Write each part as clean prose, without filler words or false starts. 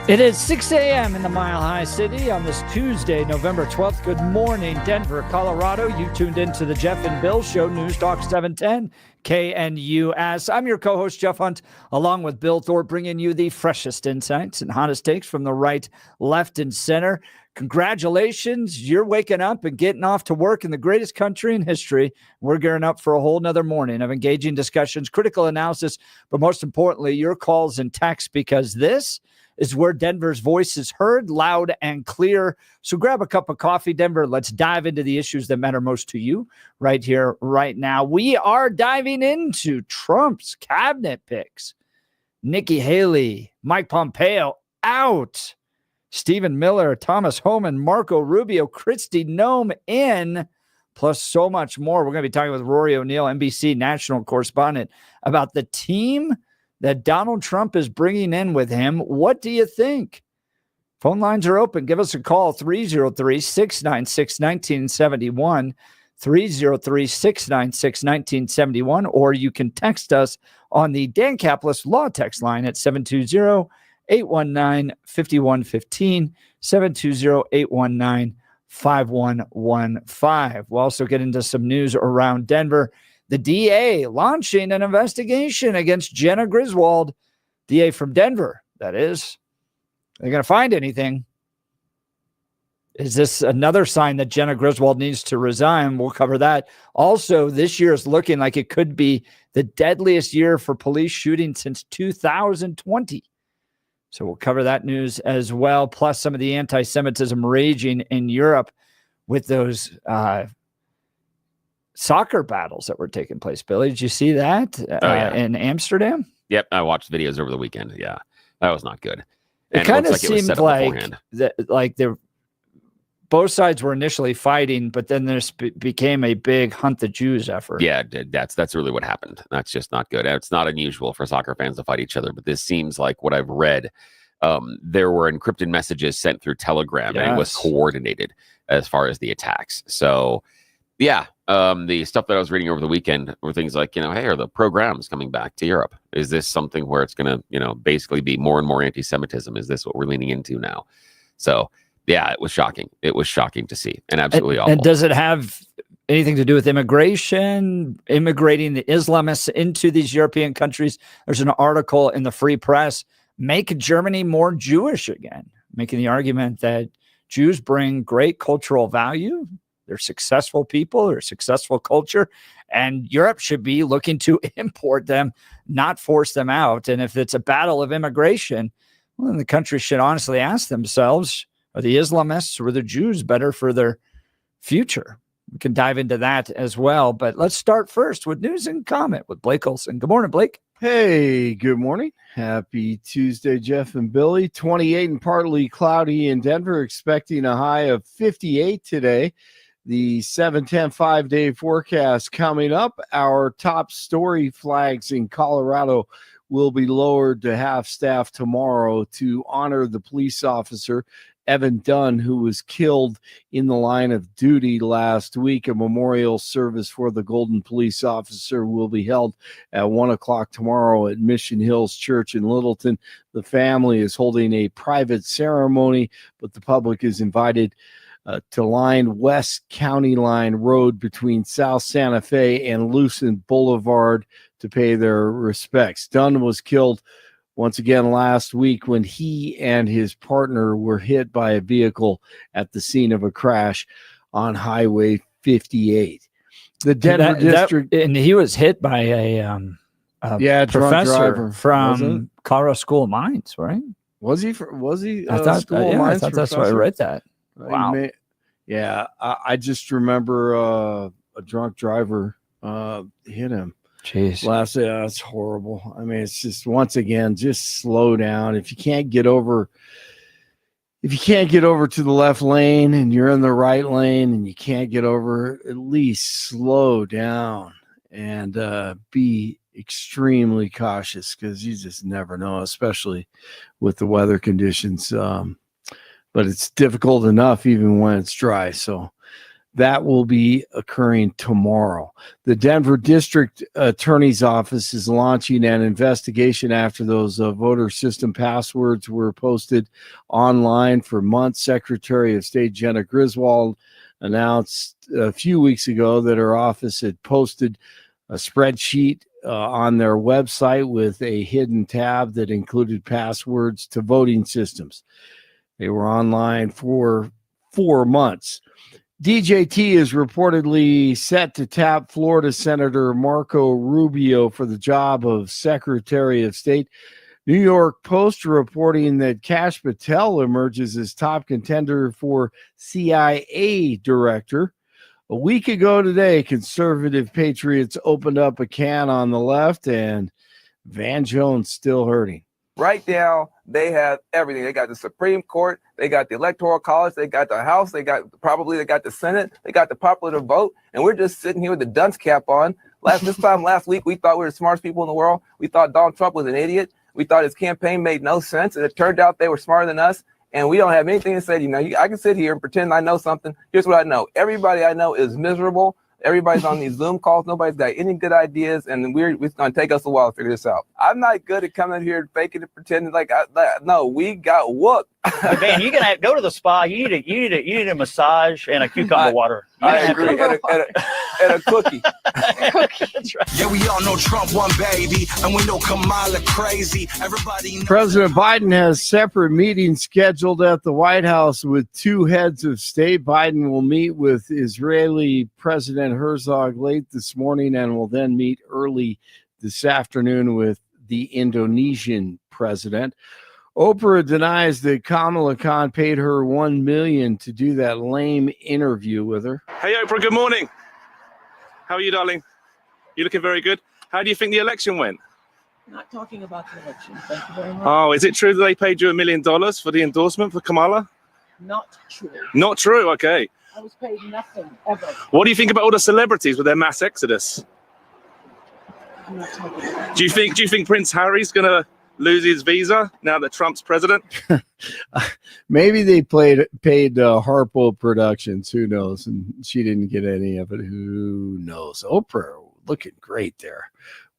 It is 6 a.m. in the Mile High City on this Tuesday, November 12th. Good morning, Denver, Colorado. You tuned into the Jeff and Bill Show, News Talk 710, KNUS. I'm your co-host, Jeff Hunt, along with Bill Thorpe, bringing you the freshest insights and hottest takes from the right, left, and center. Congratulations. You're waking up and getting off to work in the greatest country in history. We're gearing up for a whole nother morning of engaging discussions, critical analysis, but most importantly, your calls and texts, because this is where Denver's voice is heard loud and clear. So grab a cup of coffee, Denver. Let's dive into the issues that matter most to you right here, right now. We are diving into Trump's cabinet picks. Nikki Haley, Mike Pompeo out. Stephen Miller, Thomas Homan, Marco Rubio, Kristi Noem in, plus so much more. We're going to be talking with Rory O'Neill, NBC national correspondent, about the team that Donald Trump is bringing in with him. What do you think? Phone lines are open. Give us a call, 303-696-1971, 303-696-1971, or you can text us on the Dan Caplis Law text line at 720-819-5115, 720-819-5115. We'll also get into some news around Denver. The DA launching an investigation against Jenna Griswold, DA from Denver, that is. They're going to find anything. Is this another sign that Jenna Griswold needs to resign? We'll cover that. Also, this year is looking like it could be the deadliest year for police shootings since 2020. So we'll cover that news as well, plus some of the anti-Semitism raging in Europe with those soccer battles that were taking place. Billy, did you see that in Amsterdam? Yep, I watched videos over the weekend. Yeah, that was not good. And it kind of seemed like both sides were initially fighting, but then there became a big hunt the Jews effort. Yeah, that's really what happened. That's just not good. It's not unusual for soccer fans to fight each other, but this seems like what I've read. There were encrypted messages sent through Telegram, and it was coordinated as far as the attacks. So, yeah. The stuff that I was reading over the weekend were things like, hey, are the programs coming back to Europe? Is this something where it's going to, basically be more and more anti-Semitism? Is this what we're leaning into now? So, yeah, it was shocking. It was shocking to see, and absolutely awful. And does it have anything to do with immigration, immigrating the Islamists into these European countries? There's an article in the Free Press, Make Germany More Jewish Again, making the argument that Jews bring great cultural value. They're successful people, they're successful culture, and Europe should be looking to import them, not force them out. And if it's a battle of immigration, well, then the country should honestly ask themselves, are the Islamists or the Jews better for their future? We can dive into that as well. But let's start first with news and comment with Blake Olson. Good morning, Blake. Hey, good morning. Happy Tuesday, Jeff and Billy. 28 and partly cloudy in Denver, expecting a high of 58 today. The 7-10 5-day forecast coming up. Our top story flags in Colorado will be lowered to half-staff tomorrow to honor the police officer, Evan Dunn, who was killed in the line of duty last week. A memorial service for the Golden police officer will be held at 1 o'clock tomorrow at Mission Hills Church in Littleton. The family is holding a private ceremony, but the public is invited to line West County Line Road between South Santa Fe and Lucent Boulevard to pay their respects. Dunn was killed once again last week when he and his partner were hit by a vehicle at the scene of a crash on Highway 58. The Denver district, and he was hit by a professor from Colorado School of Mines, right? Was he? I thought that's why I read that. Wow. Yeah, I just remember a drunk driver hit him. Jeez. Last day, that's horrible. I mean, it's just, once again, just slow down. If you can't get over to the left lane and you're in the right lane and you can't get over, at least slow down and be extremely cautious, because you just never know, especially with the weather conditions. But it's difficult enough even when it's dry. So That will be occurring tomorrow. The Denver District Attorney's Office is launching an investigation after those voter system passwords were posted online for months. Secretary of State Jenna Griswold announced a few weeks ago that her office had posted a spreadsheet on their website with a hidden tab that included passwords to voting systems. They were online for 4 months. DJT is reportedly set to tap Florida Senator Marco Rubio for the job of Secretary of State. New York Post reporting that Kash Patel emerges as top contender for CIA director. A week ago today, conservative patriots opened up a can on the left, and Van Jones still hurting. Right now, they have everything. They got the Supreme Court, they got the Electoral College, they got the House, they got the Senate, they got the popular vote, and we're just sitting here with the dunce cap on. Last week, we thought we were the smartest people in the world. We thought Donald Trump was an idiot. We thought his campaign made no sense, and it turned out they were smarter than us, and we don't have anything to say. I can sit here and pretend I know something. Here's what I know. Everybody I know is miserable. Everybody's on these Zoom calls. Nobody's got any good ideas, and it's going to take us a while to figure this out. I'm not good at coming here and faking and pretending no, we got whooped. But man, you're gonna go to the spa. You need a massage and a cucumber water. I agree. And a cookie. That's right. Yeah, we all know Trump won, baby, and we know Kamala crazy. Everybody knows. President Biden has separate meetings scheduled at the White House with 2 heads of state. Biden will meet with Israeli President Herzog late this morning and will then meet early this afternoon with the Indonesian president. Oprah denies that Kamala Khan paid her $1 million to do that lame interview with her. Hey, Oprah, good morning. How are you, darling? You looking very good. How do you think the election went? Not talking about the election. Thank you very much. Oh, is it true that they paid you $1 million for the endorsement for Kamala? Not true. Not true, okay. I was paid nothing, ever. What do you think about all the celebrities with their mass exodus? I'm not talking about Do you think Prince Harry's going to lose his visa now that Trump's president? Maybe they paid Harpo Productions. Who knows? And she didn't get any of it. Who knows? Oprah looking great there,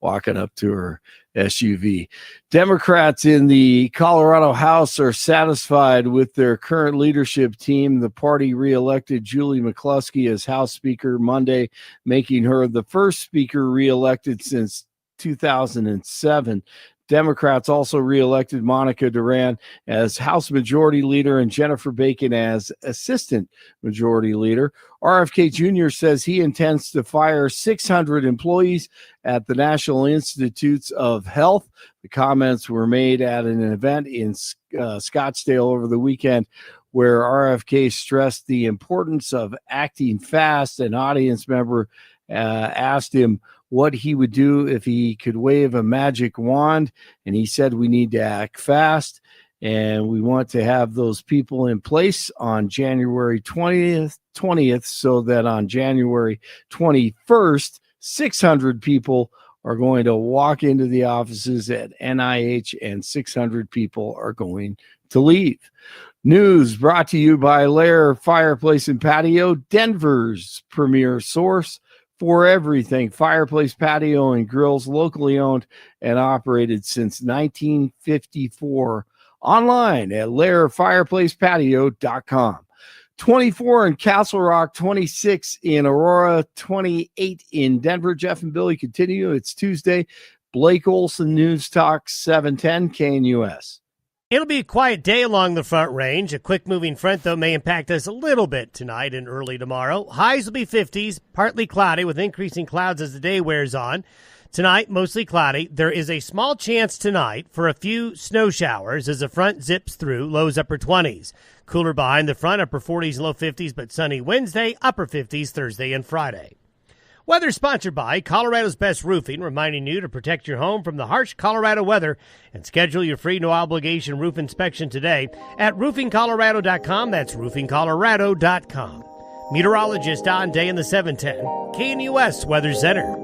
walking up to her SUV. Democrats in the Colorado House are satisfied with their current leadership team. The party reelected Julie McCluskey as House Speaker Monday, making her the first speaker reelected since 2007. Democrats also reelected Monica Duran as House Majority Leader and Jennifer Bacon as Assistant Majority Leader. RFK Jr. says he intends to fire 600 employees at the National Institutes of Health. The comments were made at an event in Scottsdale over the weekend where RFK stressed the importance of acting fast. An audience member asked him what he would do if he could wave a magic wand, and he said we need to act fast, and we want to have those people in place on January 20th so that on January 21st, 600 people are going to walk into the offices at NIH and 600 people are going to leave. News brought to you by Lair Fireplace and Patio, Denver's premier source for everything fireplace, patio, and grills, locally owned and operated since 1954. Online at lairfireplacepatio.com. 24 in Castle Rock, 26 in Aurora, 28 in Denver. Jeff and Billy continue. It's Tuesday. Blake Olson, News Talk 710 KNUS. It'll be a quiet day along the Front Range. A quick-moving front, though, may impact us a little bit tonight and early tomorrow. Highs will be 50s, partly cloudy with increasing clouds as the day wears on. Tonight, mostly cloudy. There is a small chance tonight for a few snow showers as the front zips through, lows upper 20s. Cooler behind the front, upper 40s, low 50s, but sunny Wednesday, upper 50s Thursday and Friday. Weather sponsored by Colorado's Best Roofing, reminding you to protect your home from the harsh Colorado weather and schedule your free no-obligation roof inspection today at roofingcolorado.com. That's roofingcolorado.com. Meteorologist Don Day in the 710 KNUS Weather Center.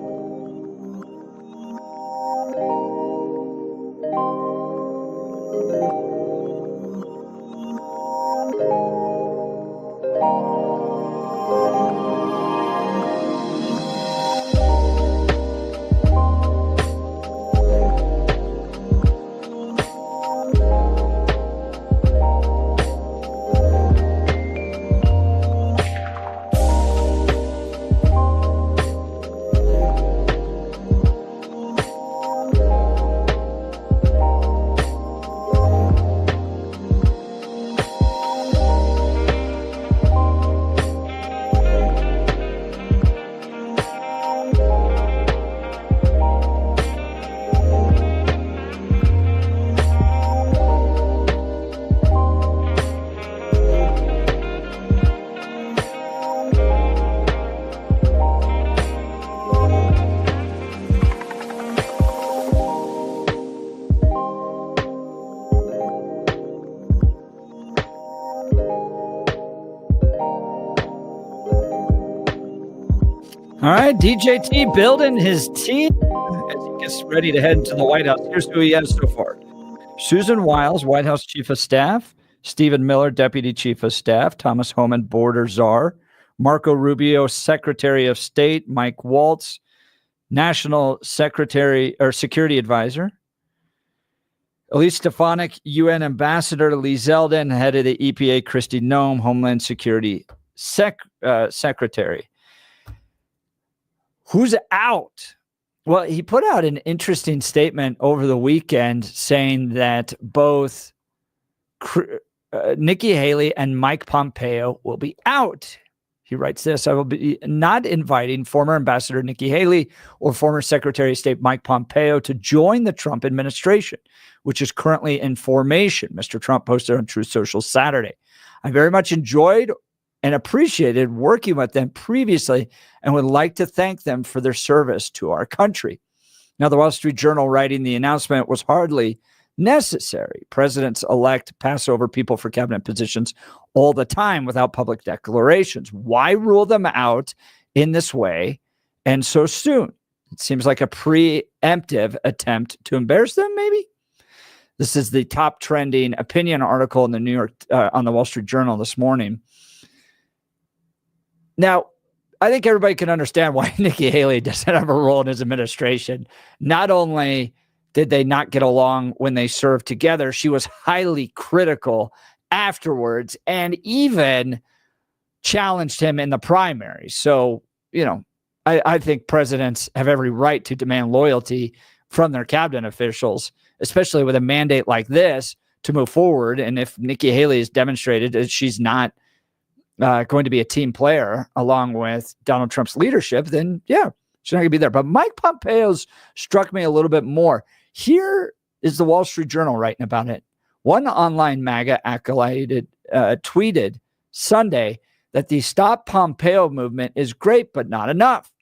All right, DJT building his team as he gets ready to head into the White House. Here's who he has so far. Susan Wiles, White House Chief of Staff. Stephen Miller, Deputy Chief of Staff. Thomas Homan, Border Czar. Marco Rubio, Secretary of State. Mike Waltz, National Secretary or Security Advisor. Elise Stefanik, UN Ambassador. Lee Zeldin, head of the EPA. Kristi Noem, Homeland Security Secretary. Who's out? Well, he put out an interesting statement over the weekend saying that both Nikki Haley and Mike Pompeo will be out. He writes this: I will be not inviting former Ambassador Nikki Haley or former Secretary of State Mike Pompeo to join the Trump administration, which is currently in formation. Mr. Trump posted on Truth Social Saturday. I very much enjoyed and appreciated working with them previously and would like to thank them for their service to our country. Now, the Wall Street Journal writing the announcement was hardly necessary. Presidents-elect pass over people for cabinet positions all the time without public declarations. Why rule them out in this way and so soon? It seems like a preemptive attempt to embarrass them, maybe? This is the top trending opinion article in the on the Wall Street Journal this morning. Now, I think everybody can understand why Nikki Haley doesn't have a role in his administration. Not only did they not get along when they served together, she was highly critical afterwards and even challenged him in the primary. So, I think presidents have every right to demand loyalty from their cabinet officials, especially with a mandate like this to move forward. And if Nikki Haley has demonstrated that she's not going to be a team player along with Donald Trump's leadership, then yeah, she's not going to be there. But Mike Pompeo's struck me a little bit more. Here is the Wall Street Journal writing about it. One online MAGA acolyte tweeted Sunday that the Stop Pompeo movement is great, but not enough.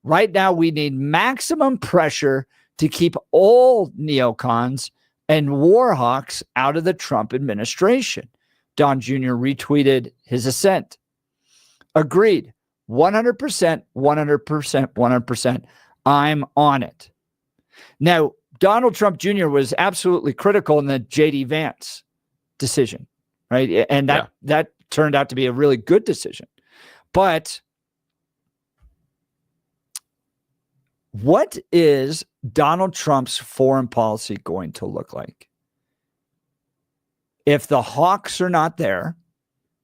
Right now, we need maximum pressure to keep all neocons and war hawks out of the Trump administration. Don Jr. retweeted his assent. Agreed. 100%, 100%, 100%. I'm on it. Now, Donald Trump Jr. was absolutely critical in the J.D. Vance decision, right? And that turned out to be a really good decision. But what is Donald Trump's foreign policy going to look like? If the hawks are not there,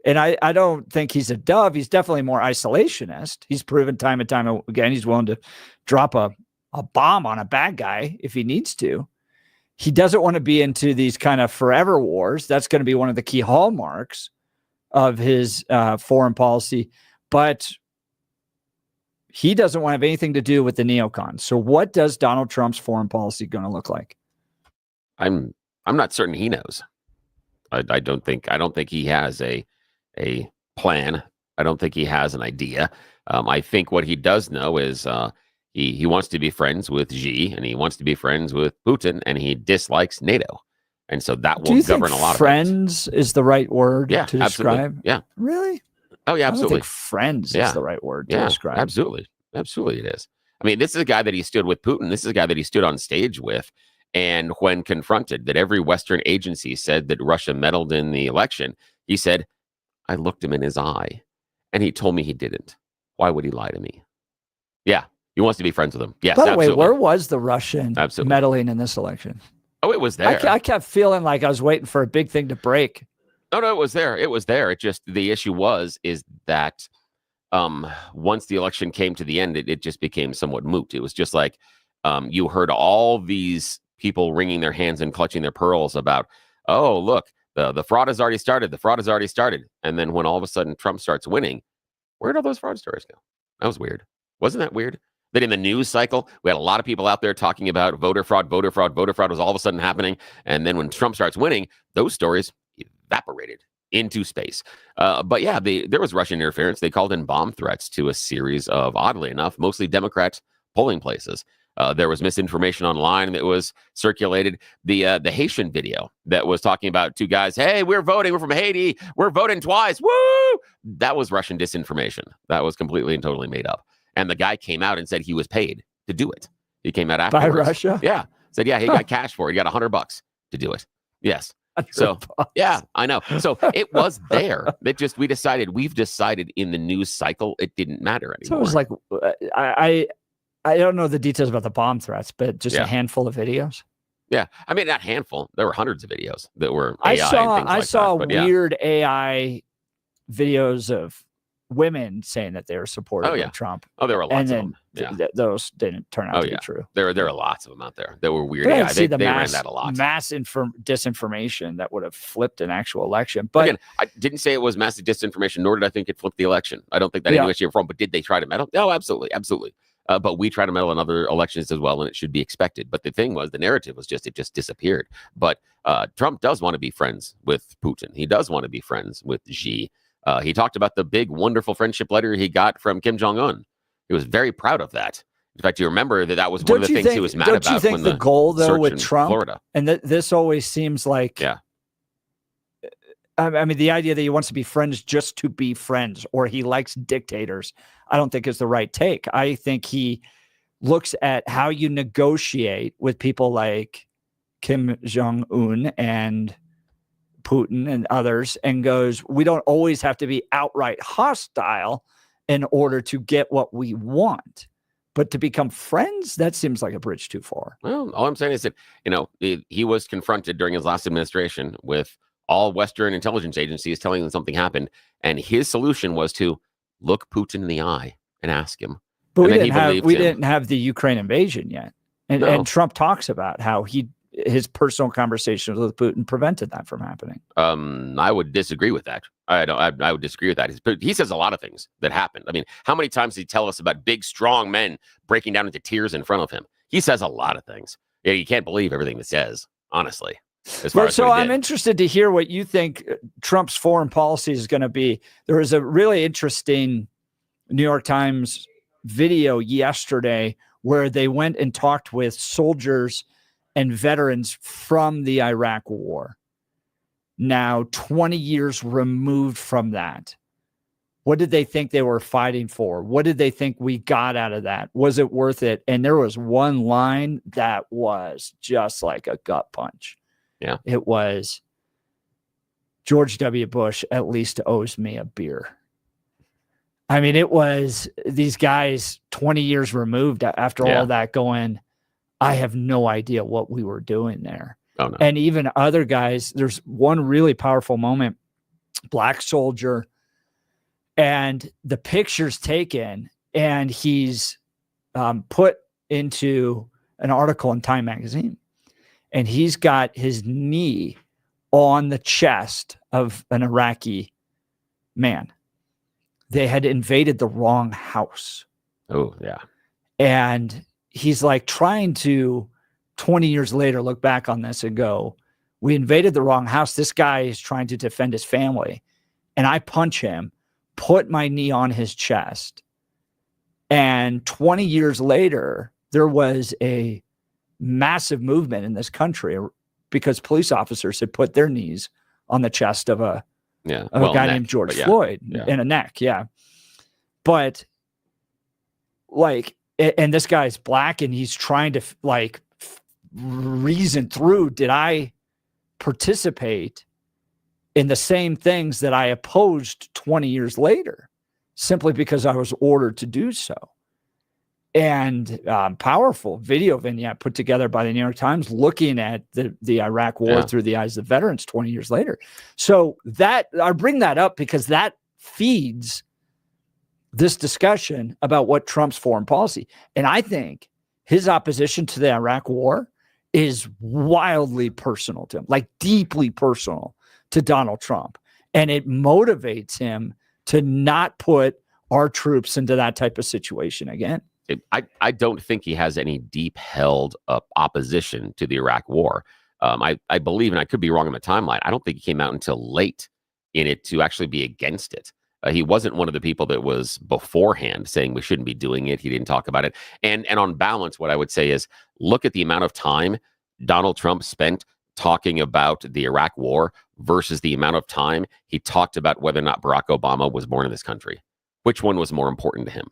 and I don't think he's a dove, he's definitely more isolationist. He's proven time and time again he's willing to drop a bomb on a bad guy if he needs to. He doesn't want to be into these kind of forever wars. That's going to be one of the key hallmarks of his foreign policy. But he doesn't want to have anything to do with the neocons. So what does Donald Trump's foreign policy going to look like? I'm not certain he knows. I don't think he has a plan. I don't think he has an idea. I think what he does know is he wants to be friends with Xi and he wants to be friends with Putin and he dislikes NATO. And so that will govern a lot of things. Friends is the right word to describe? Absolutely. Yeah. Really? Oh, yeah, absolutely. I don't think friends is the right word to describe. Absolutely. Absolutely it is. I mean, this is a guy that he stood with Putin. This is a guy that he stood on stage with. And when confronted that every Western agency said that Russia meddled in the election, he said, I looked him in his eye and he told me he didn't. Why would he lie to me? Yeah, he wants to be friends with him. Yes, by the way, where was the Russian meddling in this election? Oh, it was there. I kept feeling like I was waiting for a big thing to break. No, it was there. It was there. It just, the issue is that once the election came to the end, it just became somewhat moot. It was just like you heard all these people wringing their hands and clutching their pearls about, oh, look, the fraud has already started. The fraud has already started. And then when all of a sudden Trump starts winning, where did all those fraud stories go? That was weird. Wasn't that weird? That in the news cycle, we had a lot of people out there talking about voter fraud was all of a sudden happening. And then when Trump starts winning, those stories evaporated into space. But yeah, there was Russian interference. They called in bomb threats to a series of, oddly enough, mostly Democrat polling places. There was misinformation online that was circulated. The Haitian video that was talking about two guys, hey, we're voting, we're from Haiti, we're voting twice, woo! That was Russian disinformation. That was completely and totally made up. And the guy came out and said he was paid to do it. He came out By afterwards. Russia? Yeah. Said, yeah, he got cash for it. He got $100 to do it. Yes. So, yeah, I know. So it was there. We decided in the news cycle, it didn't matter anymore. So it was like, I don't know the details about the bomb threats, but just a handful of videos. Yeah. I mean, not handful. There were hundreds of videos that were AI I saw that, weird AI videos of women saying that they were supportive of Trump. Oh, there were lots of them. Those didn't turn out to be true. There are lots of them out there that were weird. But AI. They ran that a lot. Mass disinformation that would have flipped an actual election. But again, I didn't say it was massive disinformation, nor did I think it flipped the election. I don't think that any way, shape, or form. But did they try to meddle? Oh, absolutely, absolutely. But we try to meddle in other elections as well, and it should be expected. But the thing was, the narrative was it just disappeared. But Trump does want to be friends with Putin. He does want to be friends with Xi. He talked about the big, wonderful friendship letter he got from Kim Jong-un. He was very proud of that. In fact, you remember that was one of the things he was mad about. Don't you think the goal, though, with Trump, Florida. And this always seems like, I mean, the idea that he wants to be friends just to be friends, or he likes dictators, I don't think is the right take. I think he looks at how you negotiate with people like Kim Jong-un and Putin and others and goes, we don't always have to be outright hostile in order to get what we want. But to become friends, that seems like a bridge too far. Well, all I'm saying is that, he was confronted during his last administration with all Western intelligence agencies telling him something happened. And his solution was to look Putin in the eye and ask him. But we didn't have the Ukraine invasion yet. And Trump talks about how his personal conversations with Putin prevented that from happening. I would disagree with that. I would disagree with that. He says a lot of things that happened. I mean, how many times did he tell us about big, strong men breaking down into tears in front of him? He says a lot of things. Yeah, you can't believe everything he says, honestly. So I'm interested to hear what you think Trump's foreign policy is going to be. There was a really interesting New York Times video yesterday where they went and talked with soldiers and veterans from the Iraq War. Now, 20 years removed from that, what did they think they were fighting for? What did they think we got out of that? Was it worth it? And there was one line that was just like a gut punch. Yeah. It was, George W. Bush at least owes me a beer. I mean, it was these guys 20 years removed after all that going, I have no idea what we were doing there. Oh, no. And even other guys, there's one really powerful moment, black soldier, and the picture's taken, and he's put into an article in Time magazine, and he's got his knee on the chest of an Iraqi man. They had invaded the wrong house. Oh, yeah. And he's like trying to 20 years later look back on this and go, we invaded the wrong house. This guy is trying to defend his family. And I punch him, put my knee on his chest. And 20 years later, there was a massive movement in this country because police officers had put their knees on the chest of a guy named George Floyd in a neck. Yeah. But like, and this guy's black and he's trying to reason through, did I participate in the same things that I opposed 20 years later simply because I was ordered to do so? And powerful video vignette put together by the New York Times looking at the Iraq War through the eyes of the veterans 20 years later. So that I bring that up because that feeds this discussion about what Trump's foreign policy. And I think his opposition to the Iraq War is wildly personal to him, like deeply personal to Donald Trump. And it motivates him to not put our troops into that type of situation again. I don't think he has any deep held opposition to the Iraq War. I believe, and I could be wrong on the timeline, I don't think he came out until late in it to actually be against it. He wasn't one of the people that was beforehand saying we shouldn't be doing it. He didn't talk about it. And on balance, what I would say is look at the amount of time Donald Trump spent talking about the Iraq War versus the amount of time he talked about whether or not Barack Obama was born in this country. Which one was more important to him?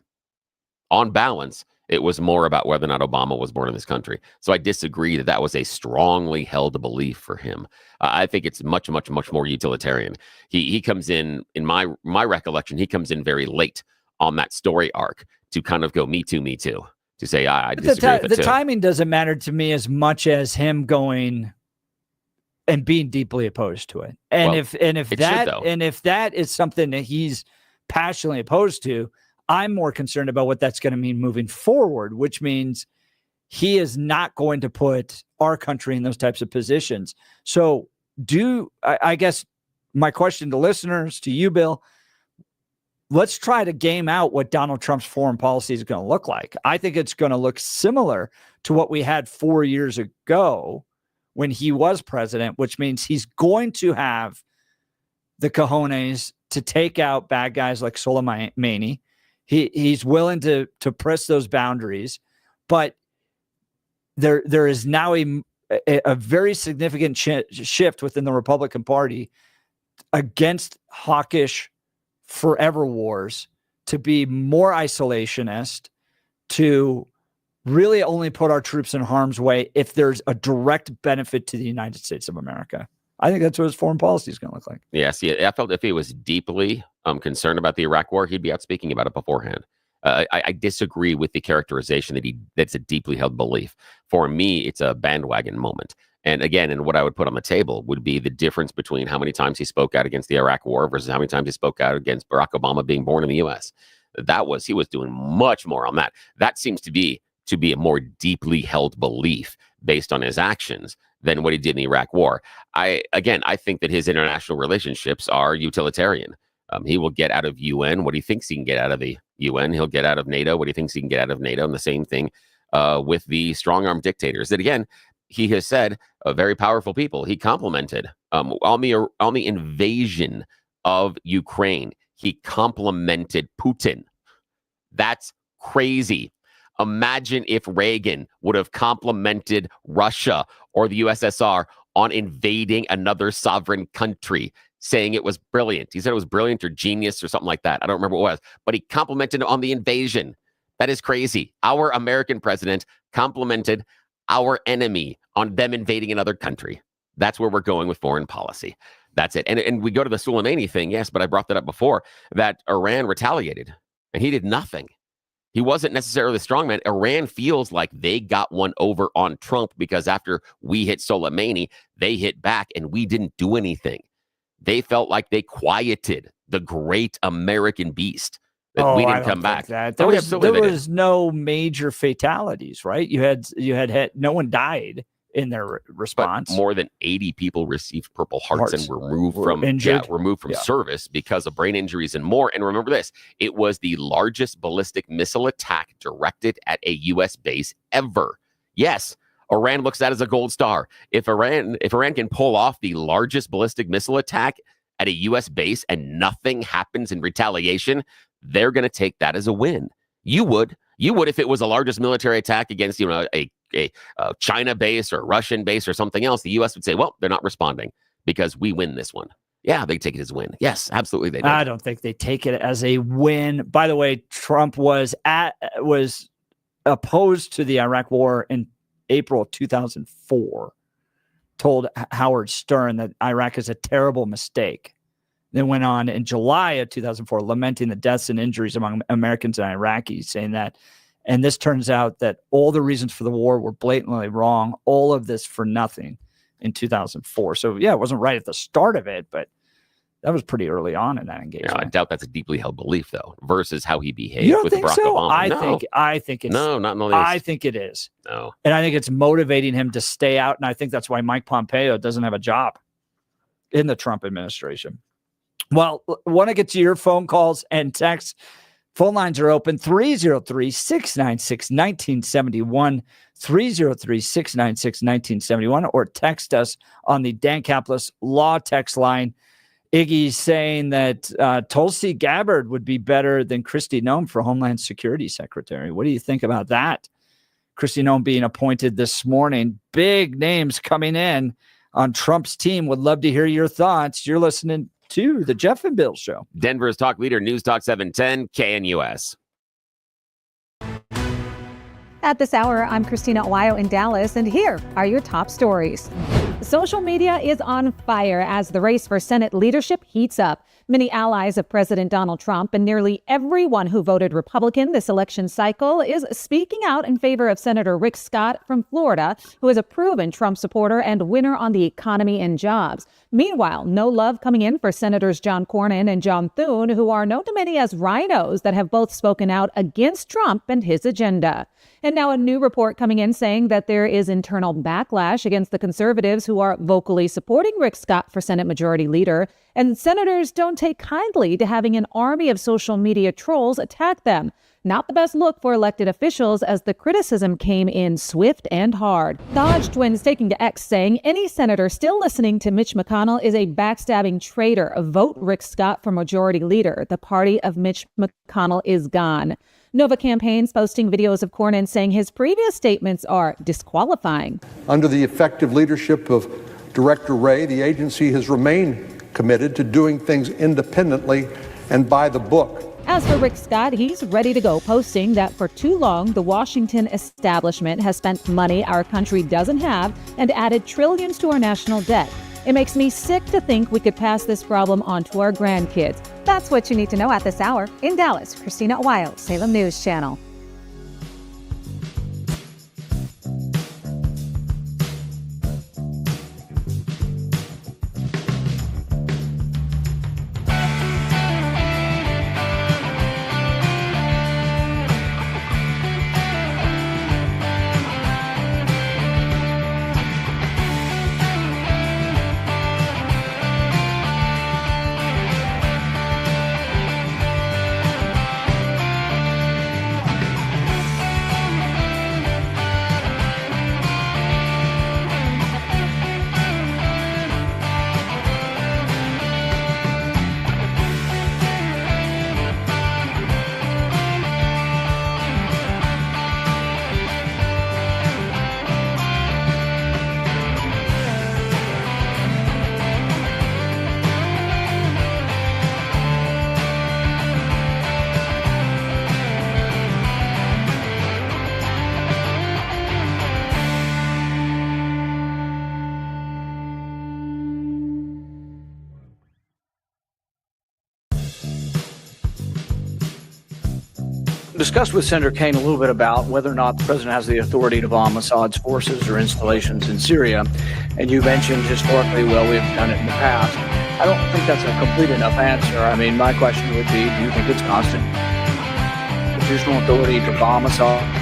on balance, it was more about whether or not Obama was born in this country. So I disagree that that was a strongly held belief for him. I think it's much, much, much more utilitarian. He comes in my recollection, he comes in very late on that story arc to kind of go, me too, to say, I disagree with it the too. timing doesn't matter to me as much as him going and being deeply opposed to it. And Well, if that is something that he's passionately opposed to, I'm more concerned about what that's going to mean moving forward, which means he is not going to put our country in those types of positions. So I guess my question to listeners, to you, Bill, let's try to game out what Donald Trump's foreign policy is going to look like. I think it's going to look similar to what we had 4 years ago when he was president, which means he's going to have the cojones to take out bad guys like Soleimani. He's willing to press those boundaries, but there is now a very significant shift within the Republican Party against hawkish forever wars, to be more isolationist, to really only put our troops in harm's way if there's a direct benefit to the United States of America. I think that's what his foreign policy is going to look like. Yeah, see, I felt if he was deeply concerned about the Iraq war, he'd be out speaking about it beforehand. I disagree with the characterization that's a deeply held belief. For me, it's a bandwagon moment. And again, and what I would put on the table would be the difference between how many times he spoke out against the Iraq war versus how many times he spoke out against Barack Obama being born in the U.S. He was doing much more on that. That seems to be a more deeply held belief based on his actions than what he did in the Iraq war. I think that his international relationships are utilitarian. He will get out of UN what he thinks he can get out of the UN. He'll get out of NATO what he thinks he can get out of NATO. And the same thing with the strong-arm dictators that, again, he has said, very powerful people. He complimented on the invasion of Ukraine. He complimented Putin. That's crazy. Imagine if Reagan would have complimented Russia or the USSR on invading another sovereign country, saying it was brilliant. He said it was brilliant or genius or something like that. I don't remember what it was, but he complimented on the invasion. That is crazy. Our American president complimented our enemy on them invading another country. That's where we're going with foreign policy. That's it. And we go to the Soleimani thing, yes, but I brought that up before, that Iran retaliated, and he did nothing. He wasn't necessarily the strongman. Iran feels like they got one over on Trump because after we hit Soleimani, they hit back and we didn't do anything. They felt like they quieted the great American beast. That we didn't come back. There was no major fatalities, right? You had no one died in their response. But more than 80 people received Purple Hearts and were removed from service because of brain injuries and more. And remember this, it was the largest ballistic missile attack directed at a U.S. base ever. Yes, Iran looks at it as a gold star. If Iran can pull off the largest ballistic missile attack at a U.S. base and nothing happens in retaliation, they're going to take that as a win. You would if it was the largest military attack against a China base or a Russian base or something else. The U.S. would say, well, they're not responding because we win this one. Yeah, they take it as a win. Yes, absolutely they do. I don't think they take it as a win. By the way, Trump was opposed to the Iraq war in April of 2004, told Howard Stern that Iraq is a terrible mistake. Then went on in July of 2004, lamenting the deaths and injuries among Americans and Iraqis, saying that, and this turns out that all the reasons for the war were blatantly wrong. All of this for nothing in 2004. So yeah, it wasn't right at the start of it, but that was pretty early on in that engagement. I doubt that's a deeply held belief, though, versus how he behaved you don't with think Barack so? Obama. I think it's no, not in the least. I think it is. No, and I think it's motivating him to stay out, and I think that's why Mike Pompeo doesn't have a job in the Trump administration. Well, want to get to your phone calls and texts. Phone lines are open, 303-696-1971, 303-696-1971, or text us on the Dan Caplis Law text line. Iggy's saying that Tulsi Gabbard would be better than Kristi Noem for Homeland Security Secretary. What do you think about that? Kristi Noem being appointed this morning. Big names coming in on Trump's team. Would love to hear your thoughts. You're listening to the Jeff and Bill Show. Denver's talk leader, News Talk 710, KNUS. At this hour, I'm Christina Owayo in Dallas, and here are your top stories. Social media is on fire as the race for Senate leadership heats up. Many allies of President Donald Trump and nearly everyone who voted Republican this election cycle is speaking out in favor of Senator Rick Scott from Florida, who is a proven Trump supporter and winner on the economy and jobs. Meanwhile, no love coming in for Senators John Cornyn and John Thune, who are known to many as rhinos that have both spoken out against Trump and his agenda. And now a new report coming in saying that there is internal backlash against the conservatives who are vocally supporting Rick Scott for Senate Majority Leader. And senators don't take kindly to having an army of social media trolls attack them. Not the best look for elected officials as the criticism came in swift and hard. The Hodge twins taking to X saying any senator still listening to Mitch McConnell is a backstabbing traitor. Vote Rick Scott for Majority Leader. The party of Mitch McConnell is gone. Nova Campaigns posting videos of Cornyn saying his previous statements are disqualifying. Under the effective leadership of Director Wray, the agency has remained committed to doing things independently and by the book. As for Rick Scott, he's ready to go, posting that for too long, the Washington establishment has spent money our country doesn't have and added trillions to our national debt. It makes me sick to think we could pass this problem on to our grandkids. That's what you need to know at this hour. In Dallas, Christina Owayo, Salem News Channel. Discussed with Senator Kaine a little bit about whether or not the president has the authority to bomb Assad's forces or installations in Syria. And you mentioned historically, well, we've done it in the past. I don't think that's a complete enough answer. I mean, my question would be, do you think it's constitutional authority to bomb Assad?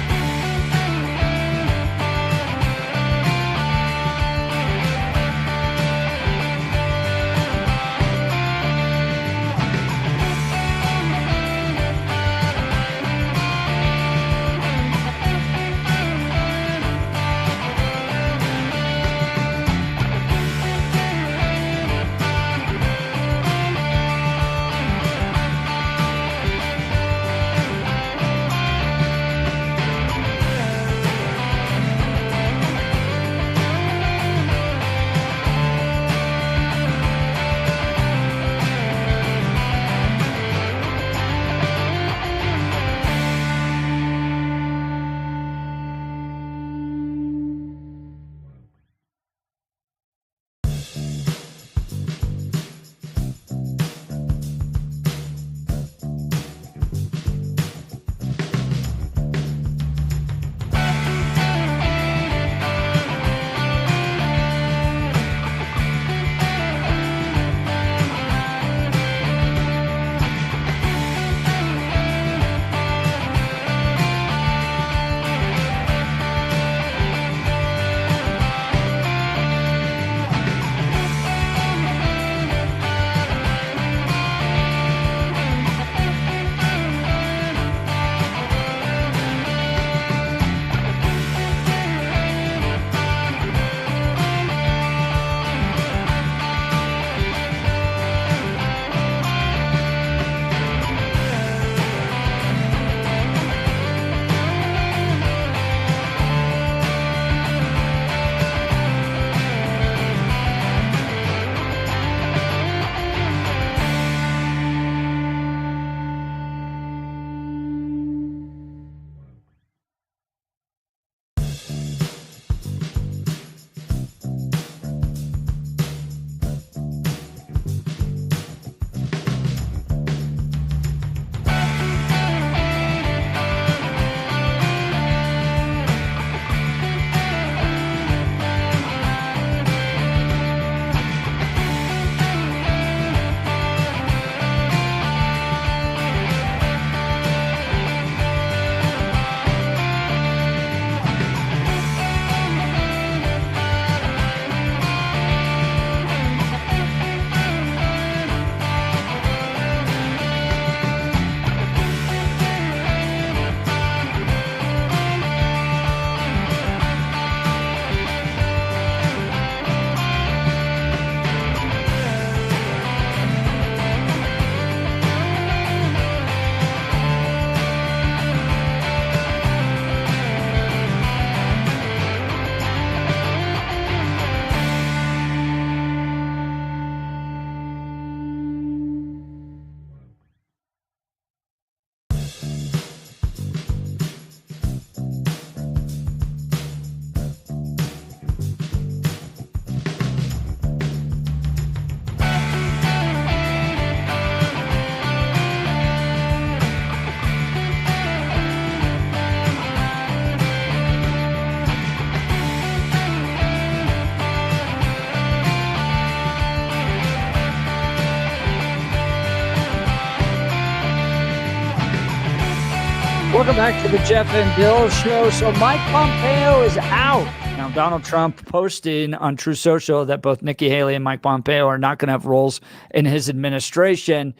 Welcome back to the Jeff and Bill Show. So Mike Pompeo is out. Now, Donald Trump posting on True Social that both Nikki Haley and Mike Pompeo are not going to have roles in his administration.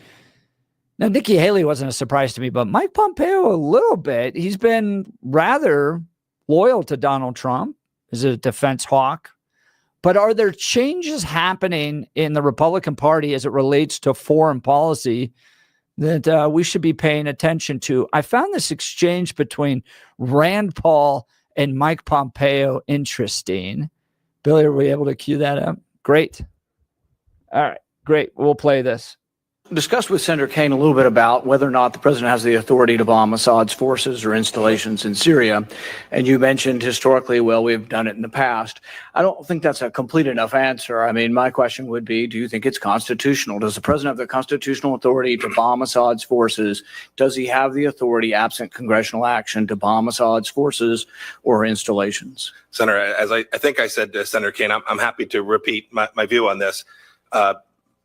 Now, Nikki Haley wasn't a surprise to me, but Mike Pompeo a little bit. He's been rather loyal to Donald Trump as a defense hawk. But are there changes happening in the Republican Party as it relates to foreign policy that we should be paying attention to? I found this exchange between Rand Paul and Mike Pompeo interesting. Billy, are we able to cue that up? Great. All right, great. We'll play this. Discussed with Senator Kaine a little bit about whether or not the president has the authority to bomb Assad's forces or installations in Syria. And you mentioned historically, well, we've done it in the past. I don't think that's a complete enough answer. I mean, my question would be, do you think it's constitutional? Does the president have the constitutional authority to bomb Assad's forces? Does he have the authority, absent congressional action, to bomb Assad's forces or installations? Senator, as I think I said to Senator Kaine, I'm happy to repeat my view on this.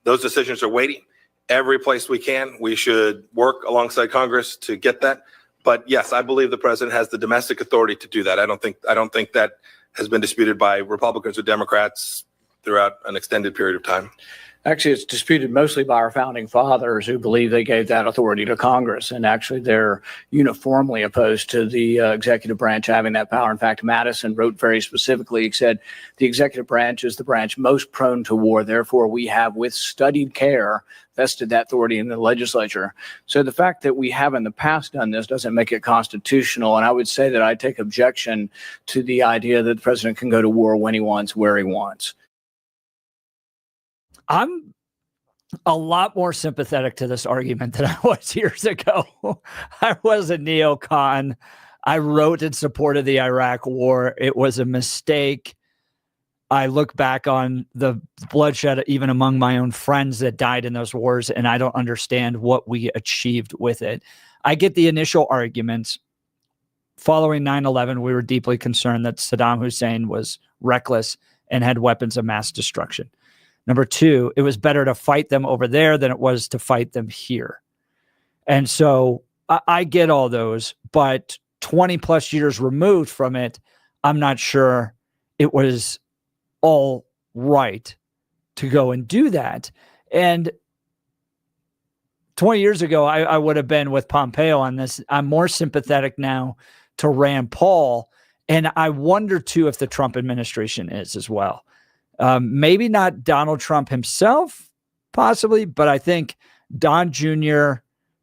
Those decisions are waiting. Every place we can, we should work alongside Congress to get that. But yes, I believe the president has the domestic authority to do that. I don't think that has been disputed by Republicans or Democrats throughout an extended period of time. Actually, it's disputed mostly by our founding fathers who believe they gave that authority to Congress. And actually, they're uniformly opposed to the executive branch having that power. In fact, Madison wrote very specifically, he said, the executive branch is the branch most prone to war. Therefore, we have, with studied care, vested that authority in the legislature. So the fact that we have in the past done this doesn't make it constitutional. And I would say that I take objection to the idea that the president can go to war when he wants, where he wants. I'm a lot more sympathetic to this argument than I was years ago. I was a neocon. I wrote in support of the Iraq war. It was a mistake. I look back on the bloodshed, even among my own friends that died in those wars, and I don't understand what we achieved with it. I get the initial arguments. Following 9/11, we were deeply concerned that Saddam Hussein was reckless and had weapons of mass destruction. Number two, it was better to fight them over there than it was to fight them here. And so I get all those, but 20 plus years removed from it, I'm not sure it was all right to go and do that. And 20 years ago, I would have been with Pompeo on this. I'm more sympathetic now to Rand Paul. And I wonder too if the Trump administration is as well. Maybe not Donald Trump himself, possibly, but I think Don Jr.,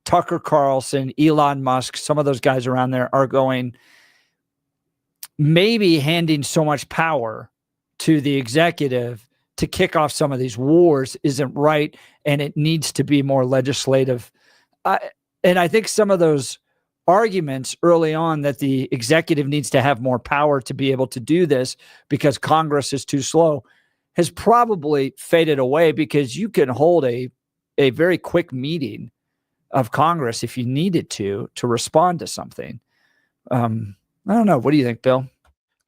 Tucker Carlson, Elon Musk, some of those guys around there are going, maybe handing so much power to the executive to kick off some of these wars isn't right, and it needs to be more legislative. And I think some of those arguments early on that the executive needs to have more power to be able to do this because Congress is too slow has probably faded away, because you can hold a very quick meeting of Congress if you needed to respond to something. I don't know. What do you think, Bill?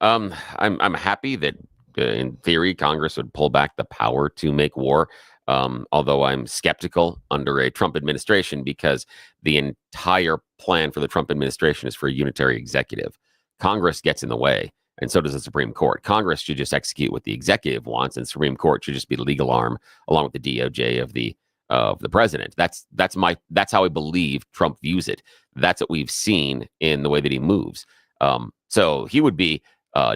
I'm happy that in theory Congress would pull back the power to make war. Although I'm skeptical under a Trump administration, because the entire plan for the Trump administration is for a unitary executive. Congress gets in the way, and so does the Supreme Court. Congress should just execute what the executive wants, and Supreme Court should just be the legal arm, along with the DOJ of the president. That's how I believe Trump views it. That's what we've seen in the way that he moves. So he would be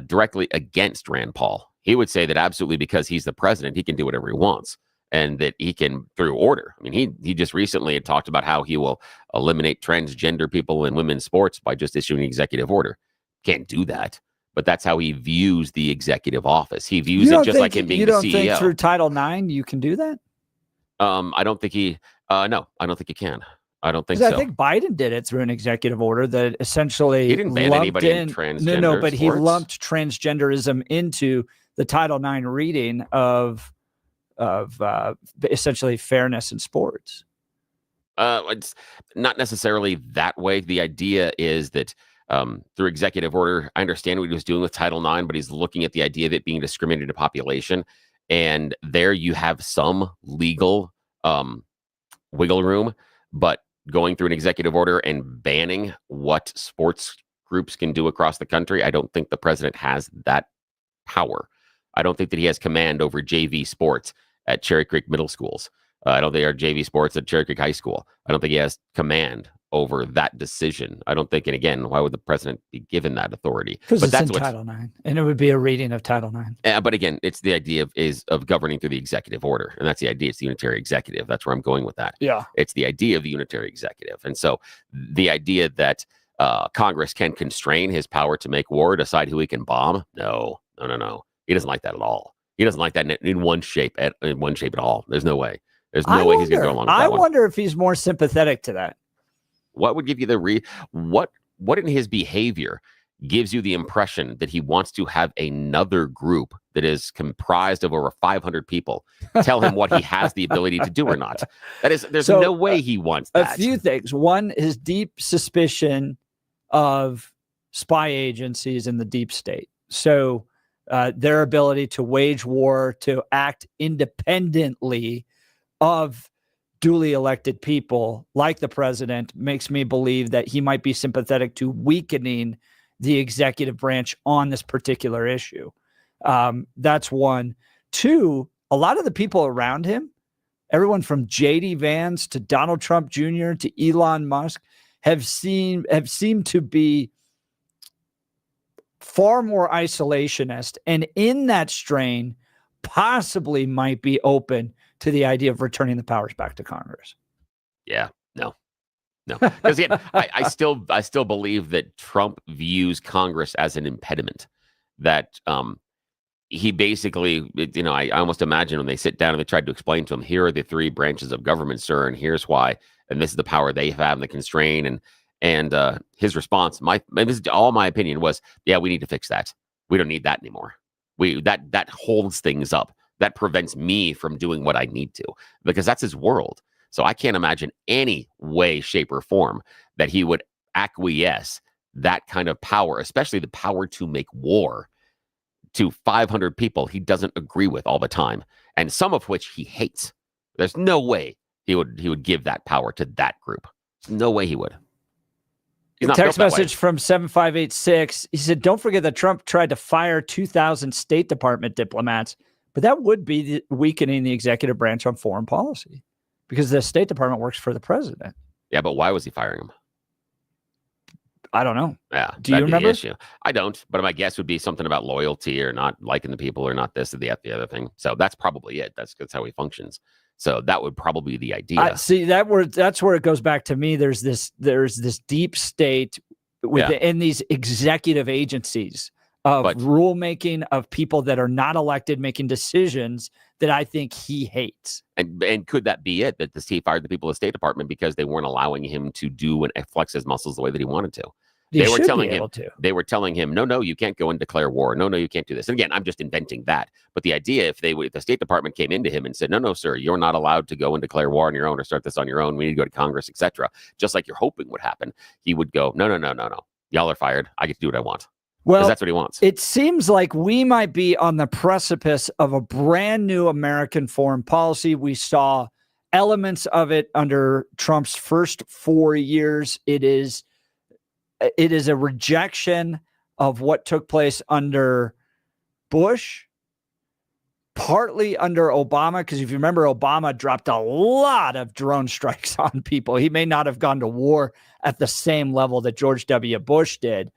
directly against Rand Paul. He would say that absolutely, because he's the president, he can do whatever he wants, and that he can, through order. I mean, he just recently had talked about how he will eliminate transgender people in women's sports by just issuing an executive order. Can't do that. But that's how he views the executive office. He views it just like him being the CEO. You don't think through Title IX you can do that? I don't think he. No, I don't think he can. I don't think so. I think Biden did it through an exexecutive order that essentially he didn't ban anybody in transgender. No, but sports. he lumped transgenderism into the Title IX reading of essentially fairness in sports. It's not necessarily that way. The idea is that through executive order, I understand what he was doing with Title IX, but he's looking at the idea of it being discriminated to population. And there you have some legal wiggle room, but going through an executive order and banning what sports groups can do across the country. I don't think the president has that power. I don't think that he has command over JV sports at Cherry Creek Middle Schools. I don't think there are JV sports at Cherry Creek High School. I don't think he has command over that decision. I don't think, and again, why would the president be given that authority? Because it's in Title IX, and it would be a reading of Title IX. But again, it's the idea of governing through the executive order, and that's the idea. It's the unitary executive. That's where I'm going with that. Yeah, it's the idea of the unitary executive, and so the idea that Congress can constrain his power to make war, decide who he can bomb. No. He doesn't like that at all. He doesn't like that in one shape at all. There's no way. There's no way he's going to go along with that. I wonder if he's more sympathetic to that. What would give you the what in his behavior gives you the impression that he wants to have another group that is comprised of over 500 people tell him what he has the ability to do or not? There's no way he wants that. A few things. One, his deep suspicion of spy agencies in the deep state. So their ability to wage war, to act independently of duly elected people like the president, makes me believe that he might be sympathetic to weakening the executive branch on this particular issue. That's one. Two, a lot of the people around him, everyone from J.D. Vance to Donald Trump Jr. to Elon Musk, have seemed to be far more isolationist, and in that strain possibly might be open to the idea of returning the powers back to Congress. Yeah, no. Because again, I still believe that Trump views Congress as an impediment. That he basically, I almost imagine when they sit down and they tried to explain to him, here are the three branches of government, sir, and here's why, and this is the power they have and the constraint, and his response, this is all my opinion, was, yeah, we need to fix that. We don't need that anymore. That holds things up. That prevents me from doing what I need to, because that's his world. So I can't imagine any way, shape, or form that he would acquiesce that kind of power, especially the power to make war, to 500 people he doesn't agree with all the time, and some of which he hates. There's no way he would give that power to that group. There's no way he would. Text message from 7586. He said, don't forget that Trump tried to fire 2,000 State Department diplomats, but that would be weakening the executive branch on foreign policy, because the State Department works for the president. Yeah, but why was he firing them? I don't know. Yeah. Do you remember? The issue. I don't, but my guess would be something about loyalty or not liking the people or not this or the other thing. So that's probably it. That's how he functions. So that would probably be the idea. See, that's where it goes back to me. There's this deep state within these executive agencies of rulemaking, of people that are not elected making decisions that I think he hates. And could that be it? That he fired the people of the State Department because they weren't allowing him to do and flex his muscles the way that he wanted to? They were telling him, no, you can't go and declare war. No, you can't do this. And again, I'm just inventing that. But the idea, if the State Department came into him and said, no, sir, you're not allowed to go and declare war on your own or start this on your own. We need to go to Congress, etc. Just like you're hoping would happen. He would go, no. Y'all are fired. I get to do what I want. Well, that's what he wants. It seems like we might be on the precipice of a brand new American foreign policy. We saw elements of it under Trump's first 4 years. It is a rejection of what took place under Bush, partly under Obama, because if you remember, Obama dropped a lot of drone strikes on people. He may not have gone to war at the same level that George W. Bush did,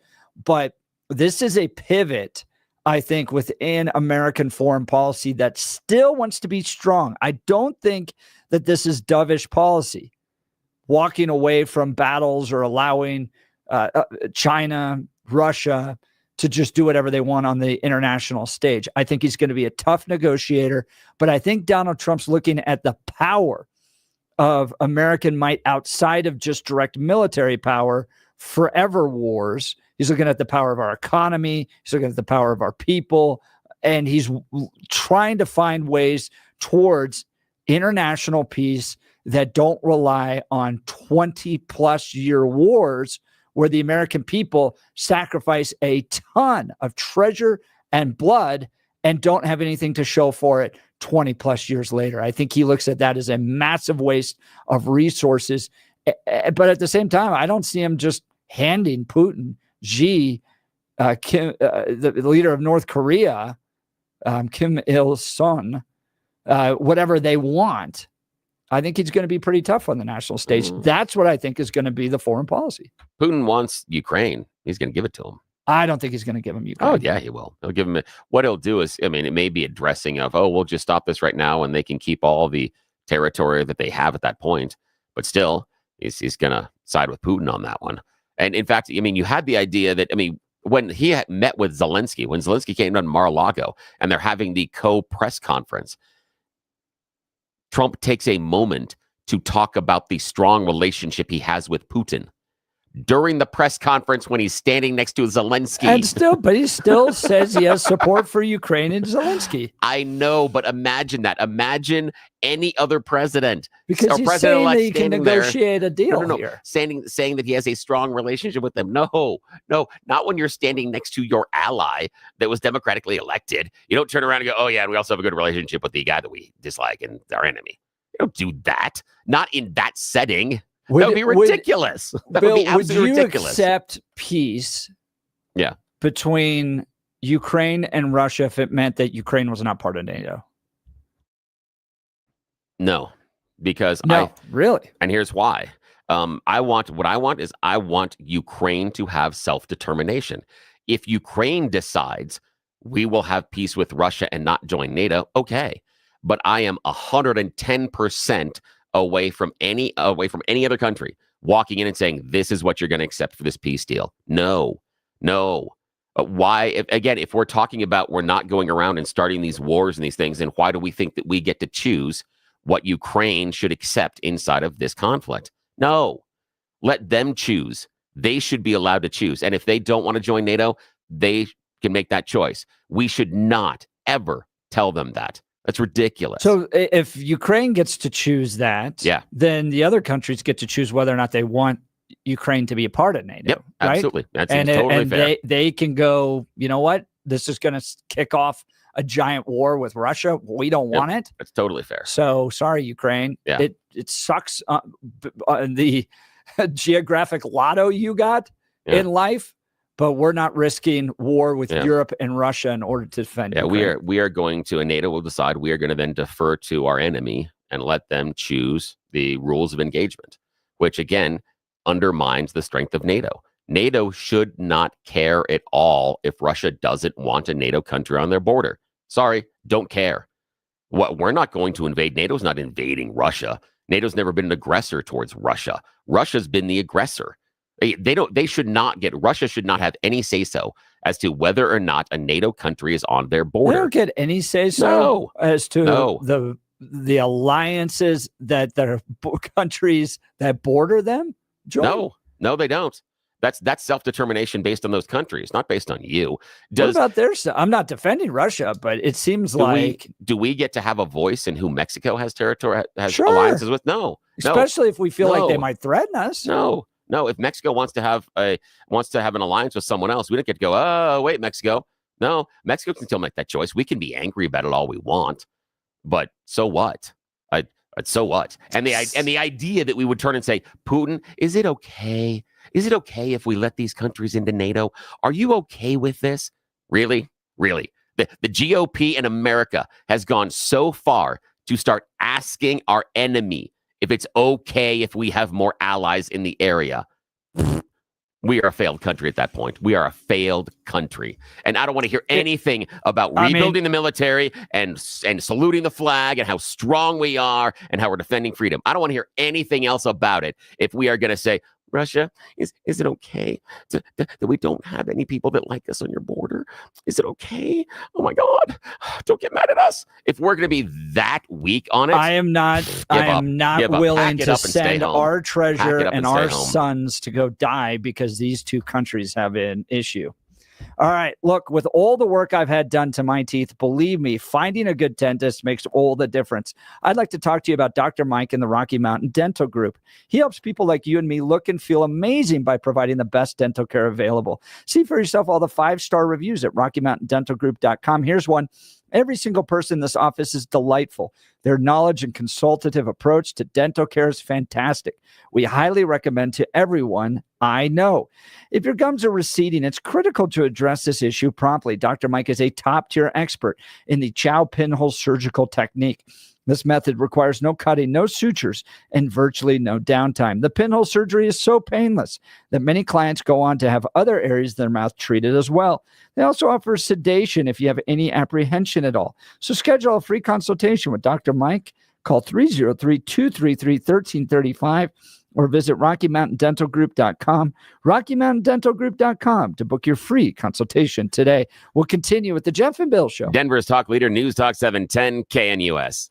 but this is a pivot, I think, within American foreign policy that still wants to be strong. I don't think that this is dovish policy, walking away from battles or allowing China, Russia to just do whatever they want on the international stage. I think he's going to be a tough negotiator, but I think Donald Trump's looking at the power of American might outside of just direct military power, forever wars. He's looking at the power of our economy. He's looking at the power of our people, and he's trying to find ways towards international peace that don't rely on 20-plus year wars where the American people sacrifice a ton of treasure and blood and don't have anything to show for it 20-plus years later. I think he looks at that as a massive waste of resources But at the same time, I don't see him just handing Putin, Xi, Kim, the leader of North Korea, Kim Il-sung, whatever they want. I think he's going to be pretty tough on the national stage. That's what I think is going to be the foreign policy. Putin wants Ukraine. He's going to give it to him. I don't think he's going to give him Ukraine. Oh, yeah, he will. He'll give him what he'll do is, I mean, it may be addressing of, we'll just stop this right now and they can keep all the territory that they have at that point. But still, he's going to side with Putin on that one. And in fact, I mean, you had the idea that, I mean, when he had met with Zelensky, when Zelensky came down to Mar-a-Lago and they're having the co-press conference, Trump takes a moment to talk about the strong relationship he has with Putin during the press conference when he's standing next to Zelensky. But he still says he has support for Ukraine and Zelensky. I know, but imagine that. Imagine any other president. Because he's saying that he can negotiate a deal here. Saying that he has a strong relationship with them. No, not when you're standing next to your ally that was democratically elected. You don't turn around and go, oh yeah, and we also have a good relationship with the guy that we dislike and our enemy. You don't do that. Not in that setting. That would be ridiculous. That would be absolutely ridiculous. Would you accept peace between Ukraine and Russia if it meant that Ukraine was not part of NATO? No, because really. And here's why. I want Ukraine to have self-determination. If Ukraine decides we will have peace with Russia and not join NATO, okay. But I am 110% away from any other country walking in and saying this is what you're going to accept for this peace deal. No. Why? If we're talking about we're not going around and starting these wars and these things, then why do we think that we get to choose what Ukraine should accept inside of this conflict? No, let them choose. They should be allowed to choose. And if they don't want to join NATO, they can make that choice. We should not ever tell them that. That's ridiculous. So if Ukraine gets to choose that, then the other countries get to choose whether or not they want Ukraine to be a part of NATO. Yep, right? Absolutely. That seems totally fair. They can go, you know what? This is going to kick off a giant war with Russia. We don't want it. That's totally fair. So sorry, Ukraine. Yeah. It sucks the geographic lotto you got in life. But we're not risking war with Europe and Russia in order to defend. Yeah, Ukraine. we are going to, and NATO will decide we are going to then defer to our enemy and let them choose the rules of engagement, which again undermines the strength of NATO. NATO should not care at all if Russia doesn't want a NATO country on their border. Sorry, don't care. We're not going to invade. NATO's not invading Russia. NATO's never been an aggressor towards Russia. Russia's been the aggressor. Russia should not have any say-so as to whether or not a NATO country is on their border. They don't get any say-so as to the alliances that the countries that border them join? No, they don't. That's self-determination based on those countries, not based on you. What about I'm not defending Russia, but it seems do we get to have a voice in who Mexico has alliances with? No. Especially if we feel like they might threaten us. No, if Mexico wants to have an alliance with someone else, we don't get to go, oh, wait, Mexico. No, Mexico can still make that choice. We can be angry about it all we want, but so what? So what? And the idea that we would turn and say, Putin, is it okay? Is it okay if we let these countries into NATO? Are you okay with this? Really? Really? The GOP in America has gone so far to start asking our enemy if it's okay if we have more allies in the area. We are a failed country at that point. We are a failed country. And I don't want to hear anything about rebuilding the military and saluting the flag and how strong we are and how we're defending freedom. I don't want to hear anything else about it if we are going to say, Russia, is it okay that we don't have any people that like us on your border? Is it okay? Oh my God, don't get mad at us. If we're going to be that weak on it, I am not willing to send our treasure and our sons to go die because these two countries have an issue. All right, look, with all the work I've had done to my teeth, believe me, finding a good dentist makes all the difference. I'd like to talk to you about Dr. Mike and the Rocky Mountain Dental Group. He helps people like you and me look and feel amazing by providing the best dental care available. See for yourself all the 5-star reviews at RockyMountainDentalGroup.com. Here's one. Every single person in this office is delightful. Their knowledge and consultative approach to dental care is fantastic. We highly recommend to everyone I know. If your gums are receding, it's critical to address this issue promptly. Dr. Mike is a top-tier expert in the Chow pinhole surgical technique. This method requires no cutting, no sutures, and virtually no downtime. The pinhole surgery is so painless that many clients go on to have other areas of their mouth treated as well. They also offer sedation if you have any apprehension at all. So schedule a free consultation with Dr. Mike. Call 303-233-1335 or visit RockyMountainDentalGroup.com, RockyMountainDentalGroup.com to book your free consultation today. We'll continue with the Jeff and Bill Show. Denver's talk leader, News Talk 710 KNUS.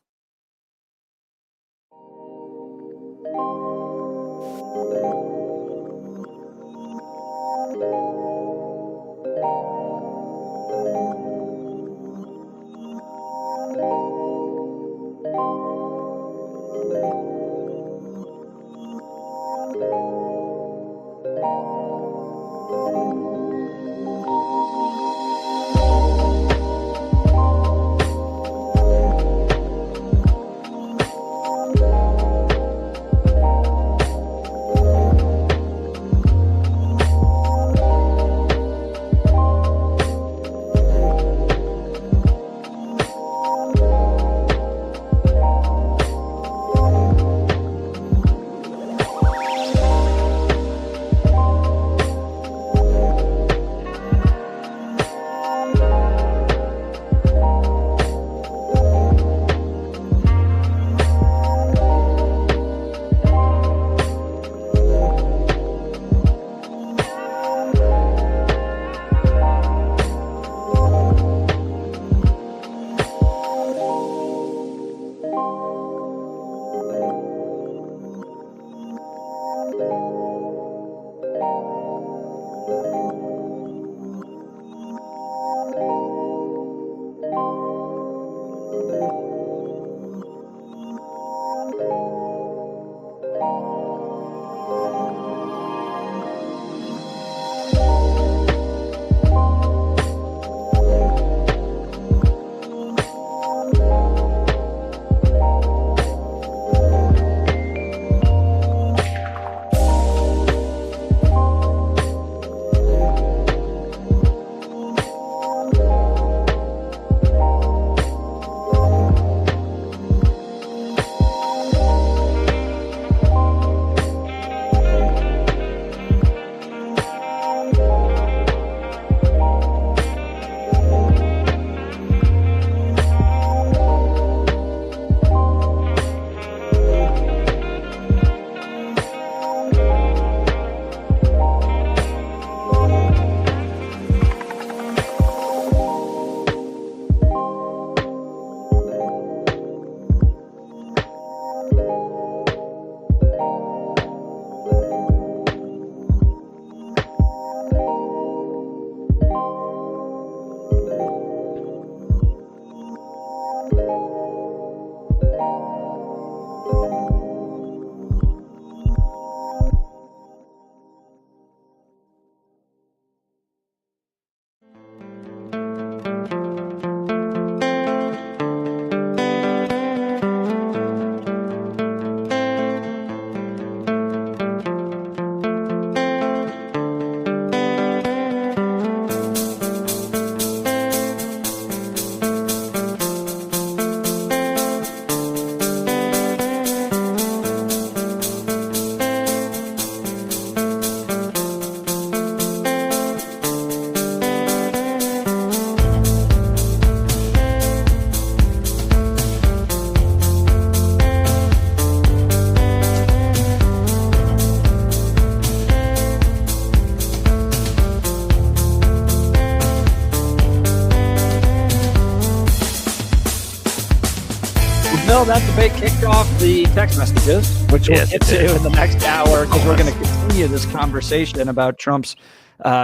Bill, that debate kicked off the text messages, which we'll get to in the next hour because we're going to continue this conversation about Trump's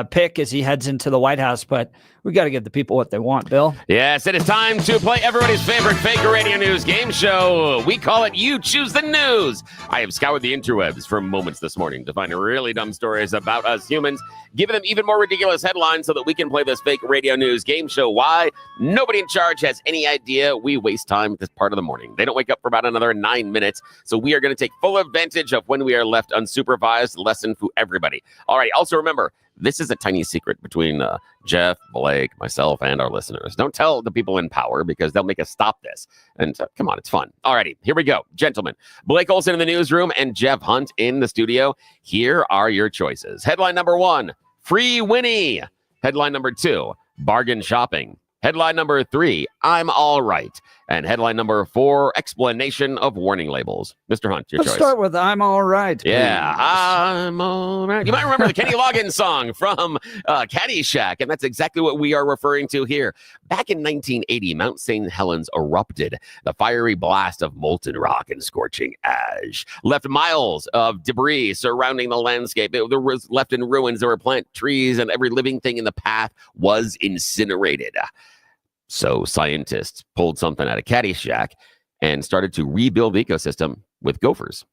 pick as he heads into the White House. But we got to give the people what they want, Bill. Yes, it is time to play everybody's favorite fake radio news game show. We call it You Choose the News. I have scoured the interwebs for moments this morning to find really dumb stories about us humans, giving them even more ridiculous headlines so that we can play this fake radio news game show. Why? Nobody in charge has any idea. We waste time at this part of the morning. They don't wake up for about another 9 minutes, so we are going to take full advantage of when we are left unsupervised. Lesson for everybody. All right, also remember, this is a tiny secret between Jeff, Blake, myself, and our listeners. Don't tell the people in power because they'll make us stop this. And come on, it's fun. Alrighty, here we go. Gentlemen, Blake Olson in the newsroom and Jeff Hunt in the studio. Here are your choices. Headline number 1, Free Winnie. Headline number 2, Bargain Shopping. Headline number 3, I'm all right. And headline number 4, Explanation of warning labels. Mr. Hunt, your Let's choice. start with I'm all right. Yeah, please. I'm all right. You might remember the Kenny Loggins song from Caddyshack, and that's exactly what we are referring to here. Back in 1980, Mount St. Helens erupted. The fiery blast of molten rock and scorching ash left miles of debris surrounding the landscape. It was left in ruins. There were plant trees, and every living thing in the path was incinerated. So scientists pulled something out of Caddyshack and started to rebuild the ecosystem with gophers.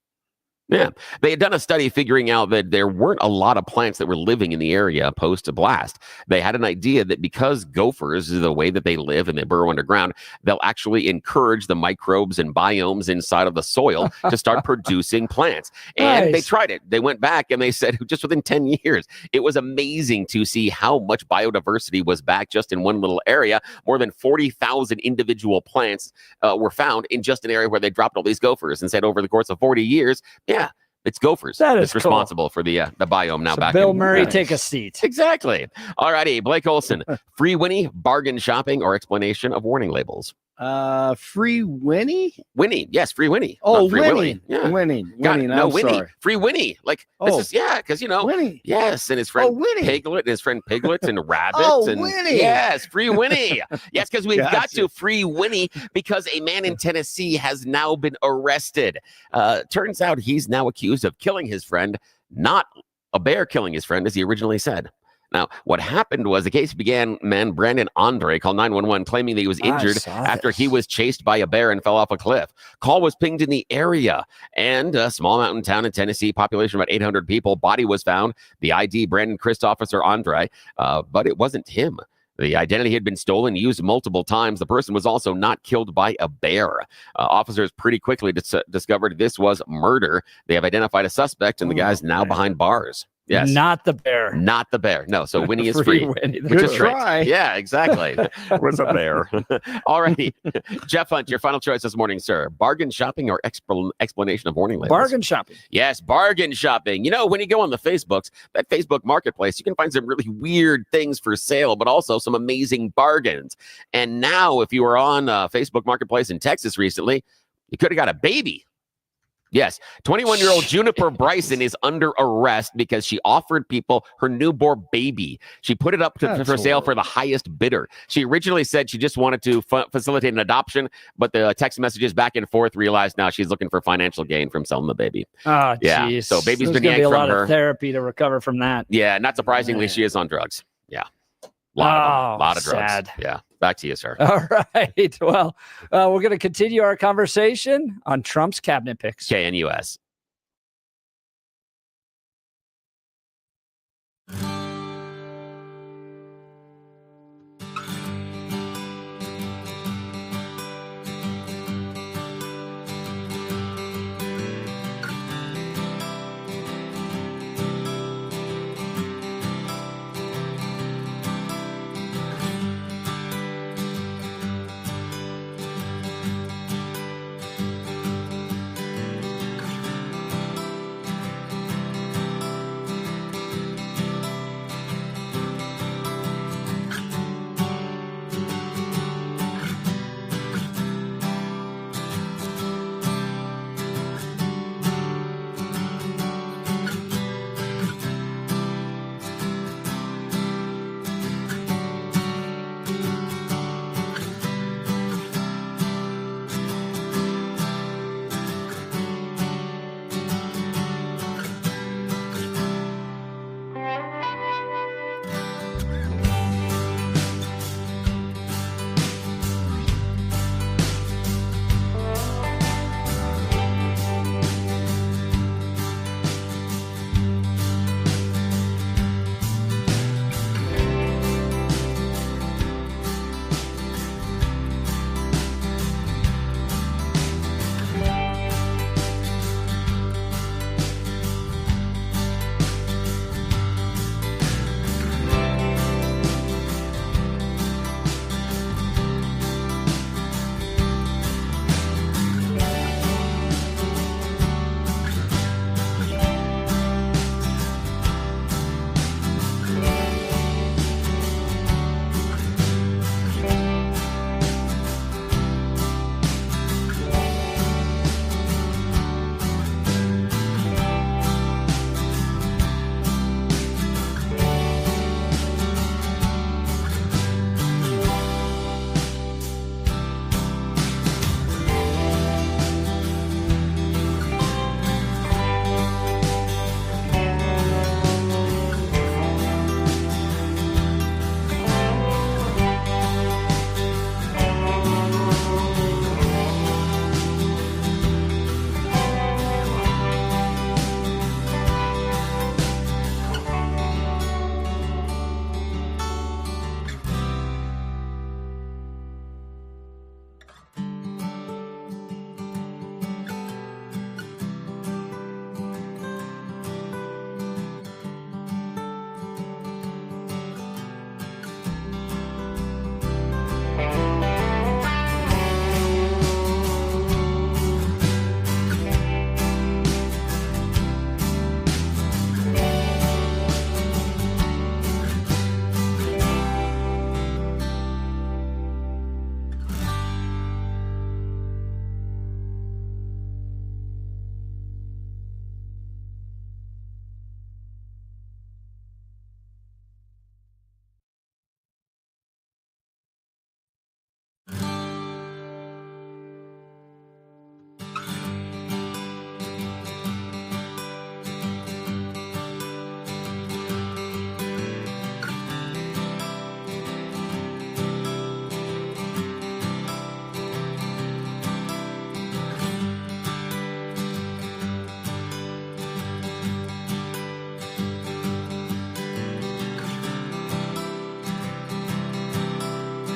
Yeah, they had done a study figuring out that there weren't a lot of plants that were living in the area post-blast. They had an idea that because gophers is the way that they live and they burrow underground, they'll actually encourage the microbes and biomes inside of the soil to start producing plants. And they tried it. They went back and they said just within 10 years, it was amazing to see how much biodiversity was back just in one little area. More than 40,000 individual plants were found in just an area where they dropped all these gophers and said over the course of 40 years, yeah, it's gophers. That is it's responsible for the biome now. So back Bill in, Murray, take a seat. Exactly. All righty, Blake Olson. Free Winnie, bargain shopping, or explanation of warning labels. Free Winnie? Winnie, yes, Free Winnie. Oh, Free Winnie. Willy. Yeah. Winnie. Got it. No, I'm Winnie. sorry. Free Winnie. Like, this is, yeah, because, you know. Winnie. Yes, and his friend Winnie. Piglet, and his friend Piglet, and Rabbit. Oh, and, Winnie. Yes, Free Winnie. Yes, because we've got Gotcha. to free Winnie because a man in Tennessee has now been arrested. Turns out he's now accused of killing his friend, not a bear killing his friend, as he originally said. Now, what happened was the case began, Brandon Andre called 911 claiming that he was injured after he was chased by a bear and fell off a cliff. Call was pinged in the area, and a small mountain town in Tennessee, population about 800 people, body was found. The ID, Brandon Christopher Andre, but it wasn't him. The identity had been stolen, used multiple times. The person was also not killed by a bear. Officers pretty quickly discovered this was murder. They have identified a suspect, and the guy's now behind bars. Yes. Not the bear. Not the bear. No. So Winnie is free. Winnie. Which is Good great. try. Yeah, exactly. Was a bear. All righty. Jeff Hunt, your final choice this morning, sir. Bargain shopping or explanation of warning labels? Bargain shopping. Yes, bargain shopping. You know, when you go on the Facebooks, that Facebook marketplace, you can find some really weird things for sale, but also some amazing bargains. And now, if you were on Facebook marketplace in Texas recently, you could have got a baby. Yes, 21-year-old Juniper Bryson is under arrest because she offered people her newborn baby. She put it up for sale for the highest bidder. She originally said she just wanted to facilitate an adoption, but the text messages back and forth realized now she's looking for financial gain from selling the baby. Oh, yeah. geez. So baby's There's been gonna be yanked a from lot her. of therapy to recover from that. Yeah, not surprisingly, she is on drugs. Yeah. A lot of drugs. Sad. Yeah. Back to you, sir. All right. Well, we're going to continue our conversation on Trump's cabinet picks. KNUS.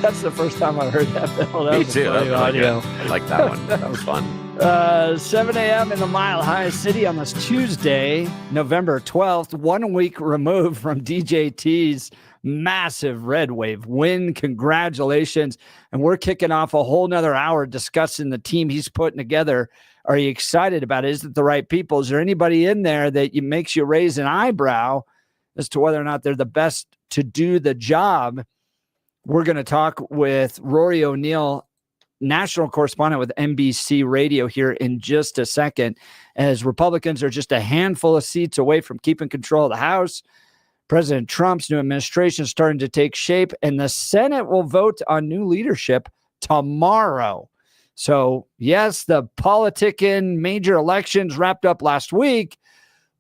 That's the first time I've heard that, Bill. That Me was too. That funny was really audio. good. I like that one. That was fun. 7 a.m. in the Mile High City on this Tuesday, November 12th, 1 week removed from DJT's massive red wave win. Congratulations. And we're kicking off a whole nother hour discussing the team he's putting together. Are you excited about it? Is it the right people? Is there anybody in there that makes you raise an eyebrow as to whether or not they're the best to do the job? We're going to talk with Rory O'Neill, national correspondent with NBC Radio, here in just a second, as Republicans are just a handful of seats away from keeping control of the House. President Trump's new administration is starting to take shape, and the Senate will vote on new leadership tomorrow. So, yes, the politicking major elections wrapped up last week,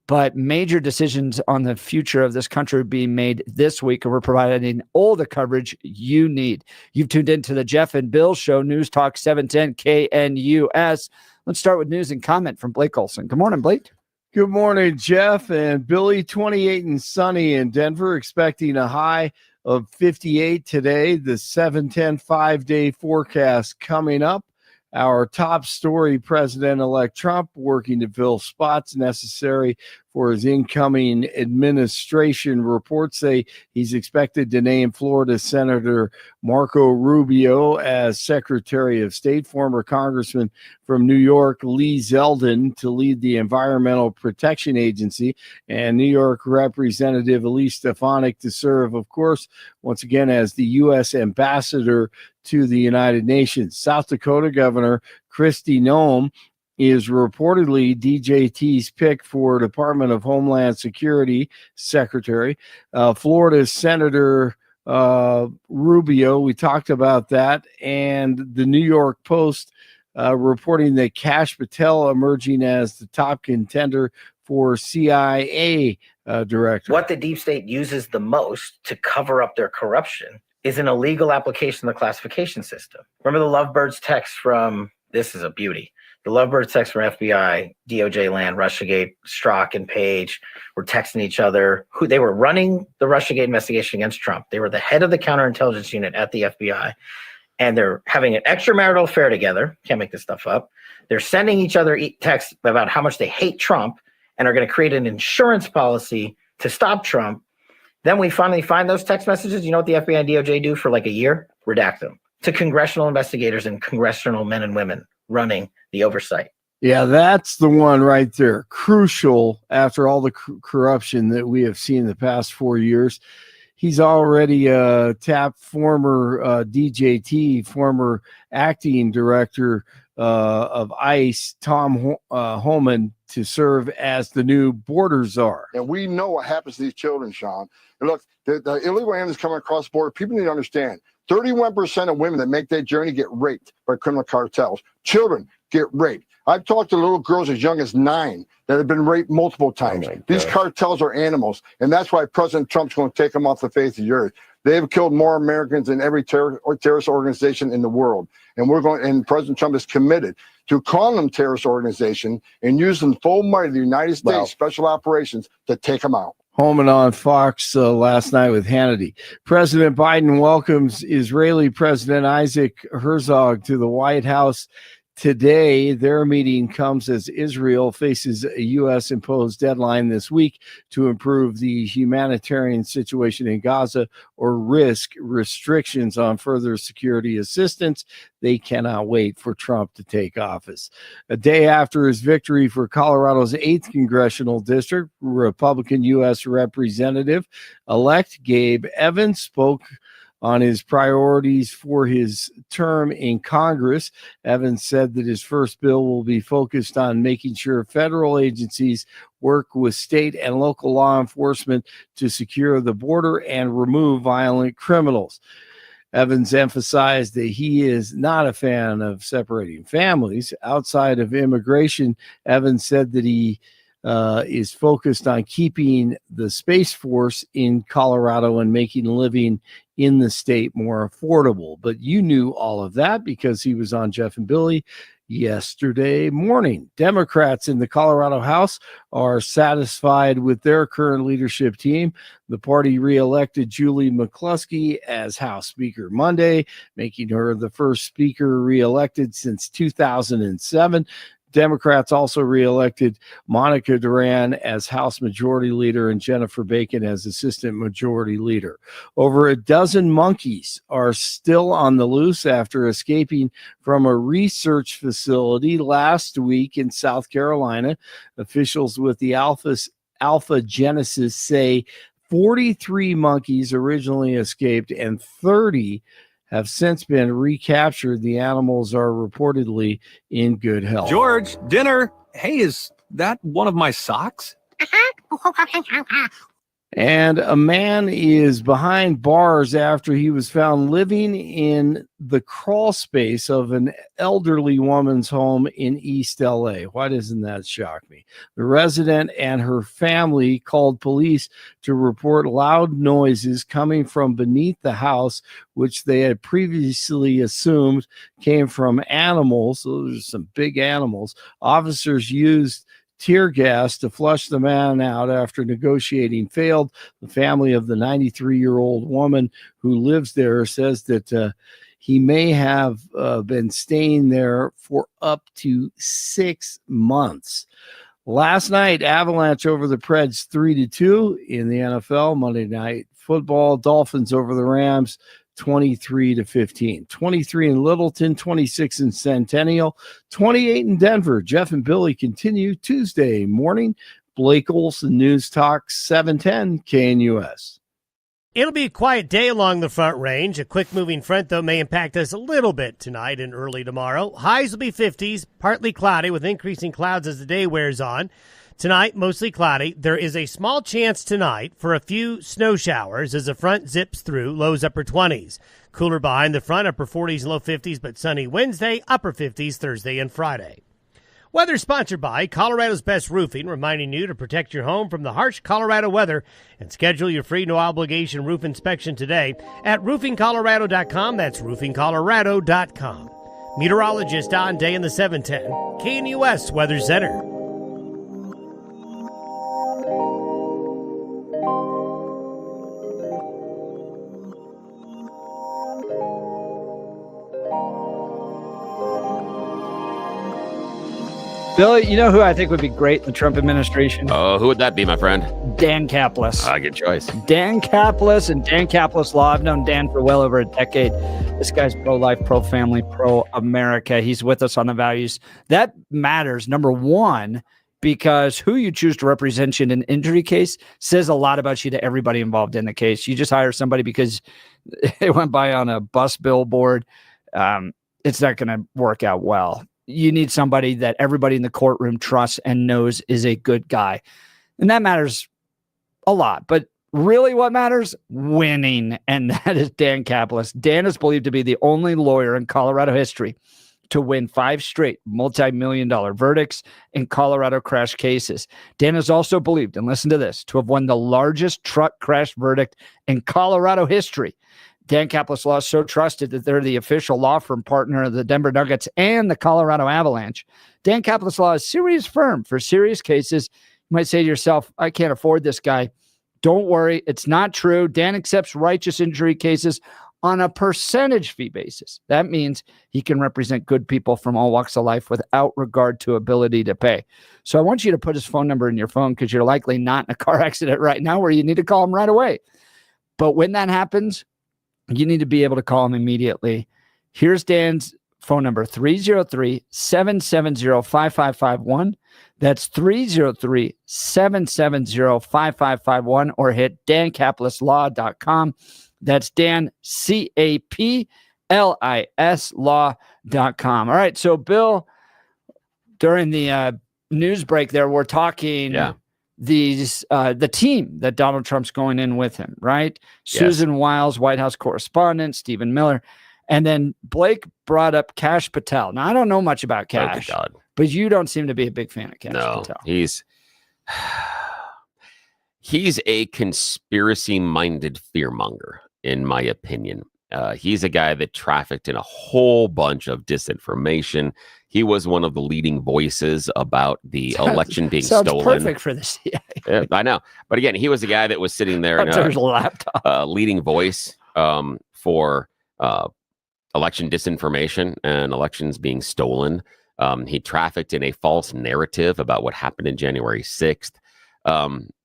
but major decisions on the future of this country are being made this week, and we're providing all the coverage you need. You've tuned into the Jeff and Bill Show, News Talk 710 KNUS. Let's start with news and comment from Blake Olson. Good morning, Blake. Good morning, Jeff and Billy. 28 and sunny in Denver, expecting a high of 58 today. The 7-10 5-day forecast coming up. Our top story, President-elect Trump working to fill spots necessary for his incoming administration. Reports say he's expected to name Florida Senator Marco Rubio as Secretary of State, former Congressman from New York Lee Zeldin to lead the Environmental Protection Agency, and New York Representative Elise Stefanik to serve, of course, once again as the U.S. Ambassador to the United Nations. South Dakota Governor Kristi Noem is reportedly DJT's pick for Department of Homeland Security Secretary. Florida Senator Rubio, we talked about that, and the New York Post reporting that Kash Patel emerging as the top contender for CIA director. What the deep state uses the most to cover up their corruption is an illegal application of the classification system. Remember the Lovebirds text from, this is a beauty, the Lovebirds text from FBI, DOJ land, Russiagate, Strzok and Page were texting each other. Who they were running the Russiagate investigation against Trump. They were the head of the counterintelligence unit at the FBI, and they're having an extramarital affair together. Can't make this stuff up. They're sending each other texts about how much they hate Trump and are going to create an insurance policy to stop Trump. Then we finally find those text messages. You know what the FBI and DOJ do for like a year? Redact them to congressional investigators and congressional men and women running the oversight. Yeah, that's the one right there. Crucial after all the corruption that we have seen the past 4 years. He's already tapped former DJT, former acting director of ICE, Tom Homan, to serve as the new border czar. And we know what happens to these children, Sean. And look, the illegal aliens coming across the border, people need to understand, 31% of women that make that journey get raped by criminal cartels. Children get raped. I've talked to little girls as young as 9 that have been raped multiple times. These cartels are animals, and that's why President Trump's going to take them off the face of the earth. They've killed more Americans than every terrorist organization in the world. And President Trump is committed to calling them terrorist organization and using the full might of the United States Special Operations to take them out. Homan on Fox last night with Hannity. President Biden welcomes Israeli President Isaac Herzog to the White House today. Their meeting comes as Israel faces a U.S.-imposed deadline this week to improve the humanitarian situation in Gaza or risk restrictions on further security assistance. They cannot wait for Trump to take office. A day after his victory for Colorado's 8th congressional district, Republican U.S. Representative-elect Gabe Evans spoke on his priorities for his term in Congress. Evans said that his first bill will be focused on making sure federal agencies work with state and local law enforcement to secure the border and remove violent criminals. Evans emphasized that he is not a fan of separating families. Outside of immigration, Evans said that he is focused on keeping the Space Force in Colorado and making living in the state more affordable. But you knew all of that because he was on Jeff and Billy yesterday morning. Democrats in the Colorado House are satisfied with their current leadership team. The party reelected Julie McCluskey as House Speaker Monday, making her the first speaker reelected since 2007. Democrats also reelected Monica Duran as House Majority Leader and Jennifer Bacon as Assistant Majority Leader. Over a dozen monkeys are still on the loose after escaping from a research facility last week in South Carolina. Officials with the Alpha Genesis say 43 monkeys originally escaped and 30 have since been recaptured. The animals are reportedly in good health. George, dinner. Hey, is that one of my socks? And a man is behind bars after he was found living in the crawl space of an elderly woman's home in East LA. Why doesn't that shock me? The resident and her family called police to report loud noises coming from beneath the house, which they had previously assumed came from animals. Those are some big animals. Officers used tear gas to flush the man out after negotiating failed. The family of the 93-year-old woman who lives there says that he may have been staying there for up to 6 months. Last night, Avalanche over the Preds 3-2 in the NFL. Monday Night Football, Dolphins over the Rams 23-15. 23 in Littleton, 26 in Centennial, 28 in Denver. Jeff and Billy continue Tuesday morning. Blake Olson, News Talk 710 KNUS. It'll be a quiet day along the Front Range. A quick-moving front, though, may impact us a little bit tonight and early tomorrow. Highs will be 50s, partly cloudy with increasing clouds as the day wears on. Tonight, mostly cloudy. There is a small chance tonight for a few snow showers as the front zips through, lows upper 20s. Cooler behind the front, upper 40s and low 50s, but sunny Wednesday, upper 50s Thursday and Friday. Weather sponsored by Colorado's Best Roofing, reminding you to protect your home from the harsh Colorado weather and schedule your free no-obligation roof inspection today at roofingcolorado.com. That's roofingcolorado.com. Meteorologist Don Day in the 710 KNUS Weather Center. Billy, you know who I think would be great in the Trump administration? Oh, who would that be, my friend? Dan Caplis. Good choice. Dan Caplis and Dan Caplis Law. I've known Dan for well over a decade. This guy's pro-life, pro-family, pro-America. He's with us on the values. That matters, number one, because who you choose to represent you in an injury case says a lot about you to everybody involved in the case. You just hire somebody because it went by on a bus billboard. It's not going to work out well. You need somebody that everybody in the courtroom trusts and knows is a good guy. And that matters a lot. But really what matters? Winning. And that is Dan Caplis. Dan is believed to be the only lawyer in Colorado history to win 5 straight multi-million-dollar verdicts in Colorado crash cases. Dan is also believed, and listen to this, to have won the largest truck crash verdict in Colorado history. Dan Caplis Law is so trusted that they're the official law firm partner of the Denver Nuggets and the Colorado Avalanche. Dan Caplis Law is a serious firm for serious cases. You might say to yourself, I can't afford this guy. Don't worry, it's not true. Dan accepts righteous injury cases on a percentage fee basis. That means he can represent good people from all walks of life without regard to ability to pay. So I want you to put his phone number in your phone because you're likely not in a car accident right now where you need to call him right away. But when that happens, you need to be able to call him immediately. Here's Dan's phone number, 303-770-5551. That's 303-770-5551, or hit dancaplisLaw.com. That's Dan, C-A-P-L-I-S law.com. All right, so Bill, during the news break there, we're talking the team that Donald Trump's going in with him, right? Yes. Susan Wiles, White House correspondent, Stephen Miller. And then Blake brought up Kash Patel. Now, I don't know much about Kash, but you don't seem to be a big fan of Kash Patel. He's a conspiracy-minded fearmonger, in my opinion. He's a guy that trafficked in a whole bunch of disinformation. He was one of the leading voices about the election being Sounds stolen. perfect for the CIA. Yeah, I know. But again, he was the guy that was sitting there in There's a laptop. leading voice for election disinformation and elections being stolen. He trafficked in a false narrative about what happened in January 6th.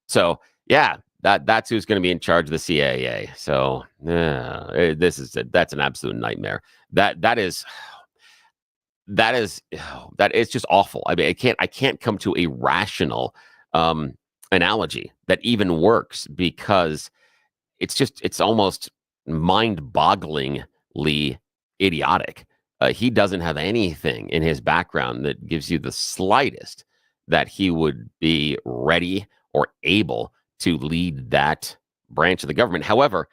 So, yeah, that's who's going to be in charge of the CIA. So, that's an absolute nightmare. That is just awful. I mean, I can't come to a rational analogy that even works, because it's almost mind-bogglingly idiotic. He doesn't have anything in his background that gives you the slightest that he would be ready or able to lead that branch of the government. However,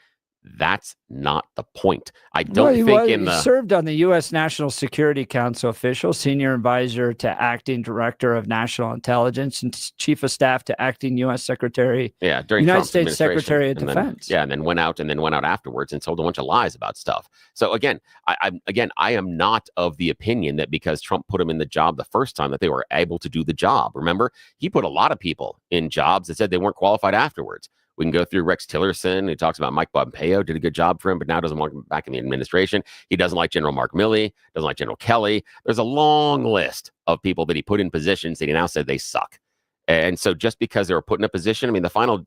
that's not the point. I don't he think served on the U.S. National Security Council official, senior advisor to acting director of national intelligence, and chief of staff to acting U.S. Secretary. During United Trump's States Secretary of administration, Defense. And then went out afterwards and told a bunch of lies about stuff. So again, I am not of the opinion that because Trump put him in the job the first time that they were able to do the job. Remember, he put a lot of people in jobs that said they weren't qualified afterwards. We can go through Rex Tillerson, who talks about Mike Pompeo, did a good job for him, but now doesn't want him back in the administration. He doesn't like General Mark Milley, doesn't like General Kelly. There's a long list of people that he put in positions that he now said they suck. And so just because they were put in a position, I mean, the final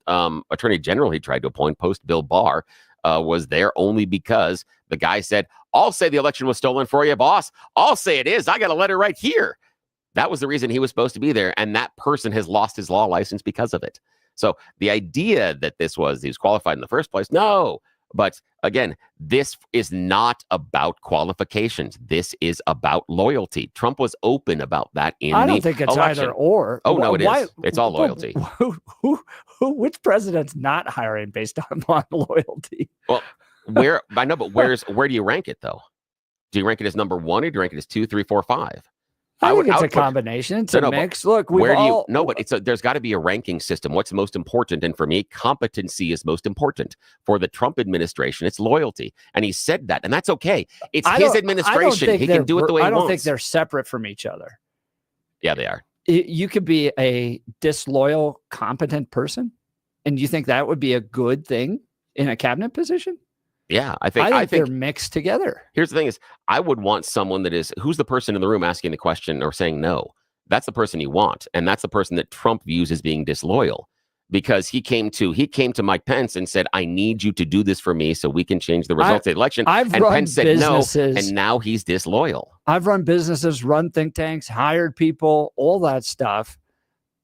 attorney general he tried to appoint post Bill Barr was there only because the guy said, I'll say the election was stolen for you, boss. I'll say it is. I got a letter right here. That was the reason he was supposed to be there. And that person has lost his law license because of it. So the idea that he was qualified in the first place, no. But again, this is not about qualifications. This is about loyalty. Trump was open about that in the election. I don't think it's either or. Oh, no, it is. It's all loyalty. Which president's not hiring based on loyalty? Well, I know, but where do you rank it, though? Do you rank it as number 1, or do you rank it as 2, 3, 4, 5? I think it's a combination. It's a mix. Look, there's got to be a ranking system. What's most important? And for me, competency is most important. For the Trump administration, it's loyalty. And he said that, and that's okay. It's his administration. He can do it the way he wants. I don't think they're separate from each other. Yeah, they are. You could be a disloyal, competent person, and you think that would be a good thing in a cabinet position? Yeah, I think they're mixed together. Here's the thing is, I would want someone who's the person in the room asking the question or saying no. That's the person you want. And that's the person that Trump views as being disloyal, because he came to Mike Pence and said, I need you to do this for me so we can change the results of the election. And Pence said no, and now he's disloyal. I've run businesses, run think tanks, hired people, all that stuff.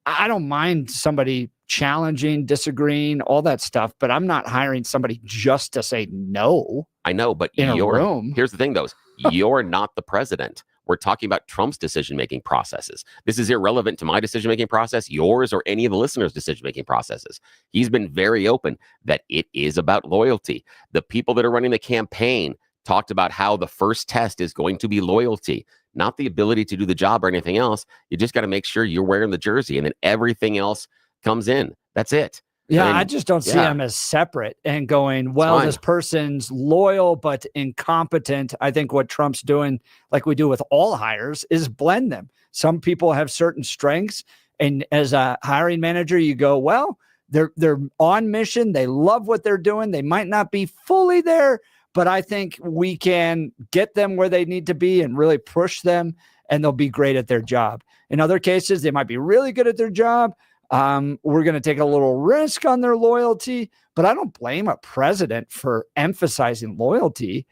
I don't mind somebody challenging, disagreeing, all that stuff, but I'm not hiring somebody just to say no. I know, but here's the thing, though. You're not the president. We're talking about Trump's decision-making processes. This is irrelevant to my decision-making process, yours, or any of the listeners' decision-making processes. He's been very open that it is about loyalty. The people that are running the campaign talked about how the first test is going to be loyalty, not the ability to do the job or anything else. You just got to make sure you're wearing the jersey, and then everything else comes in. That's it. Yeah, I just don't see them as separate and going, well, this person's loyal but incompetent. I think what Trump's doing, like we do with all hires, is blend them. Some people have certain strengths, and as a hiring manager, you go, well, they're on mission. They love what they're doing. They might not be fully there, but I think we can get them where they need to be and really push them, and they'll be great at their job. In other cases, they might be really good at their job. We're going to take a little risk on their loyalty, but I don't blame a president for emphasizing loyalty.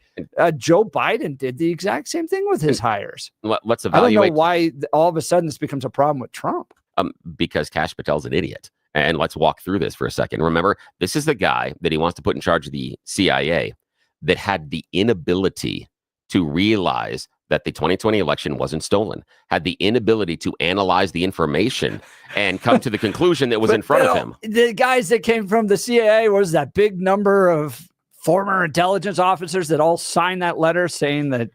Joe Biden did the exact same thing with his hires. Let's evaluate. I don't know why all of a sudden this becomes a problem with Trump. Because Kash Patel's an idiot. And let's walk through this for a second. Remember, this is the guy that he wants to put in charge of the CIA that had the inability to realize that the 2020 election wasn't stolen, had the inability to analyze the information and come to the conclusion that was in front of him. The guys that came from the CIA, was that big number of former intelligence officers that all signed that letter saying that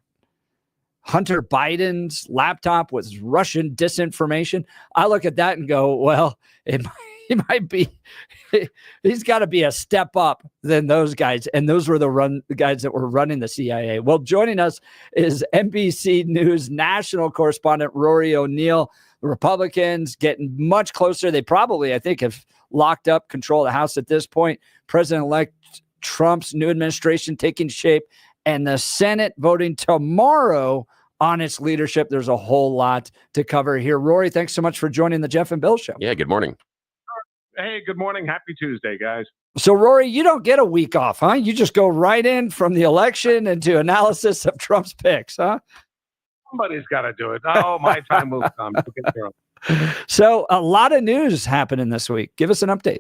Hunter Biden's laptop was Russian disinformation. I look at that and go, well, he might be, he's got to be a step up than those guys. And those were the guys that were running the CIA. Well, joining us is NBC News national correspondent Rory O'Neill. The Republicans getting much closer. They probably, I think, have locked up control of the House at this point. President-elect Trump's new administration taking shape, and the Senate voting tomorrow on its leadership. There's a whole lot to cover here. Rory, thanks so much for joining the Jeff and Bill Show. Yeah, good morning. Hey, good morning. Happy Tuesday, guys. So, Rory, you don't get a week off, huh? You just go right in from the election into analysis of Trump's picks, huh? Somebody's got to do it. Oh, my time will come. So, a lot of news happening this week. Give us an update.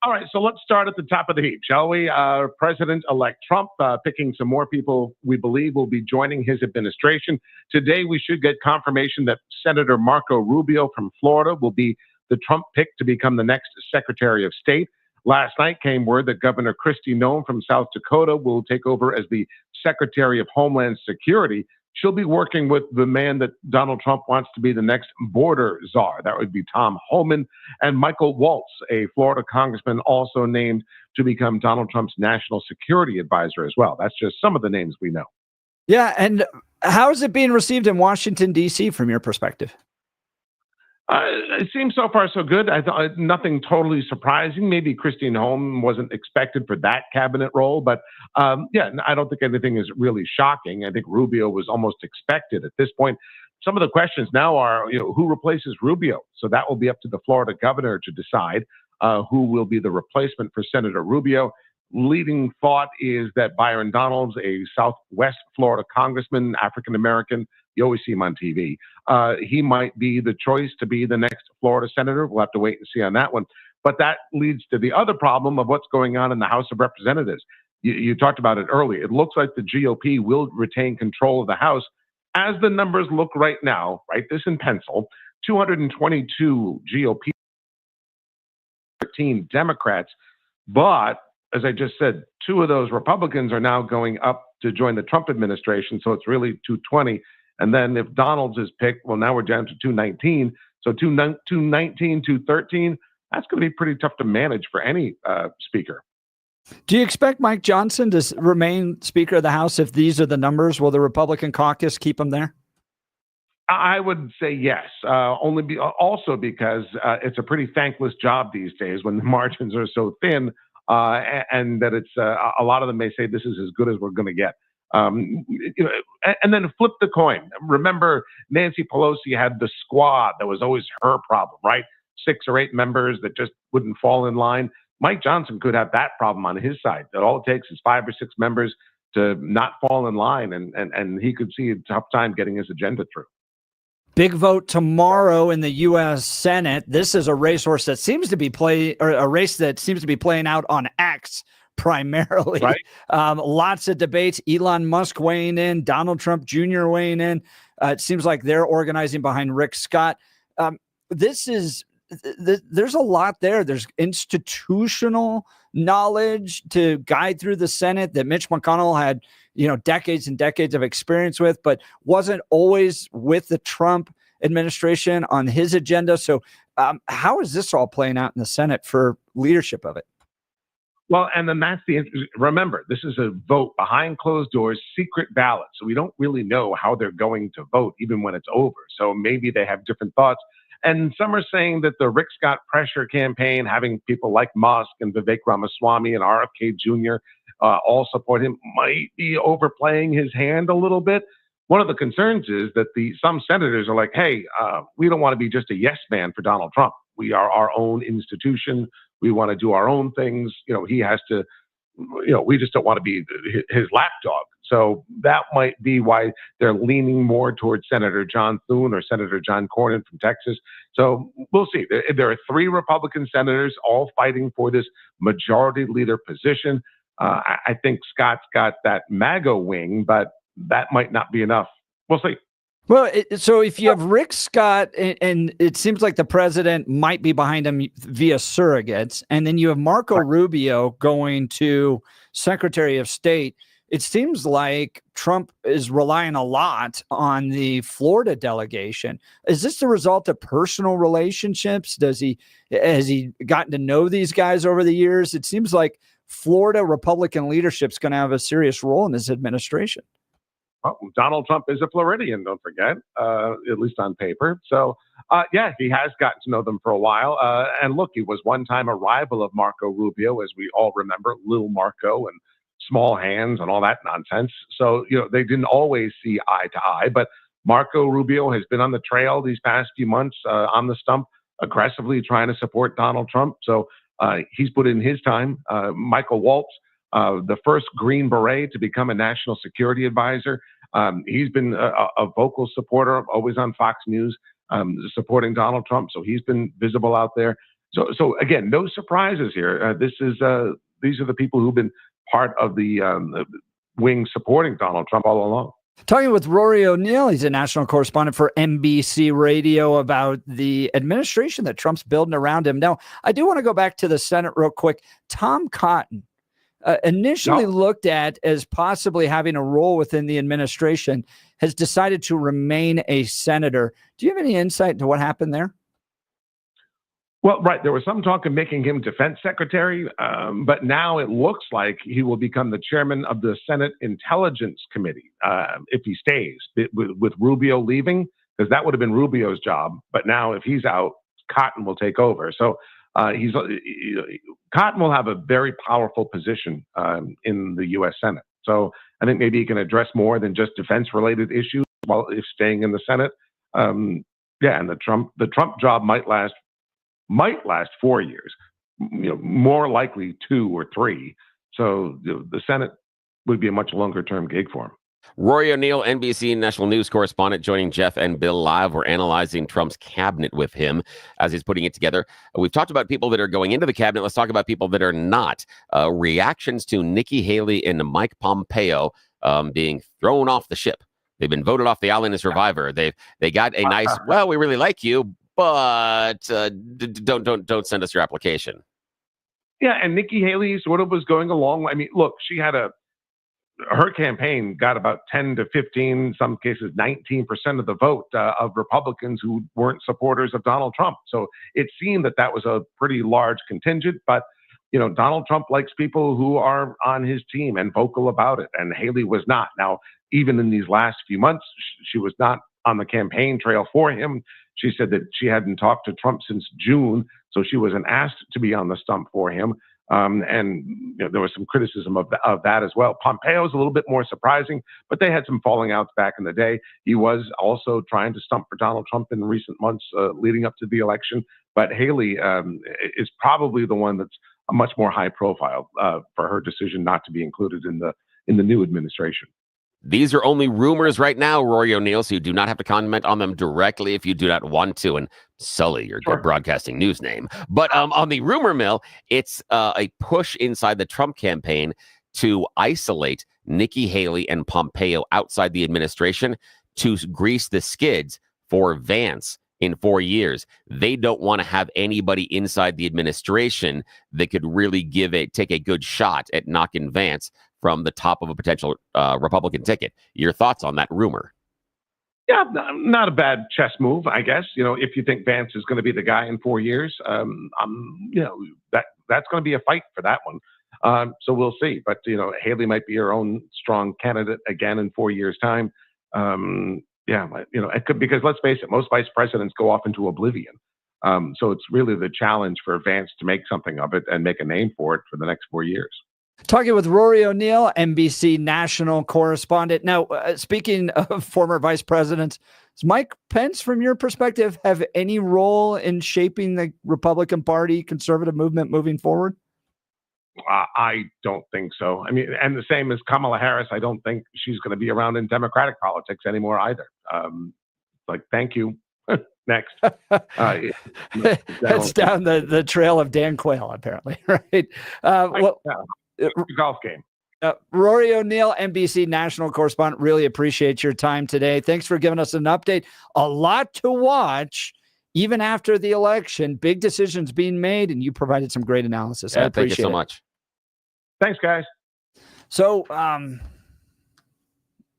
All right, so let's start at the top of the heap, shall we? President-elect Trump picking some more people we believe will be joining his administration. Today, we should get confirmation that Senator Marco Rubio from Florida will be the Trump pick to become the next Secretary of State. Last night came word that Governor Kristi Noem from South Dakota will take over as the Secretary of Homeland Security. She'll be working with the man that Donald Trump wants to be the next border czar. That would be Tom Homan. And Michael Waltz, a Florida congressman, also named to become Donald Trump's national security advisor as well. That's just some of the names we know. Yeah, and how is it being received in Washington, D.C. from your perspective? It seems so far so good. I thought nothing totally surprising. Maybe Kristi Noem wasn't expected for that cabinet role, but yeah, I don't think anything is really shocking. I think Rubio was almost expected at this point. Some of the questions now are, who replaces Rubio? So that will be up to the Florida governor to decide who will be the replacement for Senator Rubio. Leading thought is that Byron Donalds, a Southwest Florida congressman, African-American, you always see him on TV. He might be the choice to be the next Florida senator. We'll have to wait and see on that one. But that leads to the other problem of what's going on in the House of Representatives. You talked about it earlier. It looks like the GOP will retain control of the House. As the numbers look right now, write this in pencil, 222 GOP, 13 Democrats. But as I just said, 2 of those Republicans are now going up to join the Trump administration. So it's really 220. And then if Donalds is picked, well, now we're down to 219. So 219, 213, that's going to be pretty tough to manage for any speaker. Do you expect Mike Johnson to remain Speaker of the House if these are the numbers? Will the Republican caucus keep him there? I would say yes, also because it's a pretty thankless job these days when the margins are so thin, and that it's a lot of them may say this is as good as we're going to get. And then flip the coin. Remember, Nancy Pelosi had the squad that was always her problem, right? 6 or 8 members that just wouldn't fall in line. Mike Johnson could have that problem on his side. That all it takes is 5 or 6 members to not fall in line, and he could see a tough time getting his agenda through. Big vote tomorrow in the U.S. Senate. This is a racehorse that seems to be playing out on X primarily. Right. Lots of debates. Elon Musk weighing in, Donald Trump Jr. weighing in. It seems like they're organizing behind Rick Scott. There's a lot there. There's institutional knowledge to guide through the Senate that Mitch McConnell had, decades and decades of experience with, but wasn't always with the Trump administration on his agenda. So how is this all playing out in the Senate for leadership of it? Well, and then remember, this is a vote behind closed doors, secret ballot. So we don't really know how they're going to vote, even when it's over. So maybe they have different thoughts. And some are saying that the Rick Scott pressure campaign, having people like Musk and Vivek Ramaswamy and RFK Jr. All support him, might be overplaying his hand a little bit. One of the concerns is that some senators are like, hey, we don't want to be just a yes man for Donald Trump. We are our own institution. We want to do our own things. He has to, we just don't want to be his lapdog. So that might be why they're leaning more towards Senator John Thune or Senator John Cornyn from Texas. So we'll see. There are 3 Republican senators all fighting for this majority leader position. I think Scott's got that MAGA wing, but that might not be enough. We'll see. Well, so if you have Rick Scott, and it seems like the president might be behind him via surrogates, and then you have Marco Rubio going to Secretary of State, it seems like Trump is relying a lot on the Florida delegation. Is this the result of personal relationships? Has he gotten to know these guys over the years? It seems like Florida Republican leadership is going to have a serious role in this administration. Well, Donald Trump is a Floridian, don't forget, at least on paper. So, yeah, he has gotten to know them for a while. And look, he was one time a rival of Marco Rubio, as we all remember, Little Marco and small hands and all that nonsense. So, they didn't always see eye to eye. But Marco Rubio has been on the trail these past few months on the stump, aggressively trying to support Donald Trump. So he's put in his time. Michael Waltz, the first Green Beret to become a national security advisor. He's been a vocal supporter, always on Fox News, supporting Donald Trump. So he's been visible out there. So again, no surprises here. These are the people who've been part of the wing supporting Donald Trump all along. Talking with Rory O'Neill, he's a national correspondent for NBC Radio, about the administration that Trump's building around him. Now, I do want to go back to the Senate real quick. Tom Cotton, initially looked at as possibly having a role within the administration, has decided to remain a senator. Do you have any insight into what happened there? Well, right. There was some talk of making him defense secretary, but now it looks like he will become the chairman of the Senate Intelligence Committee if he stays, with Rubio leaving, because that would have been Rubio's job. But now if he's out, Cotton will take over. So Cotton will have a very powerful position in the U.S. Senate. So I think maybe he can address more than just defense-related issues while staying in the Senate. And the Trump job might last 4 years, more likely 2 or 3. So the Senate would be a much longer term gig for him. Rory O'Neill, NBC national news correspondent, joining Jeff and Bill live. We're analyzing Trump's cabinet with him as he's putting it together. We've talked about people that are going into the cabinet. Let's talk about people that are not. Reactions to Nikki Haley and Mike Pompeo being thrown off the ship. They've been voted off the island as survivor. They got a nice, well, we really like you, but don't send us your application. Yeah, and Nikki Haley sort of was going along. I mean, look, she had her campaign got about 10 to 15, some cases 19% of the vote of Republicans who weren't supporters of Donald Trump. So it seemed that was a pretty large contingent. But Donald Trump likes people who are on his team and vocal about it, and Haley was not. Now, even in these last few months, she was not on the campaign trail for him. She said that she hadn't talked to Trump since June, so she wasn't asked to be on the stump for him. And there was some criticism of that as well. Pompeo's a little bit more surprising, but they had some falling outs back in the day. He was also trying to stump for Donald Trump in recent months leading up to the election. But Haley is probably the one that's a much more high profile for her decision not to be included in the new administration. These are only rumors right now, Rory O'Neill, so you do not have to comment on them directly if you do not want to and sully your good broadcasting news name. But on the rumor mill, it's a push inside the Trump campaign to isolate Nikki Haley and Pompeo outside the administration to grease the skids for Vance in 4 years. They don't want to have anybody inside the administration that could really take a good shot at knocking Vance from the top of a potential Republican ticket. Your thoughts on that rumor? Yeah, not a bad chess move, I guess. If you think Vance is going to be the guy in 4 years, that's going to be a fight for that one. So we'll see. But Haley might be her own strong candidate again in 4 years' time. It could, because let's face it, most vice presidents go off into oblivion. So it's really the challenge for Vance to make something of it and make a name for it for the next 4 years. Talking with Rory O'Neill, NBC national correspondent. Now, speaking of former vice presidents, does Mike Pence, from your perspective, have any role in shaping the Republican Party conservative movement moving forward? I don't think so. I mean, and the same as Kamala Harris, I don't think she's going to be around in Democratic politics anymore either. Thank you. Next. That's down the trail of Dan Quayle, apparently, right? Golf game. Rory O'Neill, NBC national correspondent, really appreciate your time today. Thanks for giving us an update. A lot to watch, even after the election. Big decisions being made, and you provided some great analysis. I appreciate it. Thank you so much. Thanks, guys. So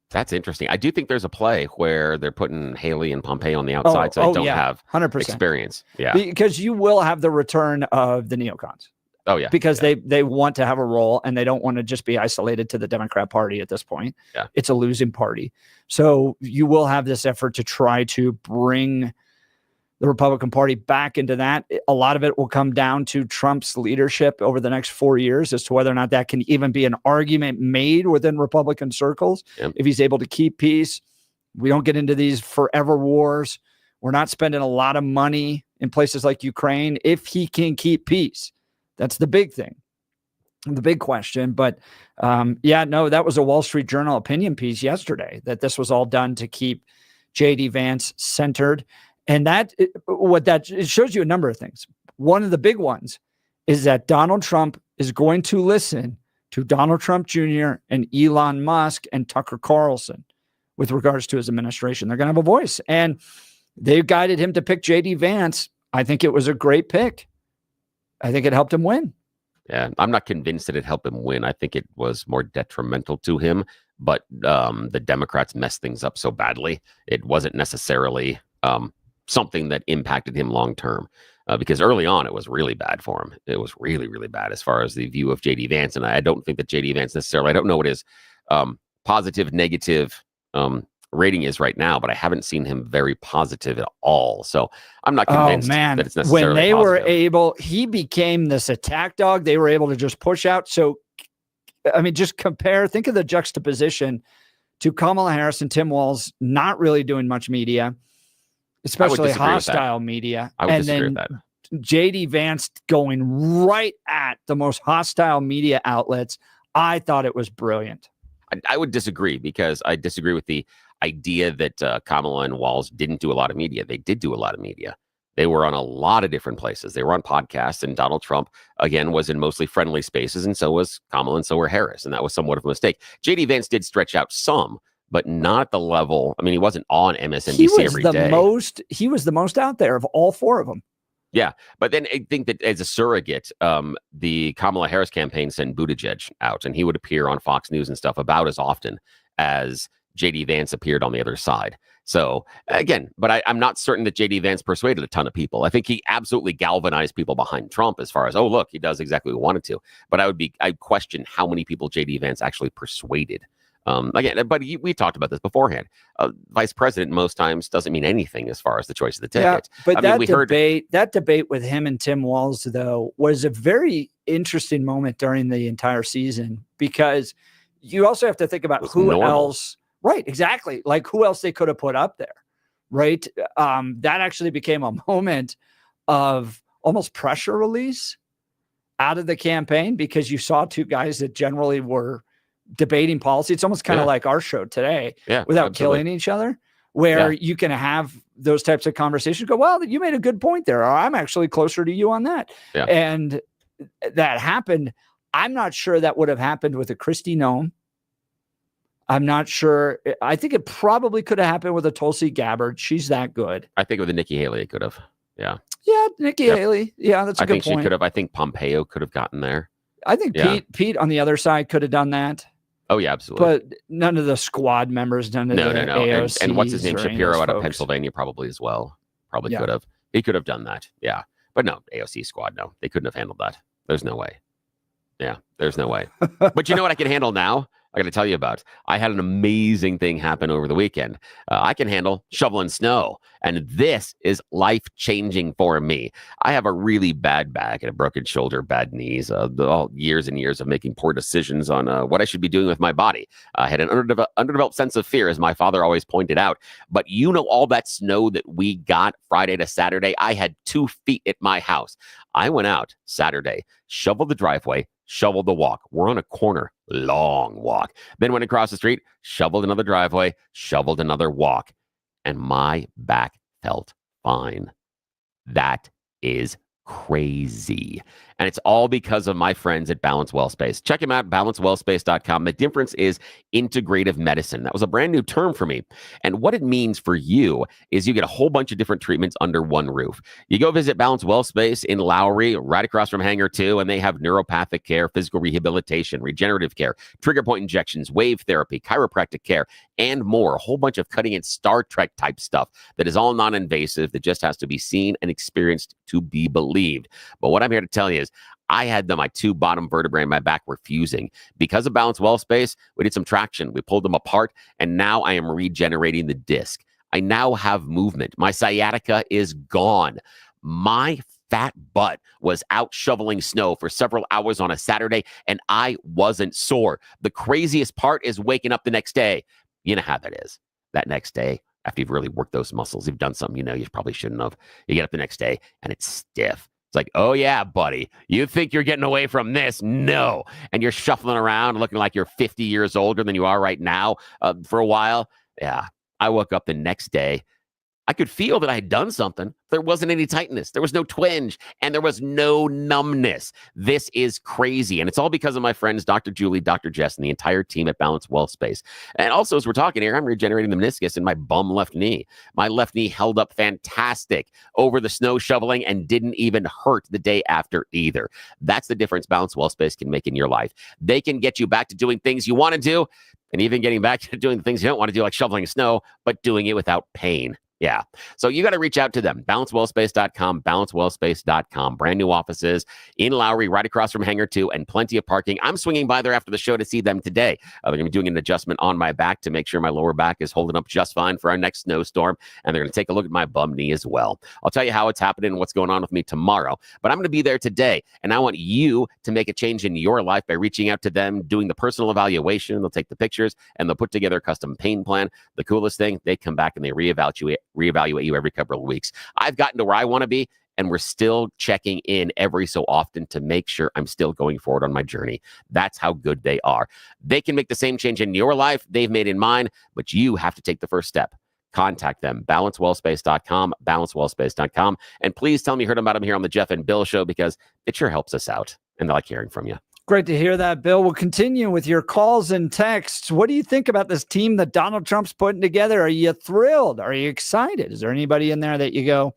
That's interesting. I do think there's a play where they're putting Haley and Pompeo on the outside, so they don't have 100% experience. Yeah, because you will have the return of the neocons. Oh yeah, because they want to have a role and they don't want to just be isolated to the Democrat Party at this point. Yeah, it's a losing party, so you will have this effort to try to bring the Republican Party back into that. A lot of it will come down to Trump's leadership over the next 4 years as to whether or not that can even be an argument made within Republican circles. Yep. If he's able to keep peace, we don't get into these forever wars. We're not spending a lot of money in places like Ukraine. If he can keep peace, that's the big thing, the big question. But that was a Wall Street Journal opinion piece yesterday, that this was all done to keep J.D. Vance centered. And it shows you a number of things. One of the big ones is that Donald Trump is going to listen to Donald Trump Jr. and Elon Musk and Tucker Carlson with regards to his administration. They're going to have a voice. And they guided him to pick J.D. Vance. I think it was a great pick. I think it helped him win. Yeah, I'm not convinced that it helped him win. I think it was more detrimental to him. But the Democrats messed things up so badly. It wasn't necessarily something that impacted him long term, because early on it was really bad for him. It was really, really bad as far as the view of J.D. Vance. And I don't think that J.D. Vance necessarily, I don't know what his positive, negative rating is right now, but I haven't seen him very positive at all. So I'm not convinced that it's necessarily when they positive. he became this attack dog, they were able to just push out. So, I mean, just think of the juxtaposition to Kamala Harris and Tim Walz not really doing much media, especially hostile media. I would and disagree then with that. J.D. Vance going right at the most hostile media outlets. I thought it was brilliant. I would disagree, because I disagree with the idea that Kamala and Walz didn't do a lot of media. They did do a lot of media. They were on a lot of different places. They were on podcasts, and Donald Trump, again, was in mostly friendly spaces, and so was Kamala, and so were Harris, and that was somewhat of a mistake. J.D. Vance did stretch out some, but not at the level. I mean, he wasn't on MSNBC every day. He was the most out there of all four of them. Yeah, but then I think that as a surrogate, the Kamala Harris campaign sent Buttigieg out, and he would appear on Fox News and stuff about as often as J.D. Vance appeared on the other side. So again, but I'm not certain that J.D. Vance persuaded a ton of people. I think he absolutely galvanized people behind Trump as far as, oh, look, he does exactly what he wanted to. But I'd question how many people J.D. Vance actually persuaded. Again, but we talked about this beforehand. Vice president most times doesn't mean anything as far as the choice of the ticket. Yeah, but that debate with him and Tim Walz, though, was a very interesting moment during the entire season, because you also have to think about who else. Right, exactly. Like who else they could have put up there, right? That actually became a moment of almost pressure release out of the campaign, because you saw two guys that generally were debating policy. It's almost kind of like our show today, without killing each other, where you can have those types of conversations. Go, well, you made a good point there, or I'm actually closer to you on that. Yeah. And that happened. I'm not sure that would have happened with a Kristi Noem. I'm not sure. I think it probably could have happened with a Tulsi Gabbard. She's that good. I think with a Nikki Haley, it could have. Yeah. Yeah, Nikki Haley. Yeah, that's a good point. I think she could have. I think Pompeo could have gotten there. I think Pete on the other side could have done that. Oh, yeah, absolutely. But none of the squad members, none of the AOCs. And what's his name? Shapiro out of Pennsylvania probably as well. Probably could have. He could have done that. Yeah. But no, AOC squad, no. They couldn't have handled that. There's no way. Yeah, there's no way. But you know what I can handle now? I got to tell you about. I had an amazing thing happen over the weekend. I can handle shoveling snow, and this is life-changing for me. I have a really bad back and a broken shoulder, bad knees, all years and years of making poor decisions on what I should be doing with my body. I had an underdeveloped sense of fear, as my father always pointed out. But you know, all that snow that we got Friday to Saturday, I had 2 feet at my house. I went out Saturday, shoveled the driveway, shoveled the walk. We're on a corner, long walk. Then went across the street, shoveled another driveway, shoveled another walk, and my back felt fine. That is crazy. And it's all because of my friends at Balance Wellspace. Check them out, balancewellspace.com. The difference is integrative medicine. That was a brand new term for me. And what it means for you is you get a whole bunch of different treatments under one roof. You go visit Balance Wellspace in Lowry, right across from Hangar 2, and they have neuropathic care, physical rehabilitation, regenerative care, trigger point injections, wave therapy, chiropractic care, and more. A whole bunch of cutting-edge Star Trek type stuff that is all non-invasive, that just has to be seen and experienced to be believed. But what I'm here to tell you is I had my two bottom vertebrae in my back were fusing. Because of Balance Wellspace, we did some traction. We pulled them apart, and now I am regenerating the disc. I now have movement. My sciatica is gone. My fat butt was out shoveling snow for several hours on a Saturday, and I wasn't sore. The craziest part is waking up the next day. You know how that is. That next day, after you've really worked those muscles, you've done something you probably shouldn't have. You get up the next day, and it's stiff. It's like, oh, yeah, buddy, you think you're getting away from this? No. And you're shuffling around looking like you're 50 years older than you are right now for a while. Yeah. I woke up the next day. I could feel that I had done something. There wasn't any tightness. There was no twinge, and there was no numbness. This is crazy. And it's all because of my friends, Dr. Julie, Dr. Jess, and the entire team at Balance Wellspace. And also, as we're talking here, I'm regenerating the meniscus in my bum left knee. My left knee held up fantastic over the snow shoveling and didn't even hurt the day after either. That's the difference Balance Wellspace can make in your life. They can get you back to doing things you want to do, and even getting back to doing things you don't want to do, like shoveling snow, but doing it without pain. Yeah. So you got to reach out to them. Balancewellspace.com, balancewellspace.com. Brand new offices in Lowry, right across from Hangar 2, and plenty of parking. I'm swinging by there after the show to see them today. They're going to be doing an adjustment on my back to make sure my lower back is holding up just fine for our next snowstorm. And they're going to take a look at my bum knee as well. I'll tell you how it's happening and what's going on with me tomorrow. But I'm going to be there today. And I want you to make a change in your life by reaching out to them, doing the personal evaluation. They'll take the pictures and they'll put together a custom pain plan. The coolest thing, they come back and they reevaluate you every couple of weeks. I've gotten to where I want to be, and we're still checking in every so often to make sure I'm still going forward on my journey. That's how good they are. They can make the same change in your life they've made in mine, but you have to take the first step. Contact them, balancewellspace.com, balancewellspace.com. And please tell me you heard about them here on the Jeff and Bill Show, because it sure helps us out, and they like hearing from you. Great to hear that, Bill. We'll continue with your calls and texts. What do you think about this team that Donald Trump's putting together? Are you thrilled? Are you excited? Is there anybody in there that you go,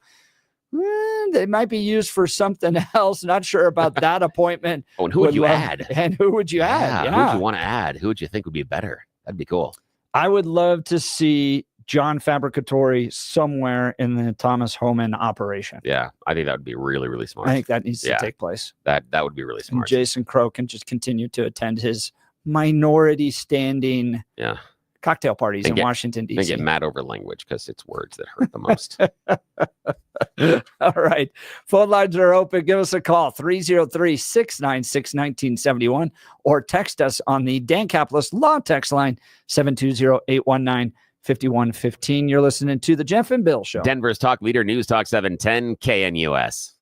they might be used for something else? Not sure about that appointment. Oh, and who would you add? And who would you add? Who would you want to add? Who would you think would be better? That'd be cool. I would love to see John Fabricatori somewhere in the Thomas Homan operation. Yeah, I think that would be really, really smart. I think that needs to take place. That would be really smart. And Jason Crow can just continue to attend his minority standing cocktail parties in Washington, D.C. They get mad over language because it's words that hurt the most. All right. Phone lines are open. Give us a call, 303-696-1971, or text us on the Dan Capitalist Law text line, 720-819-5115. You're listening to the Jeff and Bill Show. Denver's Talk Leader, News Talk 710 KNUS.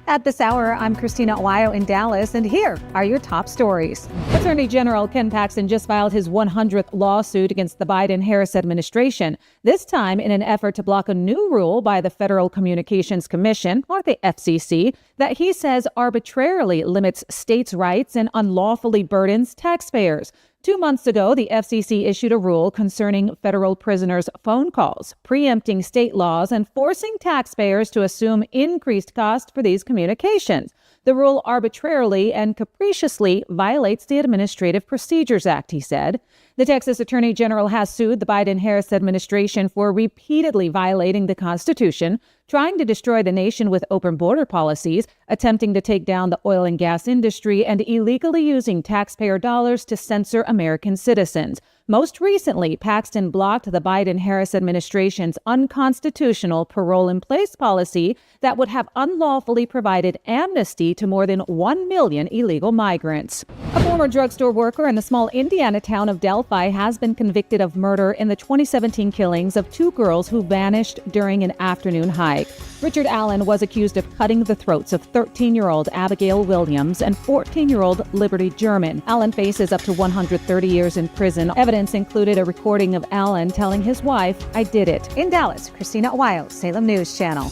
At this hour, I'm Christina Owayo in Dallas, and here are your top stories. Attorney General Ken Paxton just filed his 100th lawsuit against the Biden-Harris administration, this time in an effort to block a new rule by the Federal Communications Commission, or the FCC, that he says arbitrarily limits states' rights and unlawfully burdens taxpayers. 2 months ago, the FCC issued a rule concerning federal prisoners' phone calls, preempting state laws and forcing taxpayers to assume increased cost for these communications. The rule arbitrarily and capriciously violates the Administrative Procedures Act, he said. The Texas Attorney General has sued the Biden-Harris administration for repeatedly violating the Constitution, trying to destroy the nation with open border policies, attempting to take down the oil and gas industry, and illegally using taxpayer dollars to censor American citizens. Most recently, Paxton blocked the Biden-Harris administration's unconstitutional parole-in-place policy that would have unlawfully provided amnesty to more than 1 million illegal migrants. A former drugstore worker in the small Indiana town of Delphi has been convicted of murder in the 2017 killings of 2 girls who vanished during an afternoon hike. Richard Allen was accused of cutting the throats of 13-year-old Abigail Williams and 14-year-old Liberty German. Allen faces up to 130 years in prison. Evidence included a recording of Allen telling his wife, "I did it." In Dallas, Christina Owayo, Salem News Channel.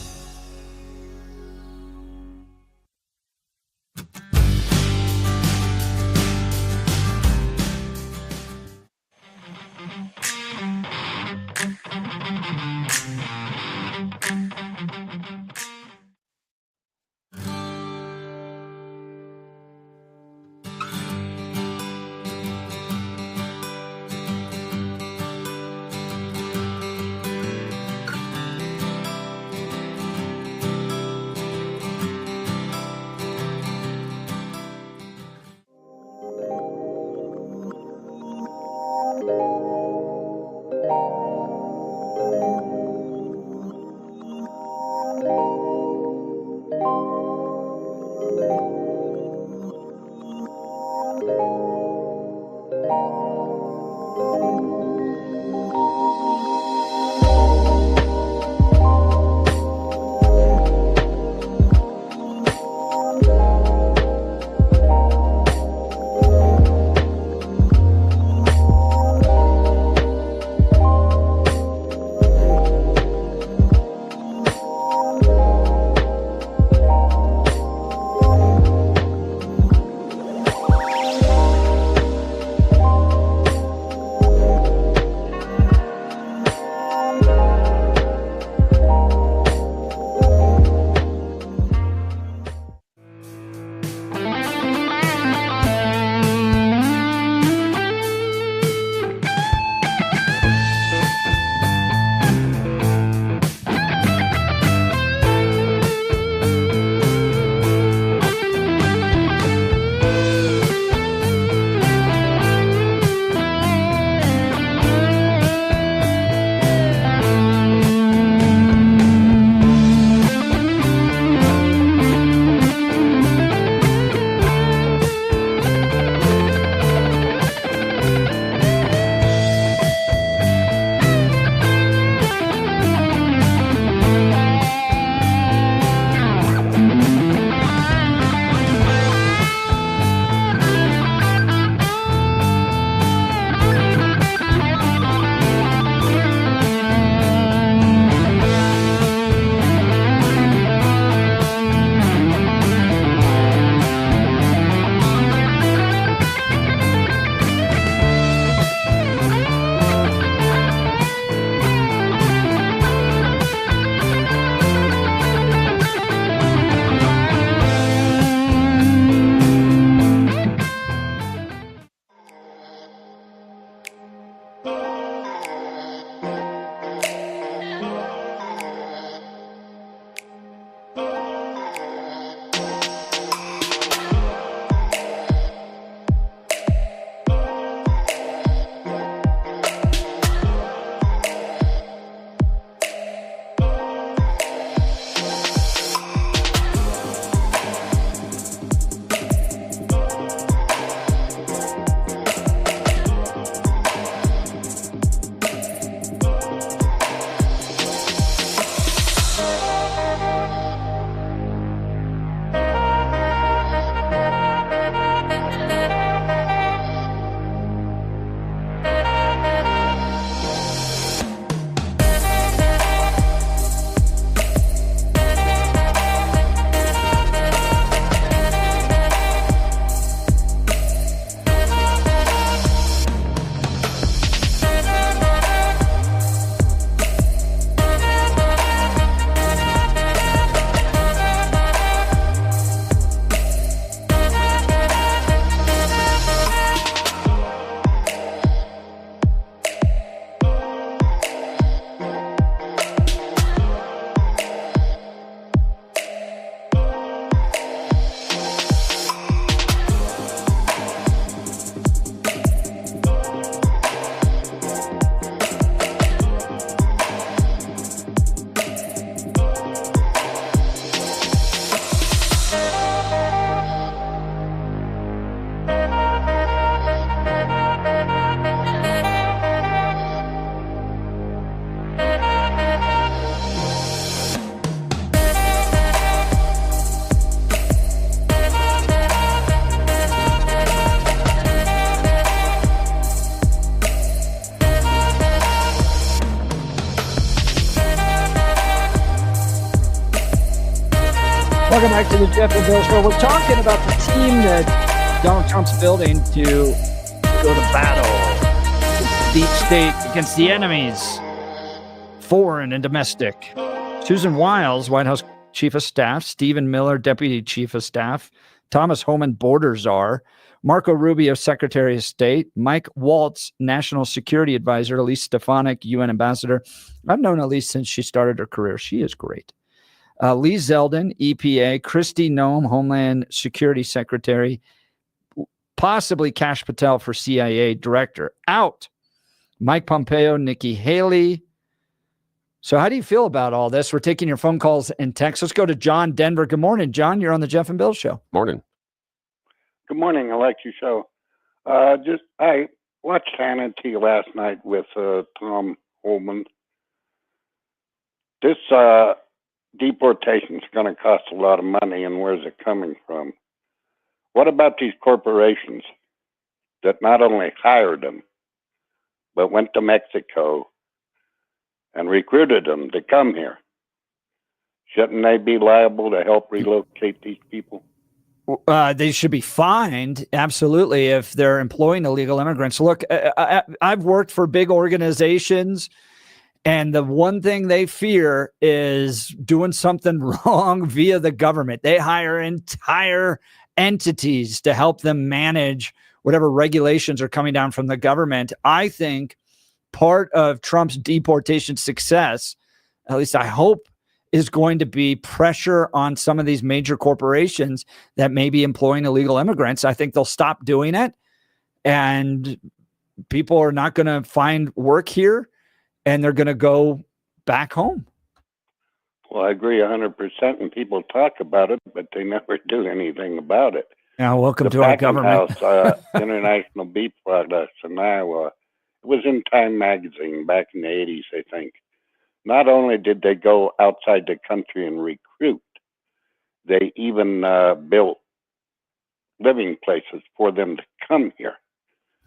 Welcome back to the Jeff and Bill Show. We're talking about the team that Donald Trump's building to go to battle, deep state against the enemies, foreign and domestic. Susan Wiles, White House Chief of Staff; Stephen Miller, Deputy Chief of Staff; Thomas Homan, Border Czar; Marco Rubio, Secretary of State; Mike Waltz, National Security Advisor; Elise Stefanik, UN Ambassador. I've known Elise since she started her career. She is great. Lee Zeldin, EPA; Kristi Noem, Homeland Security Secretary; possibly Kash Patel for CIA Director. Out. Mike Pompeo, Nikki Haley. So how do you feel about all this? We're taking your phone calls and texts. Let's go to John, Denver. Good morning, John. You're on the Jeff and Bill Show. Morning. Good morning. I like your show. I watched Hannity last night with Tom Holman. This deportation is going to cost a lot of money, and where's it coming from? What about these corporations that not only hired them, but went to Mexico and recruited them to come here? Shouldn't they be liable to help relocate these people? They should be fined, absolutely, if they're employing illegal immigrants. Look, I've worked for big organizations, and the one thing they fear is doing something wrong via the government. They hire entire entities to help them manage whatever regulations are coming down from the government. I think part of Trump's deportation success, at least I hope, is going to be pressure on some of these major corporations that may be employing illegal immigrants. I think they'll stop doing it, and people are not going to find work here, and they're going to go back home. Well, I agree 100%, and people talk about it, but they never do anything about it. Yeah, welcome the to our government. House, International Beef Products in Iowa. It was in Time magazine back in the 80s, I think. Not only did they go outside the country and recruit, they even built living places for them to come here.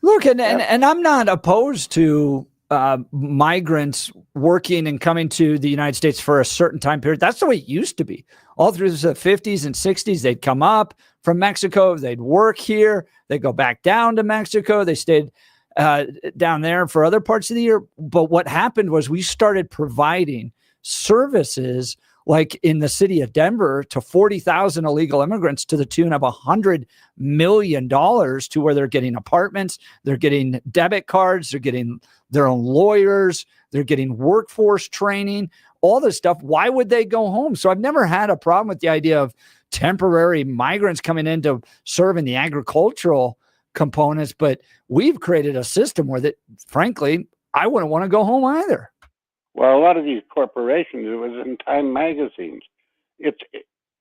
Look, and I'm not opposed to migrants working and coming to the United States for a certain time period. That's the way it used to be. All through the 50s and 60s, they'd come up from Mexico, they'd work here, they'd go back down to Mexico, they stayed down there for other parts of the year. But what happened was we started providing services like in the city of Denver to 40,000 illegal immigrants to the tune of $100 million, to where they're getting apartments, they're getting debit cards, they're getting their own lawyers, they're getting workforce training, all this stuff. Why would they go home? So I've never had a problem with the idea of temporary migrants coming in to serve in the agricultural components, but we've created a system where that, frankly, I wouldn't want to go home either. Well, a lot of these corporations, it was in Time magazines.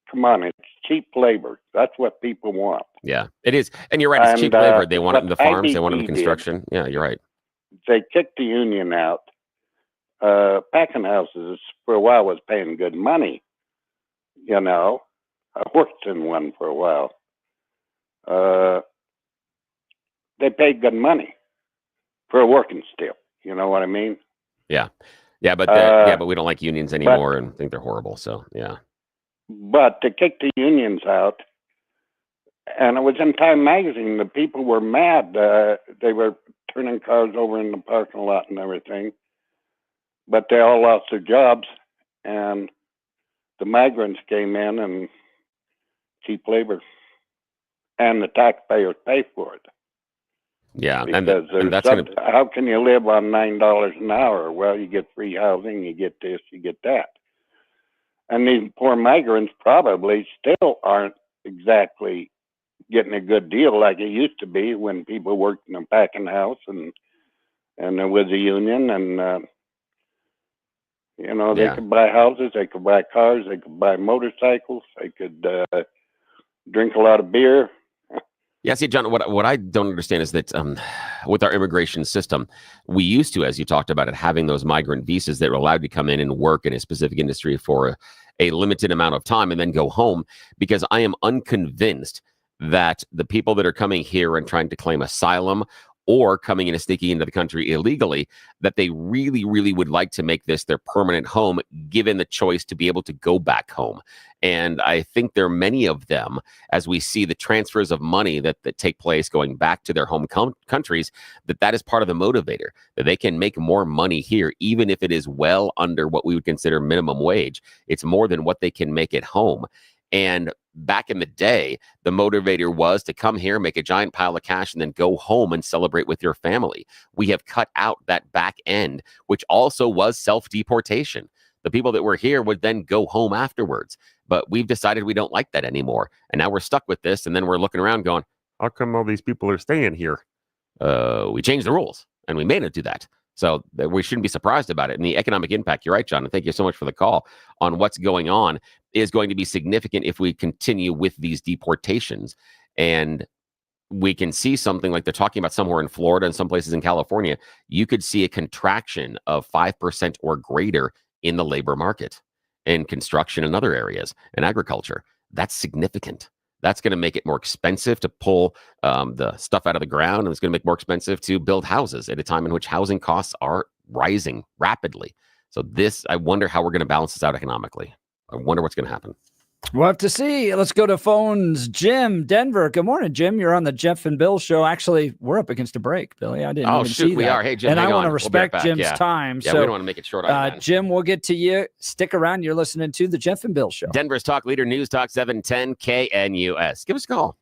Come on, it's cheap labor. That's what people want. Yeah, it is. And you're right, it's cheap labor. They want it in the farms, they want it in construction. Yeah, you're right. They kicked the union out. Packing houses for a while was paying good money. You know, I worked in one for a while. They paid good money for a working still. You know what I mean? Yeah. Yeah, but we don't like unions anymore and think they're horrible. So yeah. But to kick the unions out, and it was in Time magazine, the people were mad. They were turning cars over in the parking lot and everything. But they all lost their jobs, and the migrants came in and cheap labor, and the taxpayers pay for it. Yeah, because and that's how can you live on $9 an hour? Well, you get free housing, you get this, you get that. And these poor migrants probably still aren't exactly getting a good deal like it used to be when people worked in a packing house and there was a union, and they could buy houses, they could buy cars, they could buy motorcycles, they could drink a lot of beer. Yeah, see, John, what I don't understand is that with our immigration system, we used to, as you talked about it, having those migrant visas that were allowed to come in and work in a specific industry for a limited amount of time and then go home, because I am unconvinced that the people that are coming here and trying to claim asylum or coming in and sneaking into the country illegally, that they really, really would like to make this their permanent home, given the choice to be able to go back home. And I think there are many of them, as we see the transfers of money that take place going back to their home countries, that is part of the motivator, that they can make more money here, even if it is well under what we would consider minimum wage. It's more than what they can make at home. And back in the day, the motivator was to come here, make a giant pile of cash, and then go home and celebrate with your family. We have cut out that back end, which also was self-deportation. The people that were here would then go home afterwards. But we've decided we don't like that anymore. And now we're stuck with this. And then we're looking around going, how come all these people are staying here? We changed the rules and we made it do that. So we shouldn't be surprised about it. And the economic impact, you're right, John, and thank you so much for the call, on what's going on is going to be significant if we continue with these deportations. And we can see something like they're talking about somewhere in Florida and some places in California. You could see a contraction of 5% or greater in the labor market, in construction and other areas, and agriculture. That's significant. That's going to make it more expensive to pull the stuff out of the ground, and it's going to make it more expensive to build houses at a time in which housing costs are rising rapidly. So this, I wonder how we're going to balance this out economically. I wonder what's going to happen. We'll have to see. Let's go to phones. Jim, Denver. Good morning, Jim. You're on the Jeff and Bill show. Actually, we're up against a break, Billy. I didn't even see that. We are. Hey, Jim, and I want to We'll respect Jim's time. Yeah, so, we don't want to make it short on Jim, we'll get to you. Stick around. You're listening to the Jeff and Bill show. Denver's talk leader, News Talk 710 KNUS. Give us a call.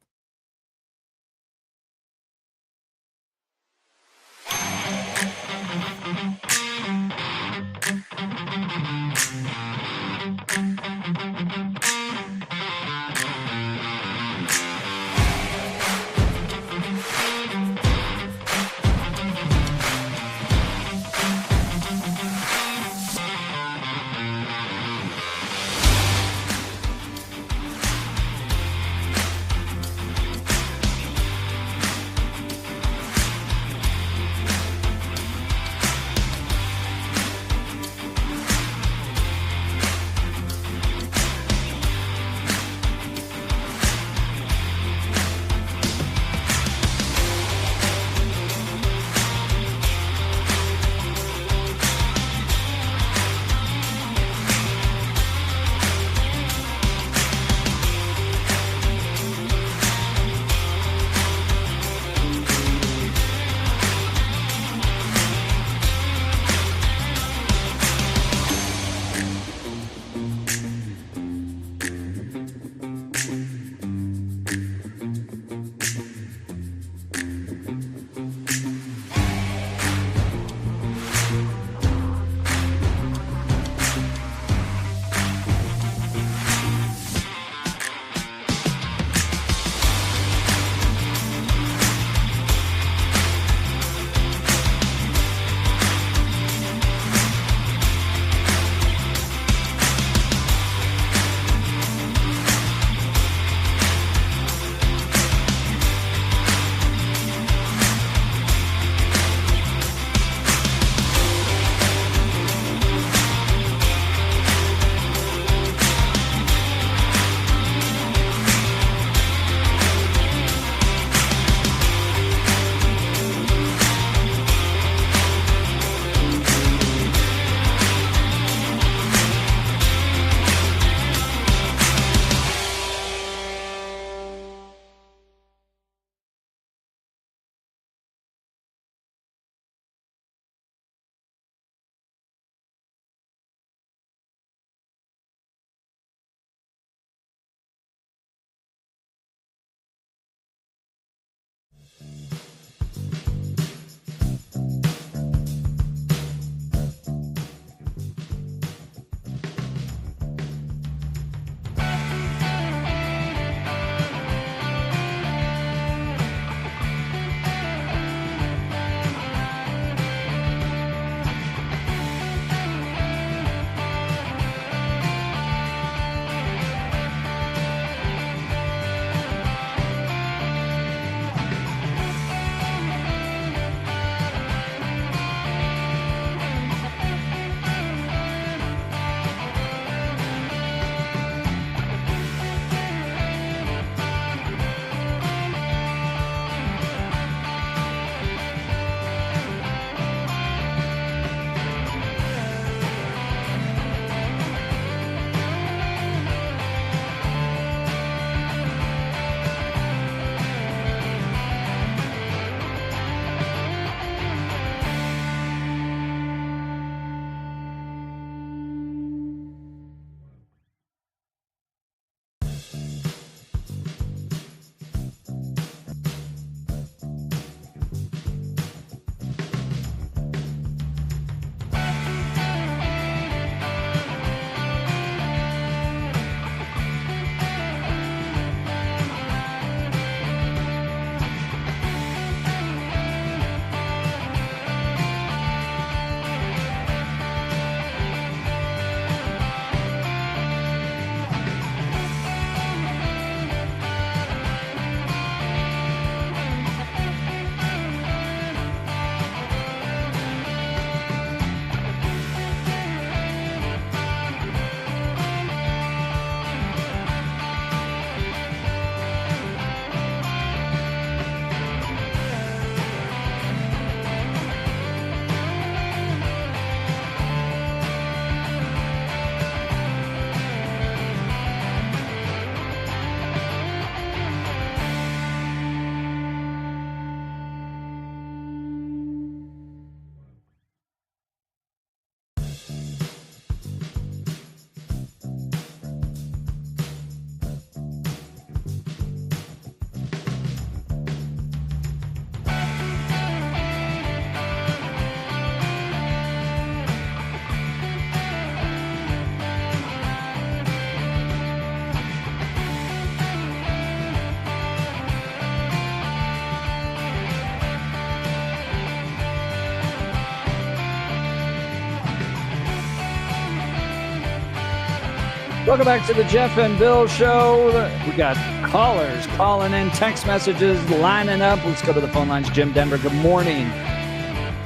Welcome back to the Jeff and Bill Show. We got callers calling in, text messages lining up. Let's go to the phone lines. Jim Denver, good morning.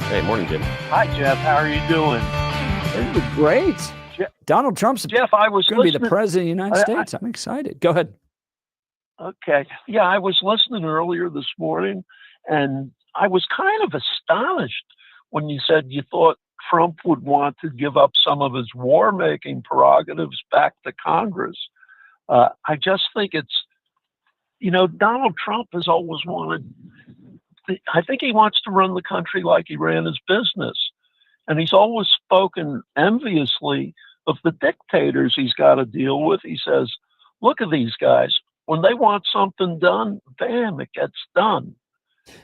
Hey, morning, Jim. Hi, Jeff. How are you doing? Great. Donald Trump's Jeff, I was going to be the listening- president of the United States. I'm excited. Go ahead. Okay. Yeah, I was listening earlier this morning, and I was kind of astonished when you said you thought Trump would want to give up some of his war-making prerogatives back to Congress. I just think it's, Donald Trump has always wanted, I think he wants to run the country like he ran his business. And he's always spoken enviously of the dictators he's got to deal with. He says, look at these guys. When they want something done, bam, it gets done.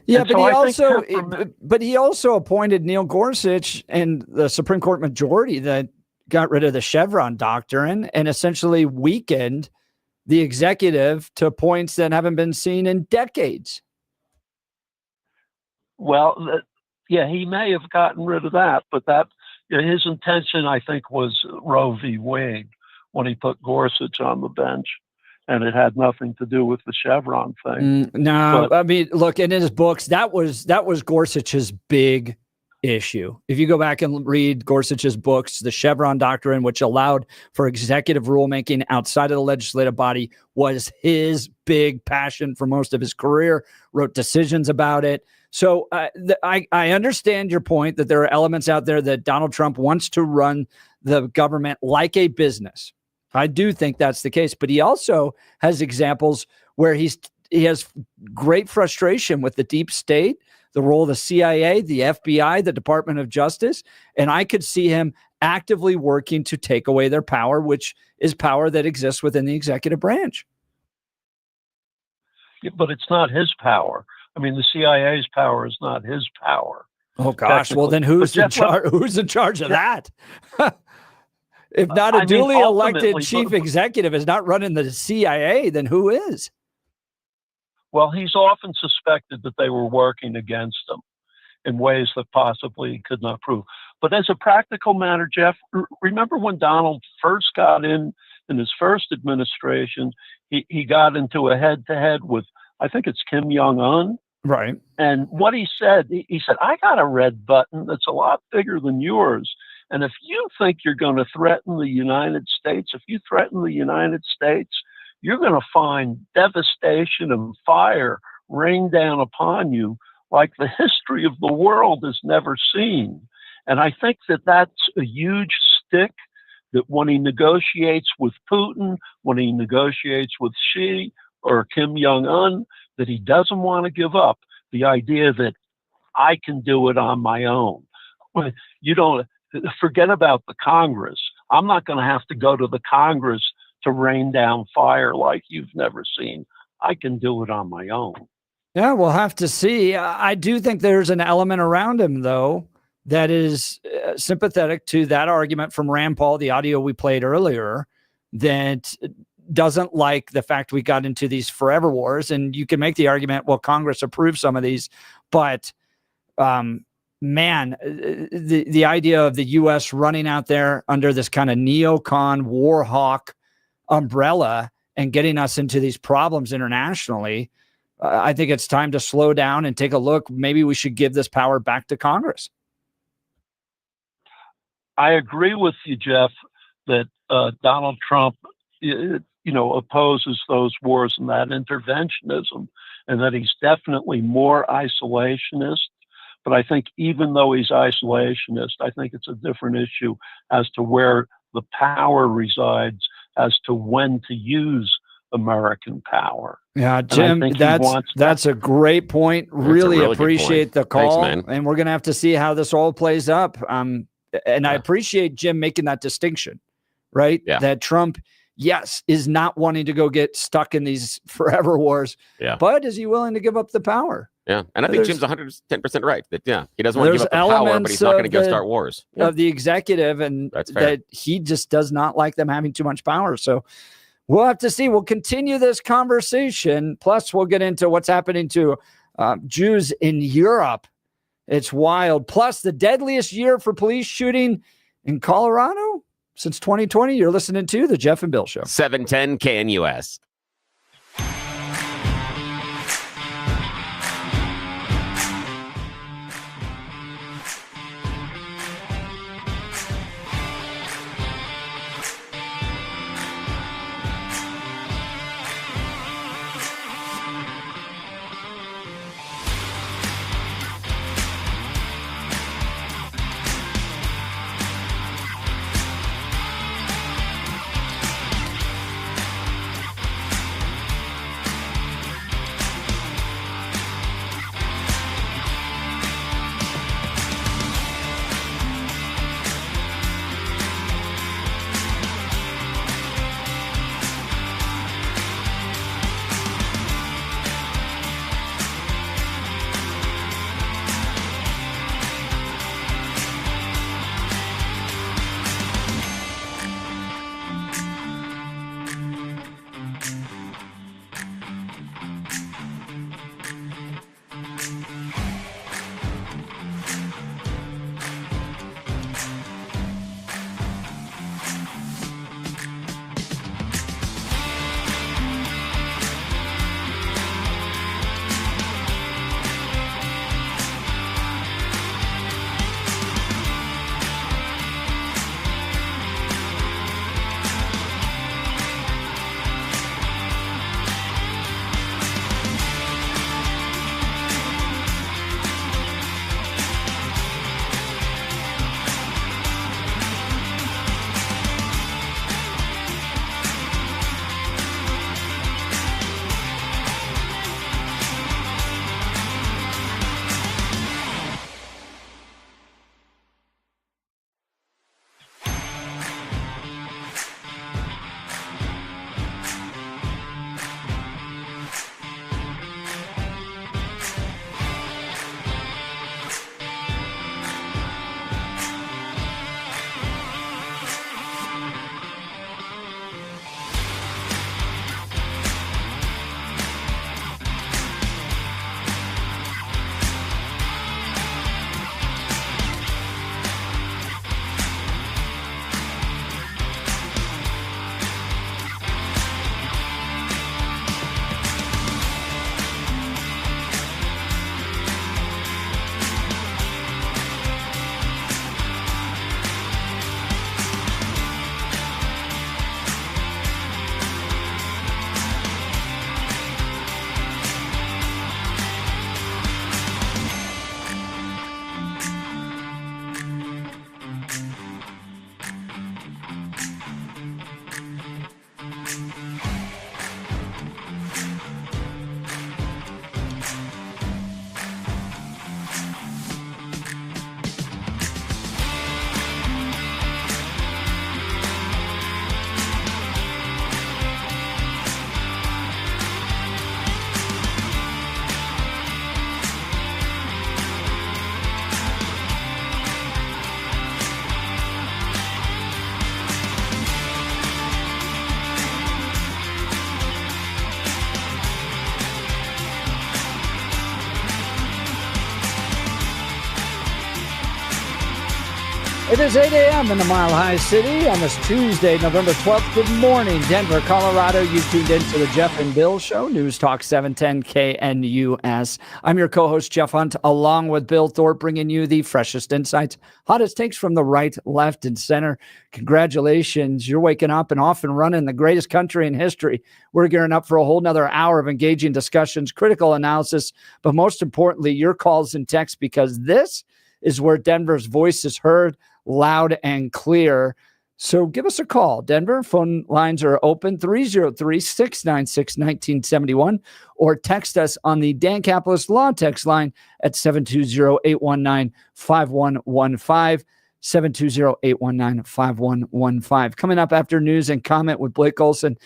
Yeah, And but he also appointed Neil Gorsuch and the Supreme Court majority that got rid of the Chevron doctrine and essentially weakened the executive to points that haven't been seen in decades. Well, yeah, he may have gotten rid of that, but his intention, I think, was Roe v. Wade when he put Gorsuch on the bench. And it had nothing to do with the Chevron thing. I mean, look, in his books, that was Gorsuch's big issue. If you go back and read Gorsuch's books, the Chevron doctrine, which allowed for executive rulemaking outside of the legislative body, was his big passion for most of his career, wrote decisions about it. So I understand your point that there are elements out there that Donald Trump wants to run the government like a business. I do think that's the case, but he also has examples where he has great frustration with the deep state, the role of the CIA, the FBI, the Department of Justice, and I could see him actively working to take away their power, which is power that exists within the executive branch. Yeah, but it's not his power. I mean, the CIA's power is not his power. Oh gosh, well then who's in charge of that? If not a duly elected chief executive is not running the CIA, then who is? Well, he's often suspected that they were working against him in ways that possibly he could not prove. But as a practical matter, Jeff, remember when Donald first got in his first administration, he got into a head-to-head with, I think it's Kim Jong-un. Right. And what he said, I got a red button that's a lot bigger than yours. And if you think you're going to threaten the United States, if you threaten the United States, you're going to find devastation and fire rain down upon you like the history of the world has never seen. And I think that that's a huge stick that when he negotiates with Putin, when he negotiates with Xi or Kim Jong-un, that he doesn't want to give up the idea that I can do it on my own. You don't. Forget about the Congress. I'm not going to have to go to the Congress to rain down fire like you've never seen. I can do it on my own. Yeah, we'll have to see. I do think there's an element around him, though, that is sympathetic to that argument from Rand Paul, the audio we played earlier, that doesn't like the fact we got into these forever wars. And you can make the argument, well, Congress approved some of these, but man, the idea of the U.S. running out there under this kind of neocon war hawk umbrella and getting us into these problems internationally, I think it's time to slow down and take a look. Maybe we should give this power back to Congress. I agree with you, Jeff, that Donald Trump, opposes those wars and that interventionism, and that he's definitely more isolationist. But I think even though he's isolationist, I think it's a different issue as to where the power resides, as to when to use American power. Yeah, Jim, that's a great point. Really appreciate the call. Thanks, man. And we're going to have to see how this all plays up. And I appreciate Jim making that distinction, right? Yeah. That Trump, yes, is not wanting to go get stuck in these forever wars. Yeah. But is he willing to give up the power? Yeah, and I think Jim's 110% right. That he doesn't want to give up the power, but he's not going to go start wars. Of the executive, and that he just does not like them having too much power. So we'll have to see. We'll continue this conversation. Plus, we'll get into what's happening to Jews in Europe. It's wild. Plus, the deadliest year for police shooting in Colorado. since 2020, you're listening to The Jeff and Bill Show. 710 KNUS. It is 8 a.m. in the Mile High City on this Tuesday, November 12th. Good morning, Denver, Colorado. You tuned into the Jeff and Bill Show, News Talk 710 KNUS. I'm your co-host, Jeff Hunt, along with Bill Thorpe, bringing you the freshest insights, hottest takes from the right, left, and center. Congratulations. You're waking up and off and running the greatest country in history. We're gearing up for a whole nother hour of engaging discussions, critical analysis, but most importantly, your calls and texts, because this is where Denver's voice is heard loud and clear. So give us a call. Denver phone lines are open 303-696-1971 or text us on the Dan Capitalist Law text line at 720-819-5115. 720-819-5115. Coming up after news and comment with Blake Olson,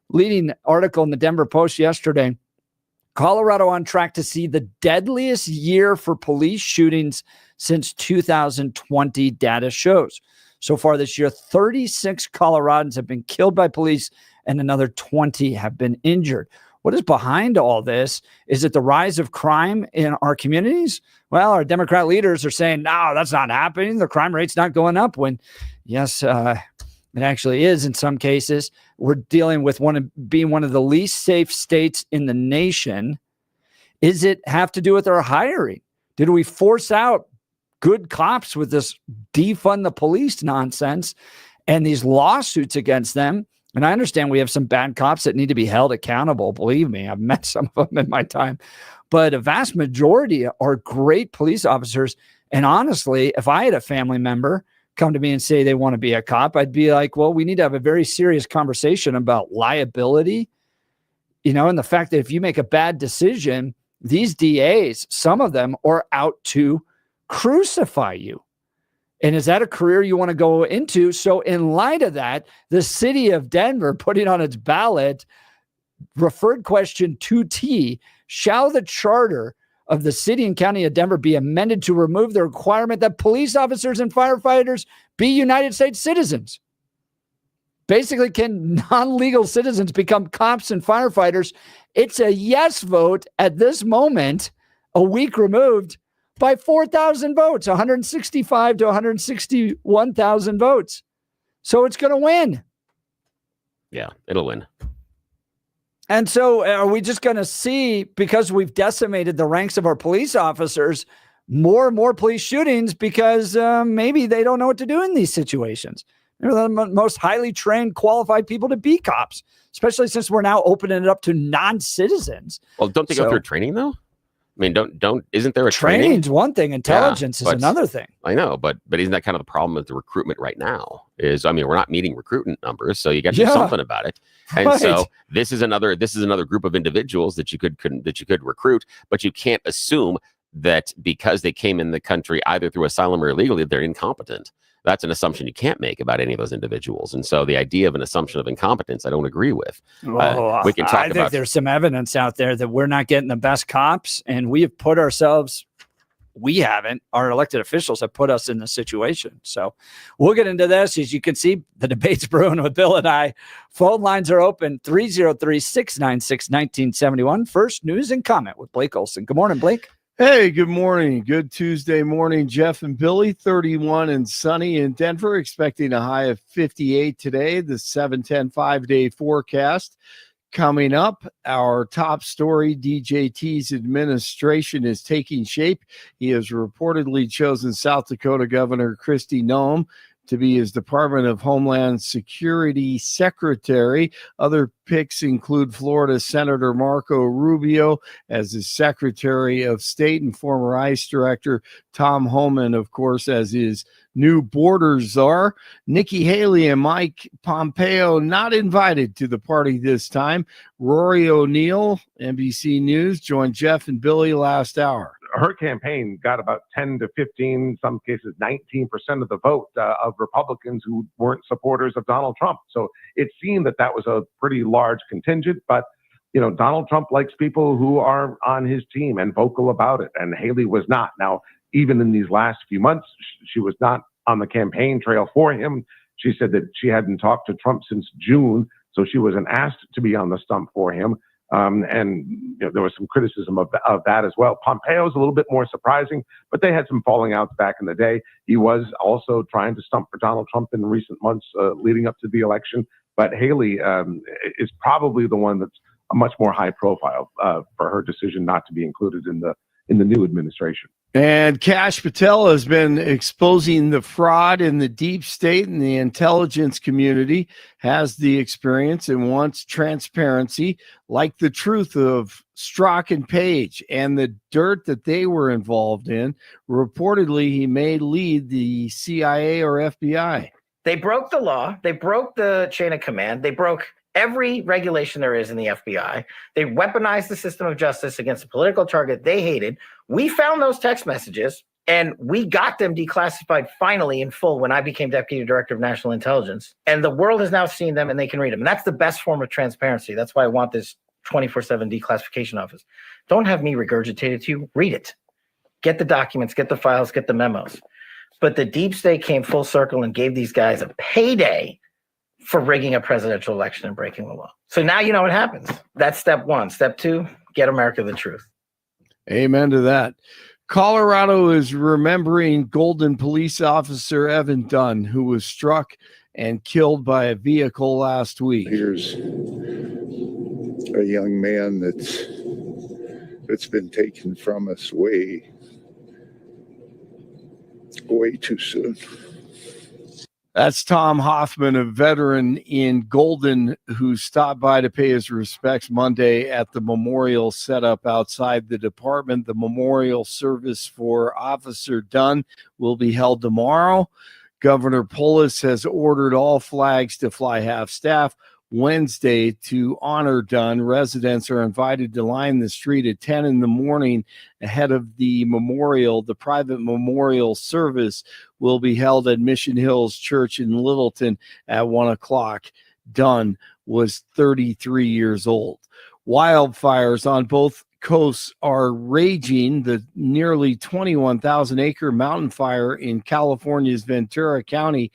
leading article in the Denver Post yesterday. Colorado on track to see the deadliest year for police shootings since 2020, data shows. So far this year, 36 Coloradans have been killed by police and another 20 have been injured. What is behind all this? Is it the rise of crime in our communities? Well, our Democrat leaders are saying, no, that's not happening. The crime rate's not going up when, yes, It actually is in some cases. We're dealing with being one of the least safe states in the nation. Is it have to do with our hiring? Did we force out good cops with this defund the police nonsense and these lawsuits against them? And I understand we have some bad cops that need to be held accountable. Believe me, I've met some of them in my time. But a vast majority are great police officers. And honestly, if I had a family member come to me and say they want to be a cop, I'd be like, well, we need to have a very serious conversation about liability, and the fact that if you make a bad decision, these DAs, some of them are out to crucify you. And is that a career you want to go into? So in light of that, the city of Denver putting on its ballot, referred question 2T, shall the charter of the city and county of Denver be amended to remove the requirement that police officers and firefighters be United States citizens? Basically, can non-legal citizens become cops and firefighters? It's a yes vote at this moment, a week removed, by 4,000 votes, 165 to 161,000 votes. So it's going to win. Yeah, it'll win. And so are we just going to see, because we've decimated the ranks of our police officers, more and more police shootings because maybe they don't know what to do in these situations? They're the most highly trained, qualified people to be cops, especially since we're now opening it up to non-citizens. Well, don't they go through training though? I mean, isn't there a training? Training's one thing, intelligence is another thing. I know, but isn't that kind of the problem with the recruitment right now? We're not meeting recruitment numbers, so you got to do something about it. And so this is another group of individuals that you could recruit, but you can't assume that because they came in the country either through asylum or illegally, they're incompetent. That's an assumption you can't make about any of those individuals. And so the idea of an assumption of incompetence, I don't agree with. We can talk I think there's some evidence out there that we're not getting the best cops, and we have put ourselves, our elected officials have put us in this situation. So we'll get into this. As you can see, the debate's brewing with Bill and I. Phone lines are open, 303-696-1971. First, news and comment with Blake Olson. Good morning, Blake. Hey, good morning. Good Tuesday morning, Jeff and Billy. 31 and sunny in Denver, expecting a high of 58 today. The 7-10 5-day forecast coming up. Our top story, DJT's administration is taking shape. He has reportedly chosen South Dakota Governor Kristi Noem to be his Department of Homeland Security secretary. Other picks include Florida Senator Marco Rubio as his Secretary of State and former ICE Director Tom Homan, of course, as his new border czar. Nikki Haley and Mike Pompeo not invited to the party this time. Rory O'Neill, NBC News, joined Jeff and Billy last hour. Her campaign got about 10 to 15, some cases 19% of the vote of Republicans who weren't supporters of Donald Trump. So it seemed that was a pretty large contingent, but Donald Trump likes people who are on his team and vocal about it, and Haley was not. Now, even in these last few months, she was not on the campaign trail for him. She said that she hadn't talked to Trump since June, so she wasn't asked to be on the stump for him. There was some criticism of that as well. Pompeo's a little bit more surprising, but they had some falling outs back in the day. He was also trying to stump for Donald Trump in recent months leading up to the election. But Haley is probably the one that's a much more high profile for her decision not to be included in the new administration. And Kash Patel has been exposing the fraud in the deep state and the intelligence community, has the experience and wants transparency, like the truth of Strzok and Page and the dirt that they were involved in. Reportedly, he may lead the CIA or FBI. They broke the law. They broke the chain of command. They broke every regulation there is in the FBI. They weaponized the system of justice against a political target they hated. We found those text messages and we got them declassified finally in full when I became Deputy Director of National Intelligence. And the world has now seen them and they can read them. And that's the best form of transparency. That's why I want this 24/7 declassification office. Don't have me regurgitate it to you. Read it. Get the documents, get the files, get the memos. But the deep state came full circle and gave these guys a payday for rigging a presidential election and breaking the law. So now you know what happens. That's step one. Step two, get America the truth. Amen to that. Colorado is remembering Golden police officer Evan Dunn, who was struck and killed by a vehicle last week. Here's a young man that's been taken from us way too soon. That's Tom Hoffman, a veteran in Golden, who stopped by to pay his respects Monday at the memorial set up outside the department. The memorial service for Officer Dunn will be held tomorrow. Governor Polis has ordered all flags to fly half-staff Wednesday to honor Dunn. Residents are invited to line the street at 10 in the morning ahead of the memorial. The private memorial service will be held at Mission Hills Church in Littleton at 1 o'clock. Dunn was 33 years old. Wildfires on both coasts are raging. The nearly 21,000-acre mountain fire in California's Ventura County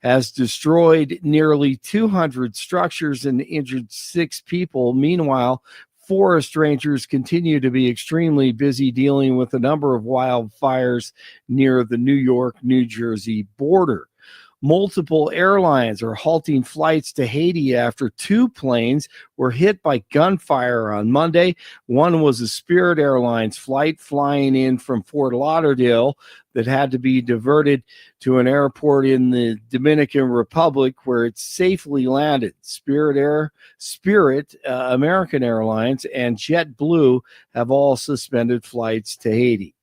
has destroyed nearly 200 structures and injured 6 people. Meanwhile, forest rangers continue to be extremely busy dealing with a number of wildfires near the New York-New Jersey border. Multiple airlines are halting flights to Haiti after 2 planes were hit by gunfire on Monday. One was a Spirit Airlines flight flying in from Fort Lauderdale that had to be diverted to an airport in the Dominican Republic, where it safely landed. Spirit, American Airlines, and JetBlue have all suspended flights to Haiti.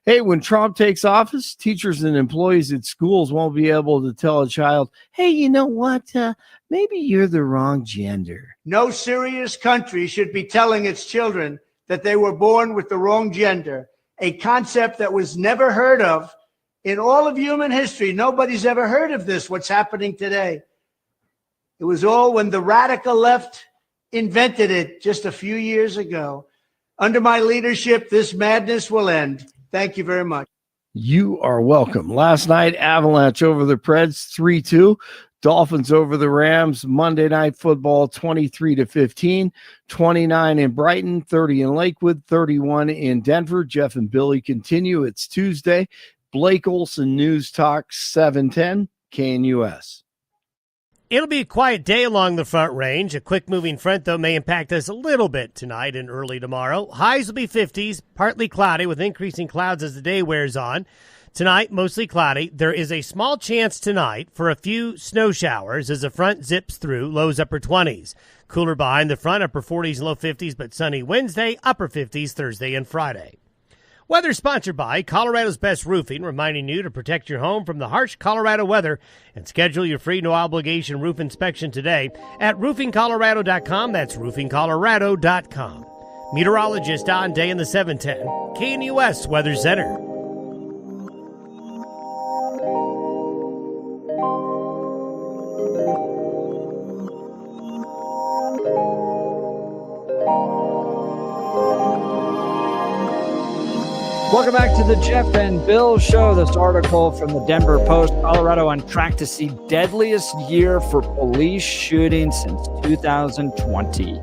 Hey, when Trump takes office, teachers and employees at schools won't be able to tell a child, hey, you know what? Maybe you're the wrong gender. No serious country should be telling its children that they were born with the wrong gender, a concept that was never heard of in all of human history. Nobody's ever heard of this, what's happening today. It was all when the radical left invented it just a few years ago. Under my leadership, this madness will end. Thank you very much. You are welcome. Last night, Avalanche over the Preds 3-2. Dolphins over the Rams. Monday Night Football 23-15. 29 in Brighton, 30 in Lakewood, 31 in Denver. Jeff and Billy continue. It's Tuesday. Blake Olson, News Talk 710 KNUS. It'll be a quiet day along the Front Range. A quick-moving front, though, may impact us a little bit tonight and early tomorrow. Highs will be 50s, partly cloudy with increasing clouds as the day wears on. Tonight, mostly cloudy. There is a small chance tonight for a few snow showers as the front zips through, lows upper 20s. Cooler behind the front, upper 40s and low 50s, but sunny Wednesday, upper 50s Thursday and Friday. Weather sponsored by Colorado's Best Roofing, reminding you to protect your home from the harsh Colorado weather and schedule your free no-obligation roof inspection today at roofingcolorado.com. That's roofingcolorado.com. Meteorologist Don Day in the 710 KNUS Weather Center. Welcome back to the Jeff and Bill Show. This article from the Denver Post. Colorado on track to see deadliest year for police shootings since 2020.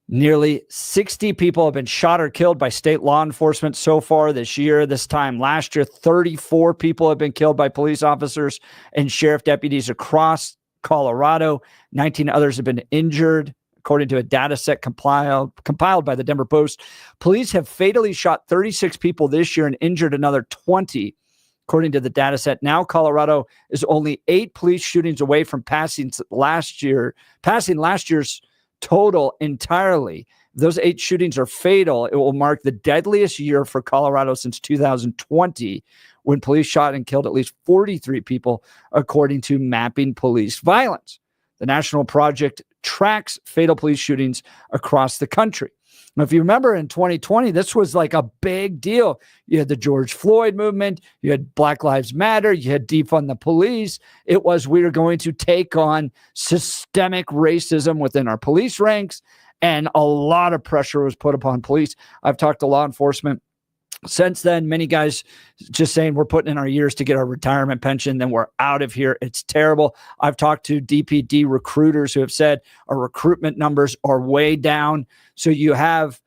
Nearly 60 people have been shot or killed by state law enforcement so far this year. This time last year, 34 people have been killed by police officers and sheriff deputies across Colorado. 19 others have been injured. According to a data set compiled by the Denver Post, police have fatally shot 36 people this year and injured another 20, according to the data set. Now Colorado is only 8 police shootings away from passing last year's total entirely. If those 8 shootings are fatal, it will mark the deadliest year for Colorado since 2020, when police shot and killed at least 43 people, according to Mapping Police Violence. The national project tracks fatal police shootings across the country. Now, if you remember in 2020, this was like a big deal. You had the George Floyd movement, you had Black Lives Matter, you had defund the police. It was, we are going to take on systemic racism within our police ranks, and a lot of pressure was put upon police. I've talked to law enforcement since then, many guys just saying we're putting in our years to get our retirement pension, then we're out of here. It's terrible. I've talked to DPD recruiters who have said our recruitment numbers are way down. So you have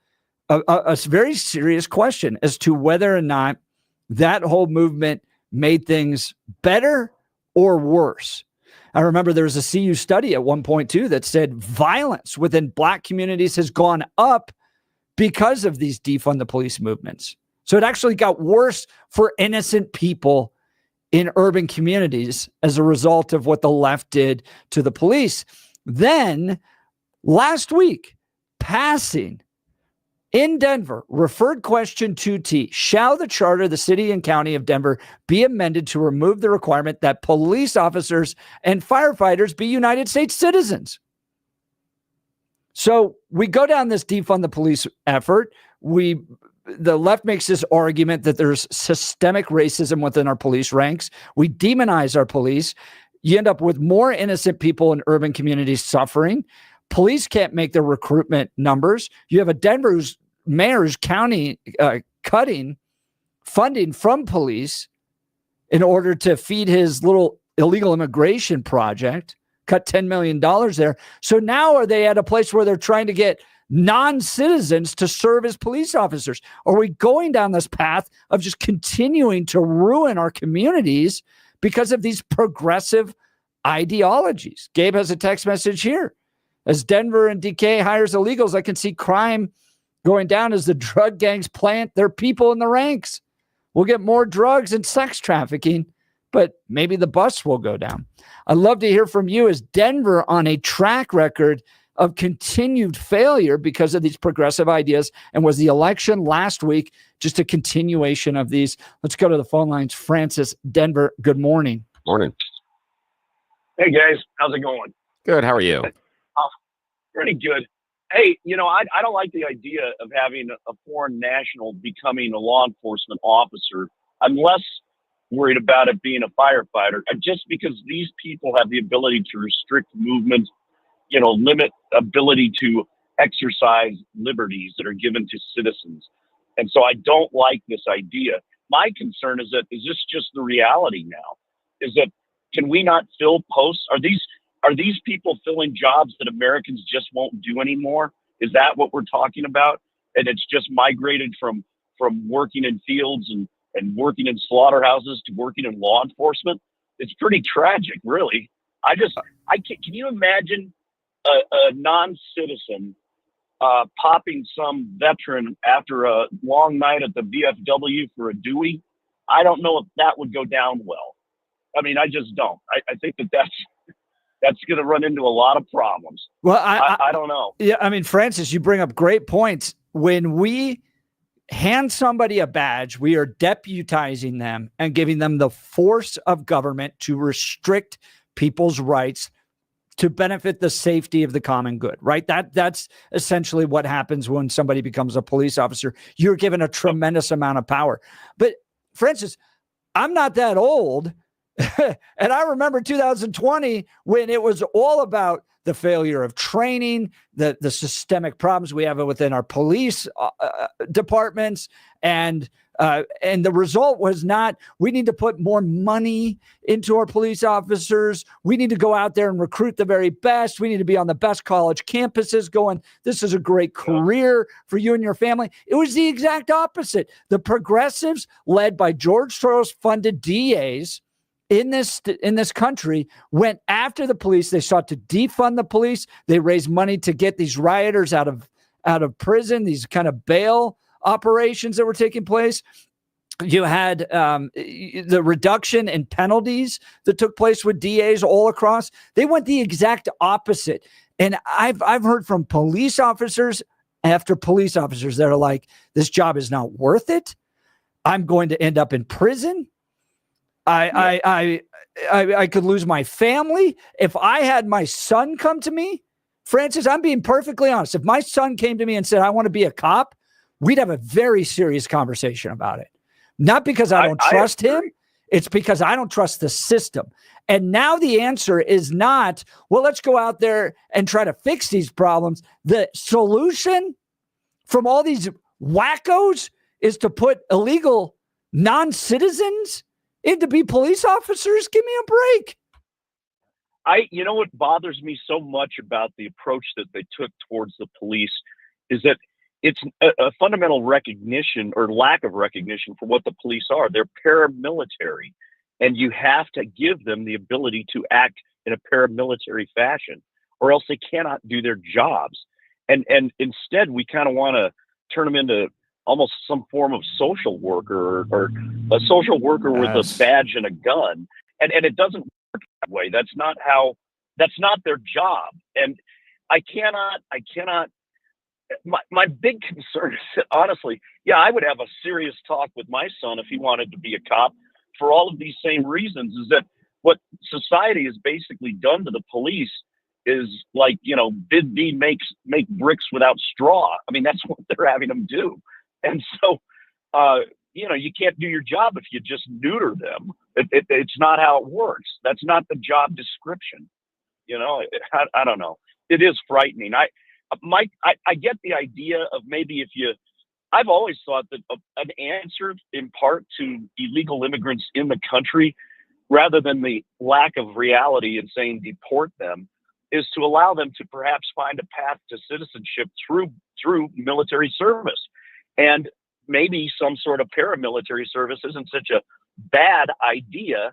a very serious question as to whether or not that whole movement made things better or worse. I remember there was a CU study at one point too that said violence within Black communities has gone up because of these defund the police movements. So it actually got worse for innocent people in urban communities as a result of what the left did to the police. Then last week, passing in Denver, referred question 2T, shall the charter of the city and county of Denver be amended to remove the requirement that police officers and firefighters be United States citizens? So we go down this defund the police effort. The left makes this argument that there's systemic racism within our police ranks. We demonize our police. You end up with more innocent people in urban communities suffering. Police can't make their recruitment numbers. You have a Denver mayor's county cutting funding from police in order to feed his little illegal immigration project, cut $10 million there. So now are they at a place where they're trying to get non-citizens to serve as police officers? Are we going down this path of just continuing to ruin our communities because of these progressive ideologies? Gabe has a text message here. As Denver and DK hires illegals, I can see crime going down as the drug gangs plant their people in the ranks. We'll get more drugs and sex trafficking, but maybe the bus will go down. I'd love to hear from you. Is Denver on a track record of continued failure because of these progressive ideas? And was the election last week just a continuation of these? Let's go to the phone lines. Francis, Denver, good morning. Morning. Hey, guys. How's it going? Good. How are you? Pretty good. Hey, I don't like the idea of having a foreign national becoming a law enforcement officer. I'm less worried about it being a firefighter, just because these people have the ability to restrict movement, limit ability to exercise liberties that are given to citizens. And so I don't like this idea. My concern is that, is this just the reality now? Is that, can we not fill posts? Are these people filling jobs that Americans just won't do anymore? Is that what we're talking about? And it's just migrated from working in fields and working in slaughterhouses to working in law enforcement? It's pretty tragic, really. Can you imagine a non-citizen popping some veteran after a long night at the VFW for a Dewey? I don't know if that would go down well. I mean, I just don't. I think that's going to run into a lot of problems. Well, I don't know. Yeah, I mean, Francis, you bring up great points. When we hand somebody a badge, we are deputizing them and giving them the force of government to restrict people's rights to benefit the safety of the common good, right? That's essentially what happens when somebody becomes a police officer. You're given a tremendous amount of power. But Francis, I'm not that old. And I remember 2020 when it was all about the failure of training, the systemic problems we have within our police departments. And the result was not, we need to put more money into our police officers. We need to go out there and recruit the very best. We need to be on the best college campuses going, this is a great career for you and your family. It was the exact opposite. The progressives, led by George Soros funded DAs, in this country, went after the police. They sought to defund the police. They raised money to get these rioters out of prison, these kind of bail operations that were taking place. You had the reduction in penalties that took place with DAs all across. They went the exact opposite. And I've heard from police officers after police officers that are like, this job is not worth it. I'm going to end up in prison. I could lose my family. If I had my son come to me, Francis, I'm being perfectly honest. If my son came to me and said, I want to be a cop, we'd have a very serious conversation about it. Not because I don't trust him. It's because I don't trust the system. And now the answer is not, well, let's go out there and try to fix these problems. The solution from all these wackos is to put illegal non-citizens in to be police officers. Give me a break. You know what bothers me so much about the approach that they took towards the police is that it's a fundamental recognition or lack of recognition for what the police are. They're paramilitary. and you have to give them the ability to act in a paramilitary fashion, or else they cannot do their jobs. And instead, we kind of want to turn them into almost some form of social worker or a social worker with a badge and a gun. And it doesn't work that way. That's not their job. And I cannot, my big concern is that, honestly, yeah, I would have a serious talk with my son if he wanted to be a cop for all of these same reasons, is that what society has basically done to the police is like, bid thee make bricks without straw. I mean, that's what they're having them do. And so, you can't do your job if you just neuter them. It's not how it works. That's not the job description. I don't know. It is frightening. I get the idea of maybe I've always thought that an answer in part to illegal immigrants in the country, rather than the lack of reality in saying deport them, is to allow them to perhaps find a path to citizenship through military service. And maybe some sort of paramilitary service isn't such a bad idea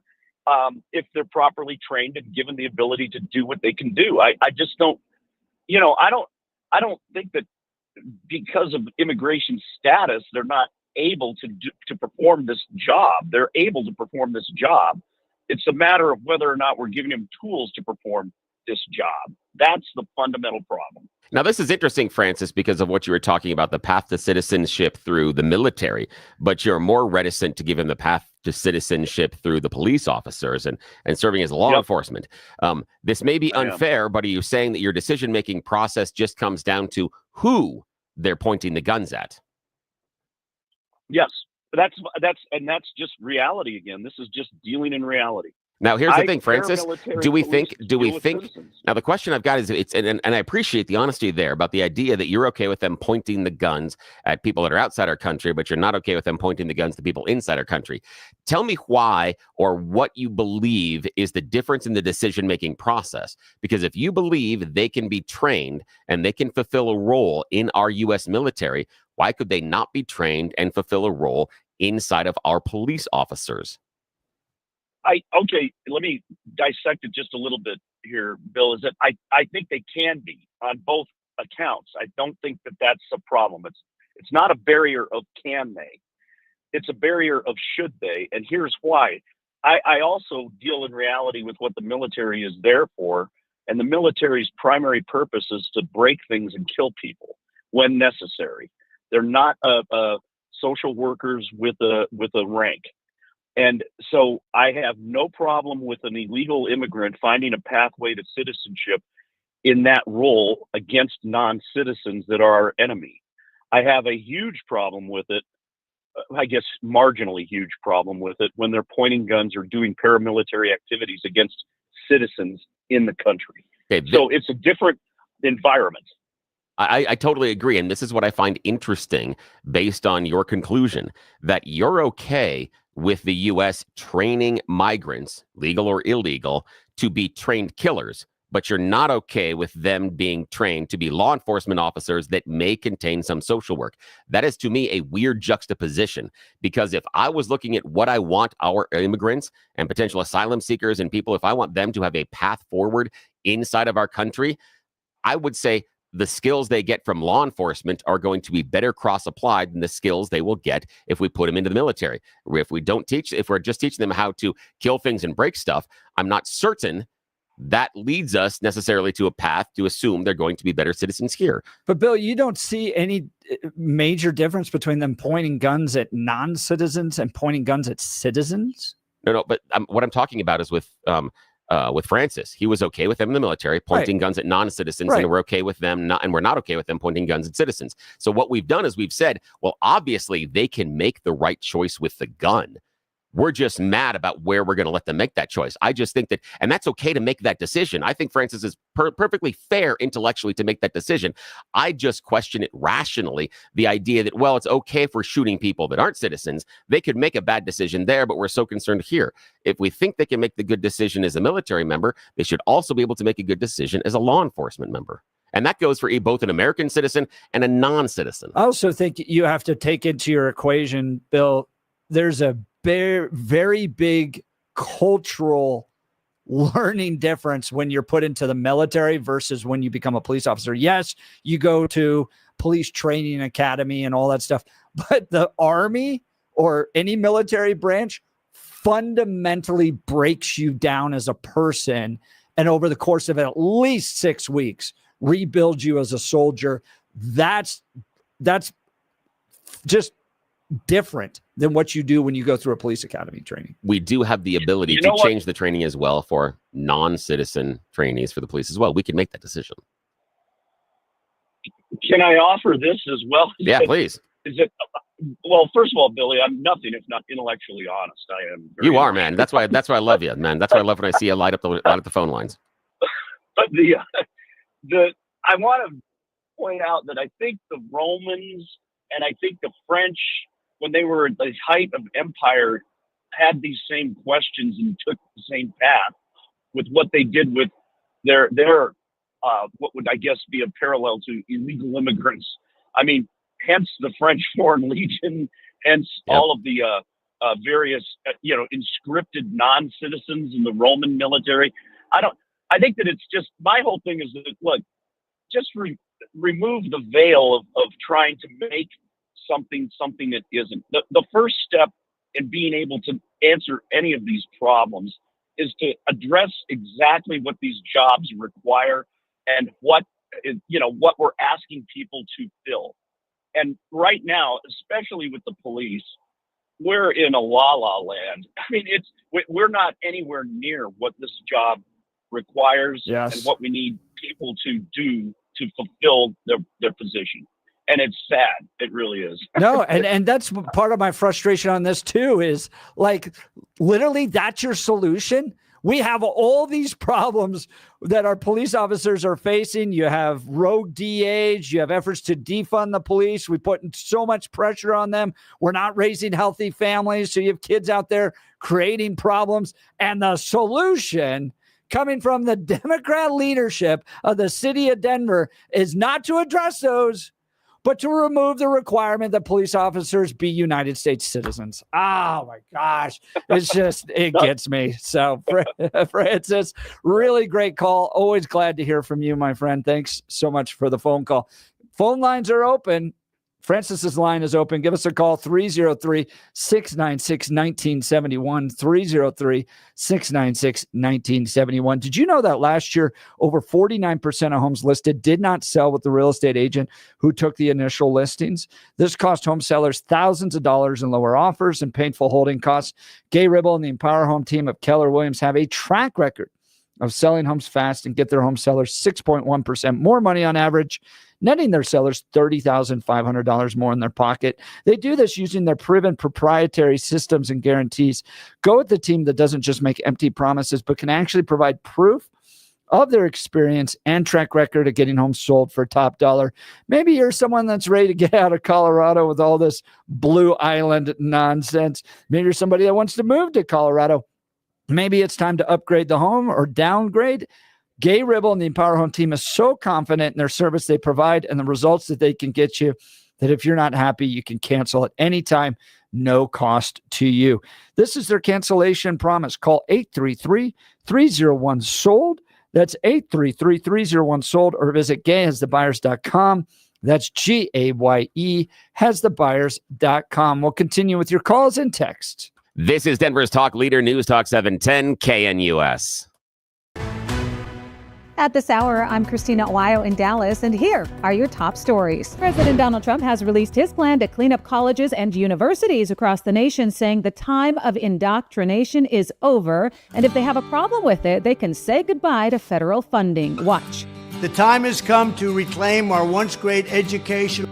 if they're properly trained and given the ability to do what they can do. I just don't, I don't think that because of immigration status, they're not able to perform this job. They're able to perform this job. It's a matter of whether or not we're giving them tools to perform this job. That's the fundamental problem. Now, this is interesting, Francis, because of what you were talking about, the path to citizenship through the military, but you're more reticent to give him the path to citizenship through the police officers and serving as law enforcement. This may be unfair, but are you saying that your decision-making process just comes down to who they're pointing the guns at? Yes, that's just reality again. This is just dealing in reality. Now, here's the thing, Francis. Do we think? Now, the question I've got is, and I appreciate the honesty there about the idea that you're okay with them pointing the guns at people that are outside our country, but you're not okay with them pointing the guns to people inside our country. Tell me why or what you believe is the difference in the decision-making process. Because if you believe they can be trained and they can fulfill a role in our U.S. military, why could they not be trained and fulfill a role inside of our police officers? Okay, let me dissect it just a little bit here, Bill, is that I think they can be on both accounts. I don't think that that's a problem. It's not a barrier of can they. It's a barrier of should they. And here's why. I also deal in reality with what the military is there for. And the military's primary purpose is to break things and kill people when necessary. They're not social workers with a rank. And so I have no problem with an illegal immigrant finding a pathway to citizenship in that role against non-citizens that are our enemy. I have a huge problem with it, I guess marginally huge problem with it, when they're pointing guns or doing paramilitary activities against citizens in the country. Okay, so it's a different environment. I totally agree. And this is what I find interesting based on your conclusion, that you're okay with the U.S. training migrants, legal or illegal, to be trained killers, but you're not okay with them being trained to be law enforcement officers that may contain some social work. That is, to me, a weird juxtaposition, because if I was looking at what I want our immigrants and potential asylum seekers and people, if I want them to have a path forward inside of our country, I would say the skills they get from law enforcement are going to be better cross-applied than the skills they will get if we put them into the military. If we're just teaching them how to kill things and break stuff, I'm not certain that leads us necessarily to a path to assume they're going to be better citizens here. But Bill, you don't see any major difference between them pointing guns at non-citizens and pointing guns at citizens? No, but what I'm talking about is with Francis. He was okay with them in the military pointing guns at non-citizens, and we're okay with them and we're not okay with them pointing guns at citizens. So what we've done is we've said, well, obviously they can make the right choice with the gun. We're just mad about where we're going to let them make that choice. I just think that, and that's okay to make that decision. I think Francis is perfectly fair intellectually to make that decision. I just question it rationally, the idea that, well, it's okay for shooting people that aren't citizens. They could make a bad decision there, but we're so concerned here. If we think they can make the good decision as a military member, they should also be able to make a good decision as a law enforcement member. And that goes for both an American citizen and a non-citizen. I also think you have to take into your equation, Bill, there's a very big cultural learning difference when you're put into the military versus when you become a police officer. Yes, you go to police training academy and all that stuff, but the Army or any military branch fundamentally breaks you down as a person, and over the course of at least 6 weeks rebuilds you as a soldier. That's just different than what you do when you go through a police academy training. We do have the ability to change the training as well for non-citizen trainees for the police as well. We can make that decision. Can I offer this as well? Yeah, please. Well, first of all, Billy, I'm nothing if not intellectually honest. I am. You are, man. That's why I love you, man. That's why I love when I see you light up the phone lines. But I want to point out that I think the Romans and I think the French, when they were at the height of empire, had these same questions and took the same path with what they did with their what would I guess be a parallel to illegal immigrants. I mean, hence the French Foreign Legion, hence all of the various inscripted non-citizens in the Roman military. I think that it's just, my whole thing is that, look, just remove the veil of trying to make something that isn't. The first step in being able to answer any of these problems is to address exactly what these jobs require and what we're asking people to fill. And right now, especially with the police, we're in a la-la land. I mean, we're not anywhere near what this job requires and what we need people to do to fulfill their position. And it's sad. It really is. No, and that's part of my frustration on this too, is like, literally that's your solution. We have all these problems that our police officers are facing. You have rogue DAs. You have efforts to defund the police. We put so much pressure on them. We're not raising healthy families. So you have kids out there creating problems. And the solution coming from the Democrat leadership of the city of Denver is not to address those, but to remove the requirement that police officers be United States citizens. Oh my gosh. It gets me. So Francis, really great call. Always glad to hear from you, my friend. Thanks so much for the phone call. Phone lines are open. Francis's line is open. Give us a call, 303-696-1971, 303-696-1971. Did you know that last year, over 49% of homes listed did not sell with the real estate agent who took the initial listings? This cost home sellers thousands of dollars in lower offers and painful holding costs. Gay Ribble and the Empower Home team of Keller Williams have a track record of selling homes fast and get their home sellers 6.1% more money on average, netting their sellers $30,500 more in their pocket. They do this using their proven proprietary systems and guarantees. Go with the team that doesn't just make empty promises, but can actually provide proof of their experience and track record of getting homes sold for top dollar. Maybe you're someone that's ready to get out of Colorado with all this Blue Island nonsense. Maybe you're somebody that wants to move to Colorado. Maybe it's time to upgrade the home or downgrade. Gay Ribble and the Empower Home team is so confident in their service they provide and the results that they can get you that if you're not happy, you can cancel at any time, no cost to you. This is their cancellation promise. Call 833-301-SOLD. That's 833-301-SOLD, or visit gayhasthebuyers.com. That's GAYE hasthebuyers.com. We'll continue with your calls and texts. This is Denver's Talk Leader, News Talk 710 KNUS. At this hour, I'm Christina Owayo in Dallas, and here are your top stories. President Donald Trump has released his plan to clean up colleges and universities across the nation, saying the time of indoctrination is over, and if they have a problem with it, they can say goodbye to federal funding. Watch. The time has come to reclaim our once great education.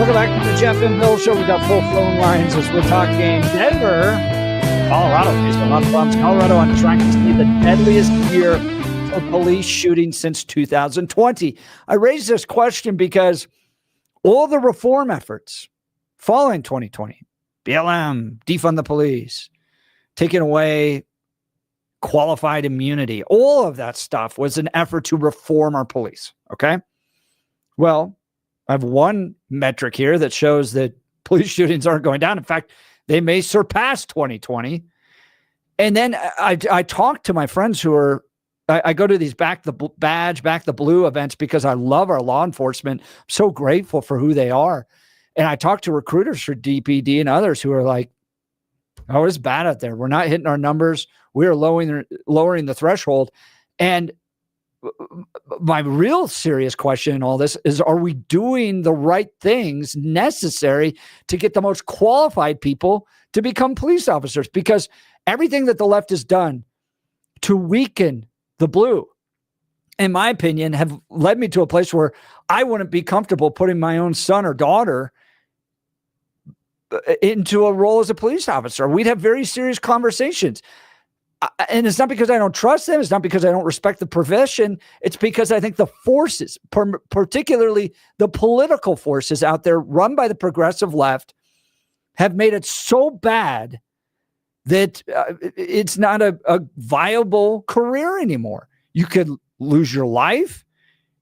Welcome back to the Jeff and Bill Show. We've got full phone lines as we're talking Denver, Colorado. Facing a lot of problems. Colorado on track to see the deadliest year for police shootings since 2020. I raised this question because all the reform efforts following 2020, BLM, defund the police, taking away qualified immunity, all of that stuff was an effort to reform our police. Okay. Well, I have one metric here that shows that police shootings aren't going down. In fact, they may surpass 2020. And then I talk to my friends who are, I go to these back the blue events because I love our law enforcement. I'm so grateful for who they are. And I talk to recruiters for DPD and others who are like, oh, it's bad out there. We're not hitting our numbers. We're lowering the threshold. And my real serious question in all this is, are we doing the right things necessary to get the most qualified people to become police officers? Because everything that the left has done to weaken the blue, in my opinion, have led me to a place where I wouldn't be comfortable putting my own son or daughter into a role as a police officer. We'd have very serious conversations. And it's not because I don't trust them. It's not because I don't respect the profession. It's because I think the forces, particularly the political forces out there run by the progressive left, have made it so bad that it's not a viable career anymore. You could lose your life.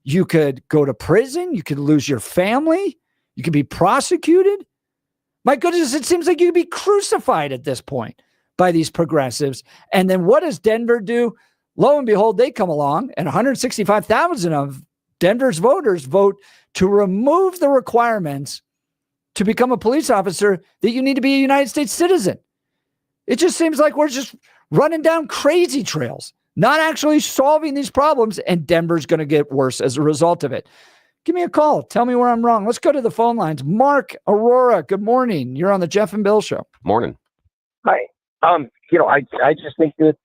You could go to prison. You could lose your family. You could be prosecuted. My goodness, it seems like you could be crucified at this point by these progressives. And then what does Denver do? Lo and behold, they come along and 165,000 of Denver's voters vote to remove the requirements to become a police officer that you need to be a United States citizen. It just seems like we're just running down crazy trails, not actually solving these problems, and Denver's going to get worse as a result of it. Give me a call. Tell me where I'm wrong. Let's go to the phone lines. Mark, Aurora, good morning. You're on the Jeff and Bill Show. Morning. Hi. I just think that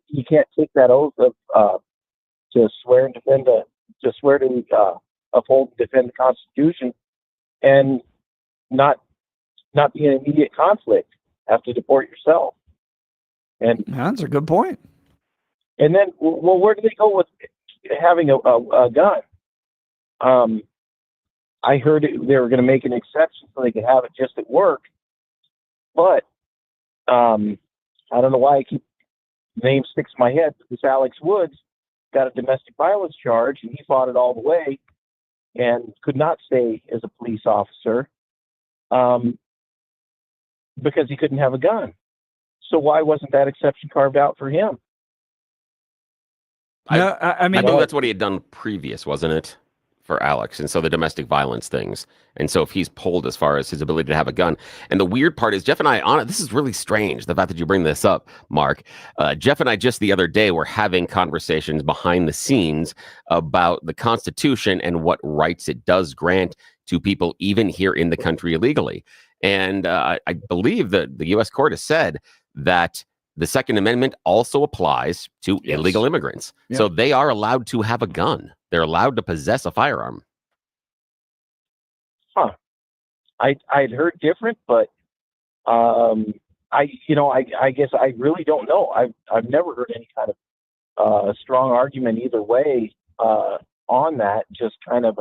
you can't take that oath of to swear and defend to uphold and defend the Constitution and not be in immediate conflict. Have to deport yourself. And that's a good point. And then, well, where do they go with having a gun? I heard they were going to make an exception so they could have it just at work, but I don't know why the name sticks in my head. This Alex Woods got a domestic violence charge, and he fought it all the way and could not stay as a police officer because he couldn't have a gun. So why wasn't that exception carved out for him? I mean, that's what he had done previous, wasn't it, for Alex? And so the domestic violence things. And so if he's pulled as far as his ability to have a gun. And the weird part is Jeff and I, this is really strange, the fact that you bring this up, Mark. Jeff and I just the other day were having conversations behind the scenes about the Constitution and what rights it does grant to people even here in the country illegally. And I believe that the U.S. court has said that the Second Amendment also applies to illegal immigrants. Yep. So they are allowed to have a gun. They're allowed to possess a firearm. Huh. I'd heard different, but I guess I really don't know. I've never heard any kind of strong argument either way on that. Just kind of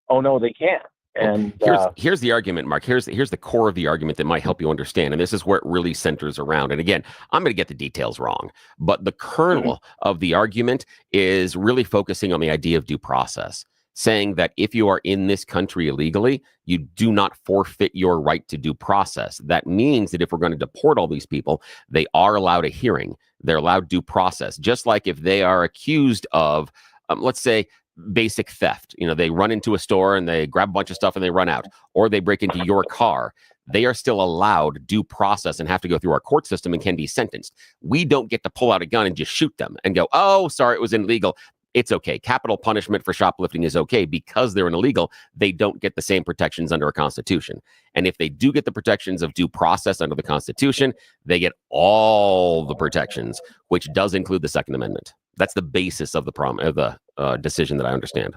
oh no, they can't. And here's the argument, Mark. Here's the core of the argument that might help you understand. And this is where it really centers around. And again, I'm going to get the details wrong, but the kernel of the argument is really focusing on the idea of due process, saying that if you are in this country illegally, you do not forfeit your right to due process. That means that if we're going to deport all these people, they are allowed a hearing. They're allowed due process. Just like if they are accused of, let's say, basic theft. They run into a store and they grab a bunch of stuff and they run out, or they break into your car. They are still allowed due process and have to go through our court system and can be sentenced. We don't get to pull out a gun and just shoot them and go, oh, sorry, it was illegal. It's okay. Capital punishment for shoplifting is okay because they're an illegal. They don't get the same protections under a Constitution. And if they do get the protections of due process under the Constitution, they get all the protections, which does include the Second Amendment. That's the basis of the decision that I understand.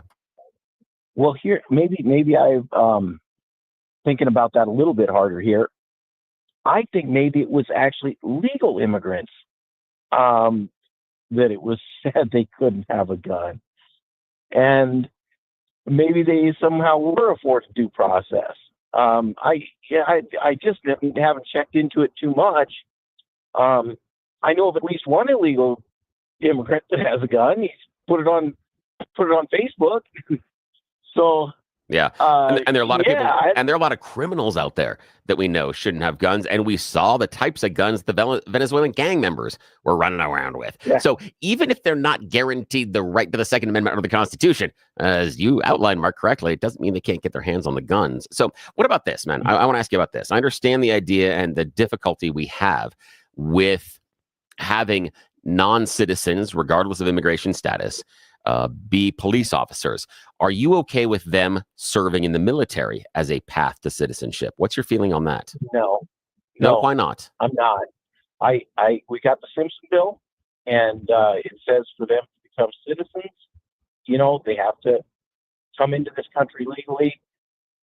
Well, here maybe I've thinking about that a little bit harder here, I think maybe it was actually legal immigrants that it was said they couldn't have a gun. And maybe they somehow were afforded due process. I just haven't checked into it too much. I know of at least one illegal immigrant that has a gun. He's put it on Facebook. So yeah, and there are a lot of people, and there are a lot of criminals out there that we know shouldn't have guns, and we saw the types of guns the Venezuelan gang members were running around with. Yeah. So even if they're not guaranteed the right to the Second Amendment or the Constitution, as you outlined, Mark, correctly, it doesn't mean they can't get their hands on the guns. So what about this, man? I want to ask you about this. I understand the idea and the difficulty we have with having non-citizens, regardless of immigration status, be police officers. Are you okay with them serving in the military as a path to citizenship? What's your feeling on that? No, why not? I'm not. We got the Simpson bill, and it says for them to become citizens, they have to come into this country legally.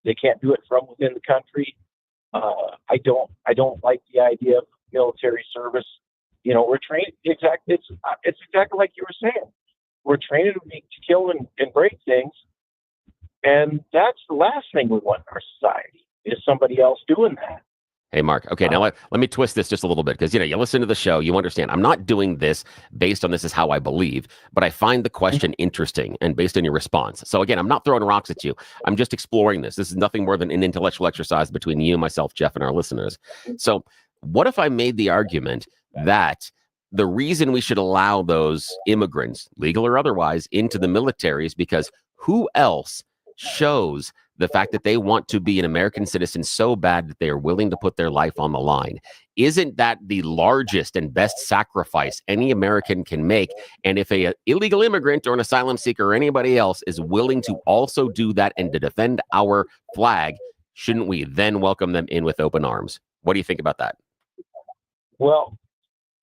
They can't do it from within the country. I don't like the idea of military service. We're trained it's exactly like you were saying. We're trained to kill and break things. And that's the last thing we want in our society, is somebody else doing that. Hey, Mark. Okay, now let me twist this just a little bit, because, you listen to the show, you understand. I'm not doing this based on this is how I believe, but I find the question interesting and based on your response. So again, I'm not throwing rocks at you. I'm just exploring this. This is nothing more than an intellectual exercise between you, myself, Jeff, and our listeners. So what if I made the argument that the reason we should allow those immigrants, legal or otherwise, into the military is because who else shows the fact that they want to be an American citizen so bad that they are willing to put their life on the line? Isn't that the largest and best sacrifice any American can make? And if an illegal immigrant or an asylum seeker or anybody else is willing to also do that and to defend our flag, shouldn't we then welcome them in with open arms? What do you think about that? Well,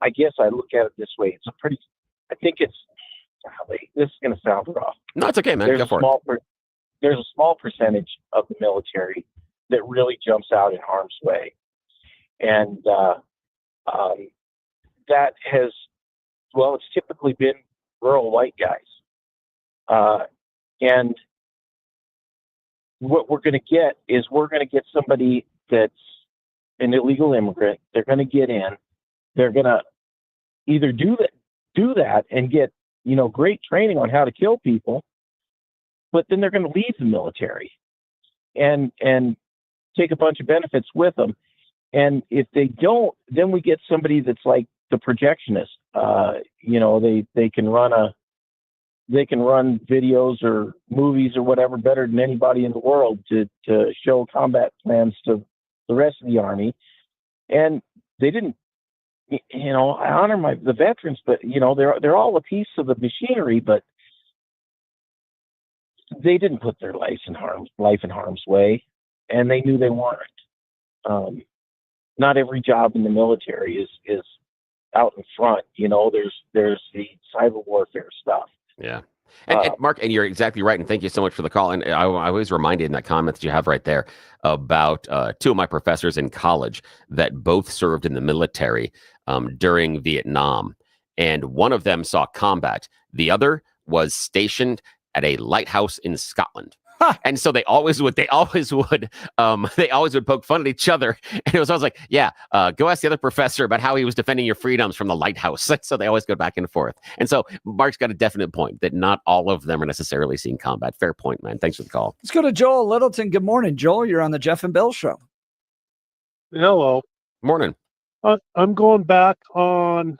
I guess I look at it this way. I think this is going to sound rough. No, it's okay, man. Go for it. There's a small percentage of the military that really jumps out in harm's way. And that has, it's typically been rural white guys. And what we're going to get is somebody that's an illegal immigrant. They're going to get in. They're going to either do that and get, great training on how to kill people, but then they're going to leave the military and take a bunch of benefits with them. And if they don't, then we get somebody that's like the projectionist. They can run videos or movies or whatever better than anybody in the world to show combat plans to the rest of the Army. And they didn't, I honor the veterans, but they're all a piece of the machinery, but they didn't put their life in harm's way, and they knew they weren't. Not every job in the military is out in front. There's the cyber warfare stuff. Yeah. And Mark, and you're exactly right. And thank you so much for the call. And I always reminded in that comment that you have right there about two of my professors in college that both served in the military during Vietnam. And one of them saw combat. The other was stationed at a lighthouse in Scotland. And so they always would poke fun at each other. And it was always like, go ask the other professor about how he was defending your freedoms from the lighthouse. So they always go back and forth. And so Mark's got a definite point that not all of them are necessarily seeing combat. Fair point, man. Thanks for the call. Let's go to Joel Littleton. Good morning, Joel. You're on the Jeff and Bill show. Hello. Morning. I'm going back on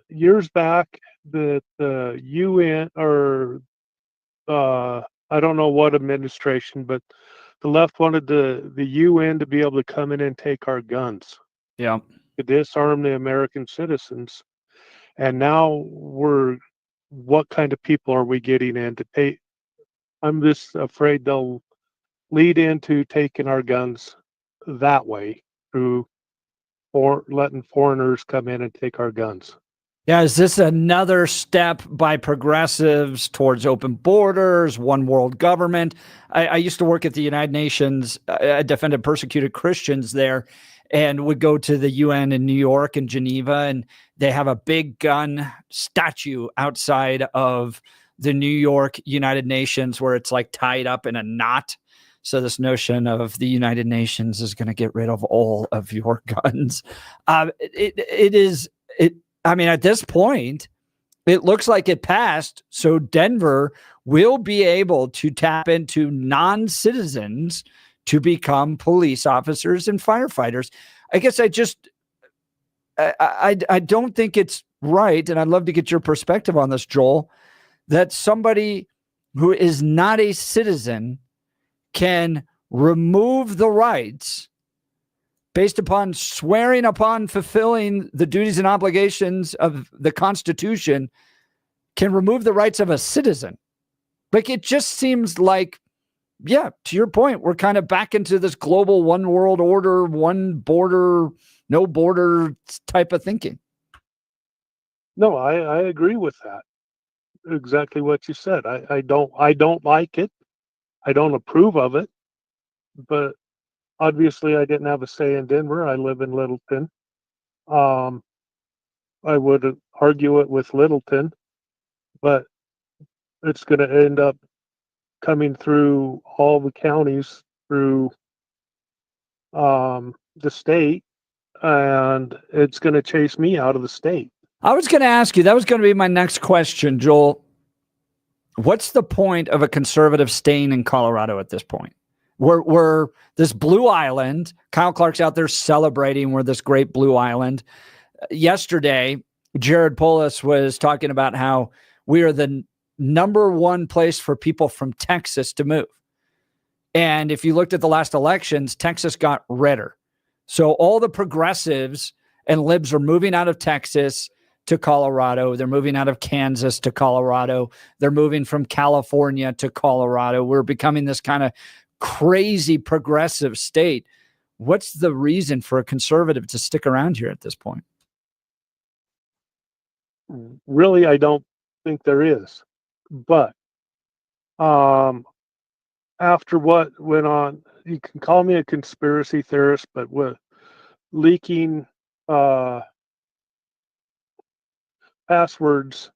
years back that the UN or I don't know what administration, but the left wanted the UN to be able to come in and take our guns. Yeah. To disarm the American citizens. And now what kind of people are we getting in to take? I'm just afraid they'll lead into taking our guns that way through letting foreigners come in and take our guns. Yeah, is this another step by progressives towards open borders, one world government? I used to work at the United Nations. I defended persecuted Christians there and would go to the UN in New York and Geneva, and they have a big gun statue outside of the New York United Nations where it's like tied up in a knot. So this notion of the United Nations is going to get rid of all of your guns. I mean, at this point, it looks like it passed. So Denver will be able to tap into non-citizens to become police officers and firefighters. I guess I don't think it's right, and I'd love to get your perspective on this, Joel, that somebody who is not a citizen can remove the rights based upon swearing upon fulfilling the duties and obligations of the Constitution, can remove the rights of a citizen. Like, it just seems like, yeah, to your point, we're kind of back into this global one world order, one border, no border type of thinking. No, I agree with that. Exactly what you said. I don't like it. I don't approve of it, but obviously, I didn't have a say in Denver. I live in Littleton. I would argue it with Littleton, but it's going to end up coming through all the counties through the state, and it's going to chase me out of the state. I was going to ask you, that was going to be my next question, Joel. What's the point of a conservative staying in Colorado at this point? We're this blue island. Kyle Clark's out there celebrating we're this great blue island. Yesterday, Jared Polis was talking about how we are the number one place for people from Texas to move. And if you looked at the last elections, Texas got redder. So all the progressives and libs are moving out of Texas to Colorado. They're moving out of Kansas to Colorado. They're moving from California to Colorado. We're becoming this kind of crazy progressive state. What's the reason for a conservative to stick around here at this point? Really, I don't think there is. But after what went on, you can call me a conspiracy theorist, but with leaking passwords,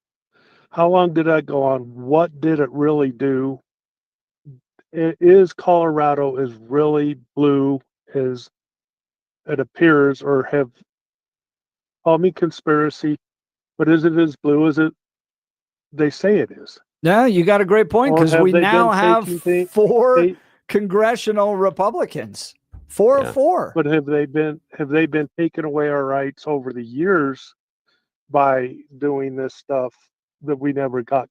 how long did that go on? What did it really do? Colorado is really blue as it appears, or have, call me conspiracy, but is it as blue as they say it is? Yeah, you got a great point, because we now have four congressional Republicans. Four of four. But have they been taking away our rights over the years by doing this stuff that we never got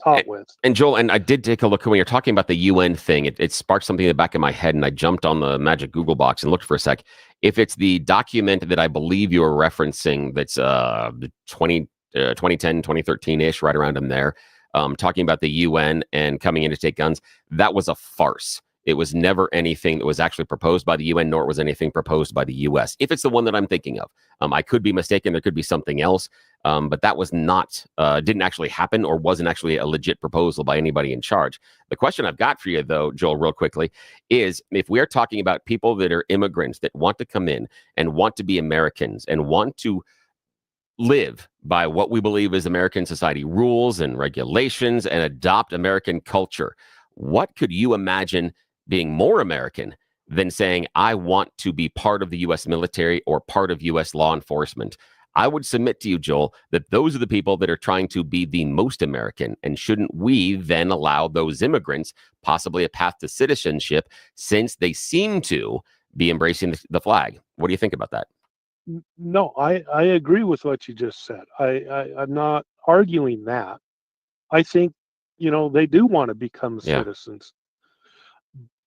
caught with? And Joel, and I did take a look when you're talking about the UN thing. It sparked something in the back of my head, and I jumped on the magic Google box and looked for a sec. If it's the document that I believe you were referencing, that's 2010, 2013-ish, right around in there, talking about the UN and coming in to take guns, that was a farce. It was never anything that was actually proposed by the UN, nor was anything proposed by the US. If it's the one that I'm thinking of, I could be mistaken. There could be something else, but that was not, didn't actually happen, or wasn't actually a legit proposal by anybody in charge. The question I've got for you, though, Joel, real quickly, is if we are talking about people that are immigrants that want to come in and want to be Americans and want to live by what we believe is American society rules and regulations and adopt American culture, what could you imagine being more American than saying, I want to be part of the U.S. military or part of U.S. law enforcement? I would submit to you, Joel, that those are the people that are trying to be the most American. And shouldn't we then allow those immigrants possibly a path to citizenship, since they seem to be embracing the flag? What do you think about that? No, I agree with what you just said. I'm not arguing that. I think, they do want to become citizens.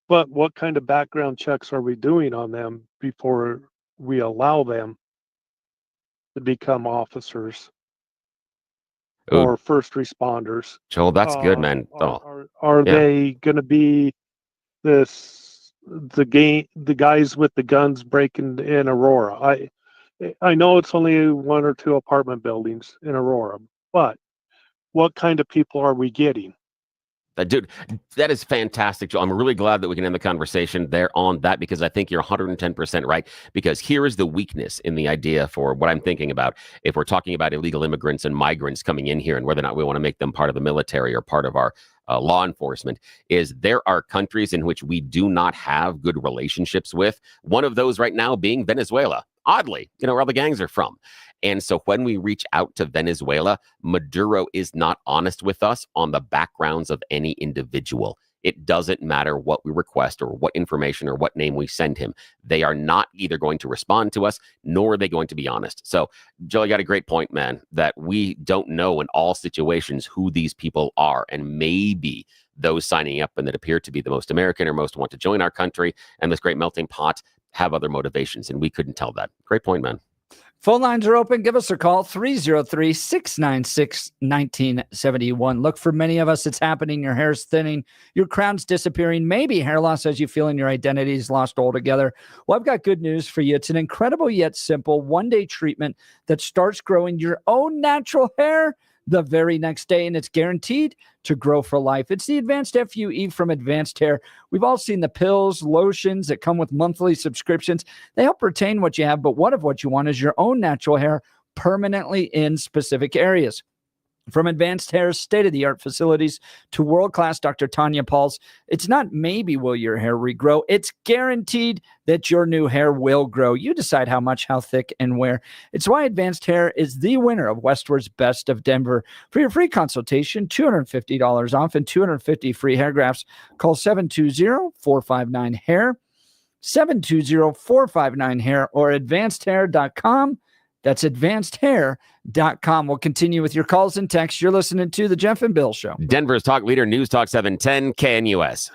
But what kind of background checks are we doing on them before we allow them to become officers or first responders? Joel, that's good, man. Are they going to be the guys with the guns breaking in Aurora? I know it's only 1 or 2 apartment buildings in Aurora, but what kind of people are we getting? Dude, that is fantastic, Joe. I'm really glad that we can end the conversation there on that, because I think you're 110% right. Because here is the weakness in the idea for what I'm thinking about. If we're talking about illegal immigrants and migrants coming in here and whether or not we want to make them part of the military or part of our law enforcement, is there are countries in which we do not have good relationships with. One of those right now being Venezuela. Oddly, where all the gangs are from. And so when we reach out to Venezuela, Maduro is not honest with us on the backgrounds of any individual. It doesn't matter what we request or what information or what name we send him. They are not either going to respond to us, nor are they going to be honest. So, Joe, you got a great point, man, that we don't know in all situations who these people are. And maybe those signing up and that appear to be the most American or most want to join our country and this great melting pot have other motivations, and we couldn't tell that. Great point, man. Phone lines are open. Give us a call, 303-696-1971. Look, for many of us, it's happening. Your hair's thinning. Your crown's disappearing. Maybe hair loss as you feel and your identity is lost altogether. Well, I've got good news for you. It's an incredible yet simple one-day treatment that starts growing your own natural hair the very next day, and it's guaranteed to grow for life. It's the Advanced FUE from Advanced Hair. We've all seen the pills, lotions that come with monthly subscriptions. They help retain what you have, but one of what you want is your own natural hair permanently in specific areas. From Advanced Hair's state-of-the-art facilities to world-class Dr. Tanya Paul's, it's not maybe will your hair regrow. It's guaranteed that your new hair will grow. You decide how much, how thick, and where. It's why Advanced Hair is the winner of Westward's Best of Denver. For your free consultation, $250 off and 250 free hair grafts. Call 720-459-HAIR, 720-459-HAIR, or advancedhair.com. That's advancedhair.com. We'll continue with your calls and texts. You're listening to The Jeff and Bill Show. Denver's talk leader, News Talk 710 KNUS.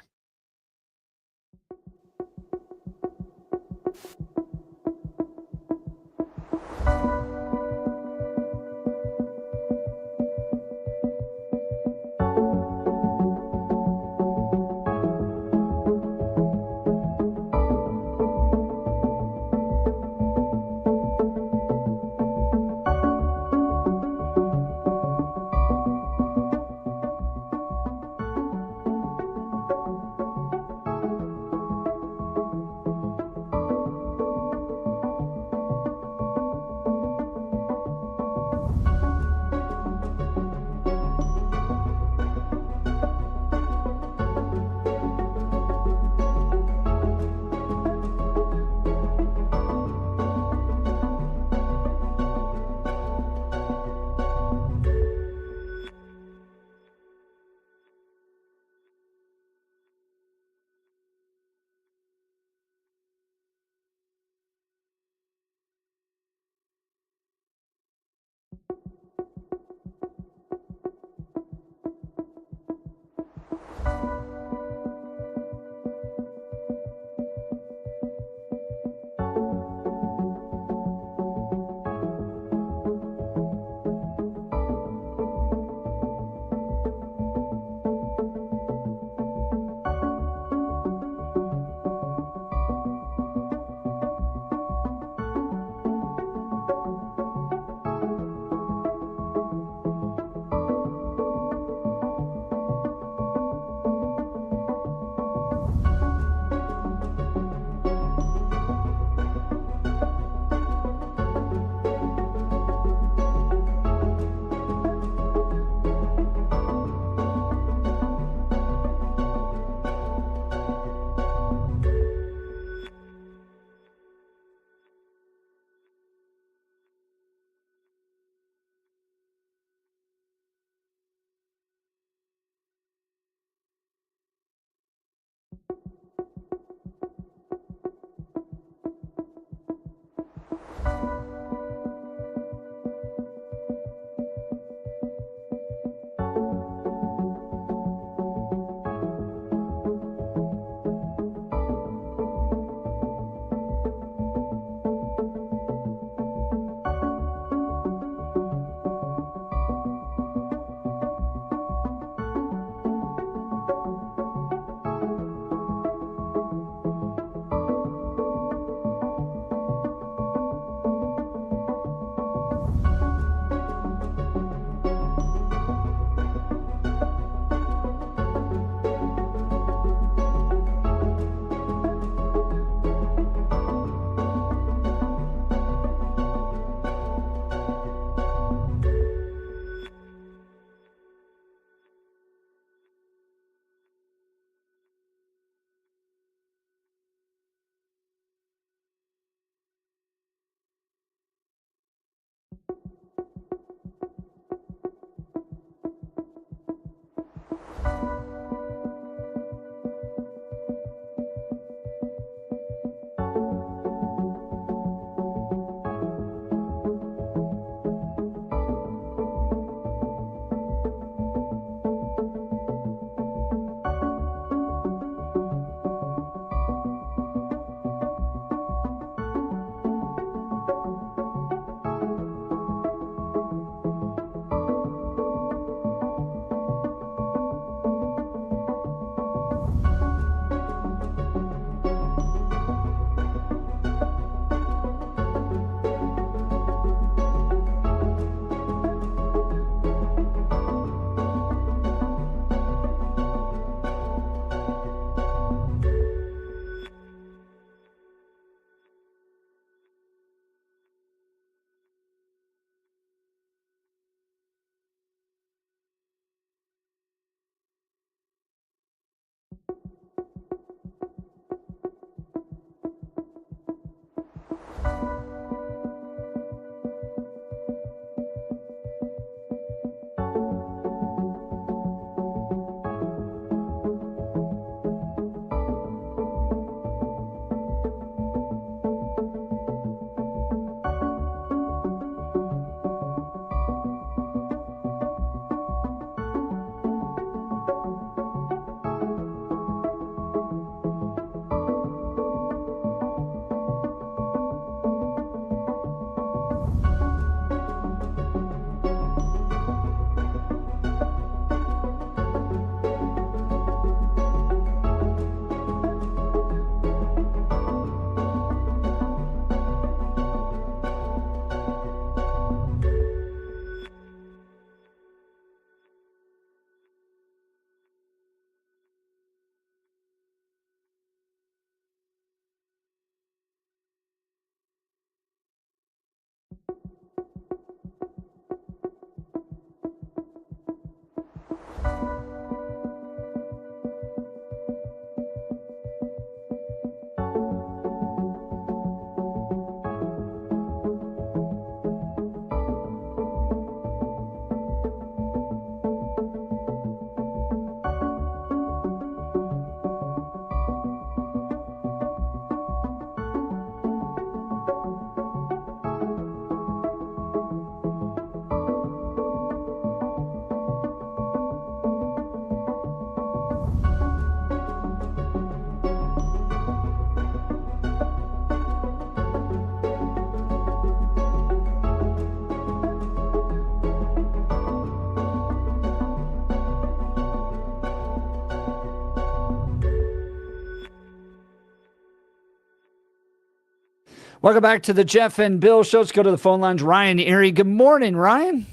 Welcome back to the Jeff and Bill Show. Let's go to the phone lines. Ryan Erie. Good morning, Ryan.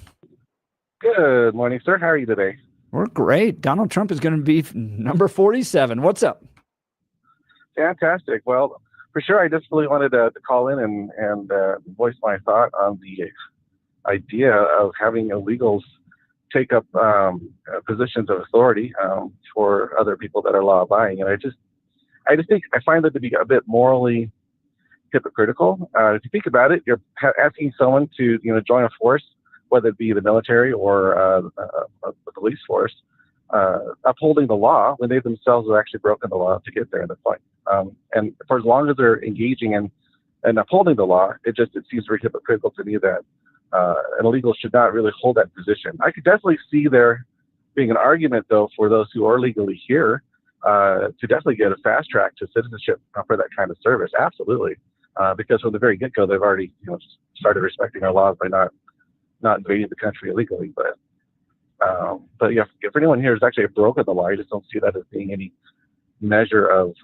Good morning, sir. How are you today? We're great. Donald Trump is going to be number 47. What's up? Fantastic. Well, for sure, I just really wanted to call in and voice my thought on the idea of having illegals take up positions of authority for other people that are law-abiding. And I just think I find that to be a bit morally hypocritical. If you think about it, you're asking someone to join a force, whether it be the military or the police force, upholding the law when they themselves have actually broken the law to get there in the fight. And for as long as they're engaging in upholding the law, it seems very hypocritical to me that an illegal should not really hold that position. I could definitely see there being an argument, though, for those who are legally here to definitely get a fast track to citizenship for that kind of service. Absolutely. Because from the very get-go, they've already started respecting our laws by not invading the country illegally. But yeah, if anyone here has actually broken the law, I just don't see that as being any measure of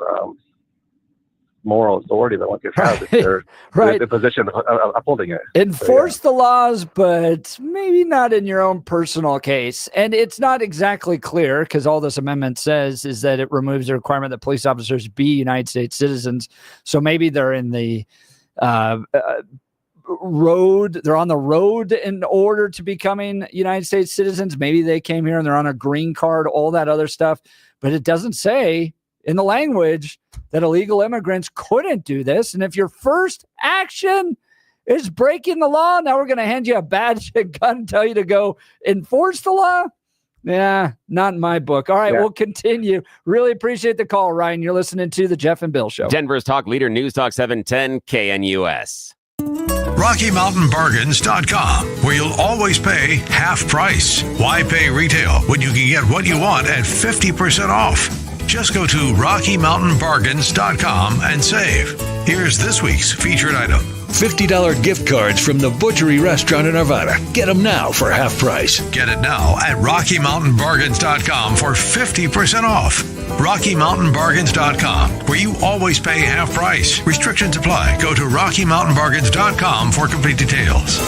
moral authority that one could have if they're in the position of upholding it. Enforce the laws, but maybe not in your own personal case. And it's not exactly clear, because all this amendment says is that it removes the requirement that police officers be United States citizens. So maybe they're in the road, they're on the road in order to becoming United States citizens. Maybe they came here and they're on a green card, all that other stuff. But it doesn't say in the language that illegal immigrants couldn't do this. And if your first action is breaking the law, now we're going to hand you a badge and gun and tell you to go enforce the law. Yeah, not in my book. All right, we'll continue. Really appreciate the call, Ryan. You're listening to the Jeff and Bill Show. Denver's talk leader, News Talk 710 KNUS. RockyMountainBargains.com, where you'll always pay half price. Why pay retail when you can get what you want at 50% off? Just go to RockyMountainBargains.com and save. Here's this week's featured item. $50 gift cards from the Butchery Restaurant in Arvada. Get them now for half price. Get it now at RockyMountainBargains.com for 50% off. RockyMountainBargains.com, where you always pay half price. Restrictions apply. Go to RockyMountainBargains.com for complete details.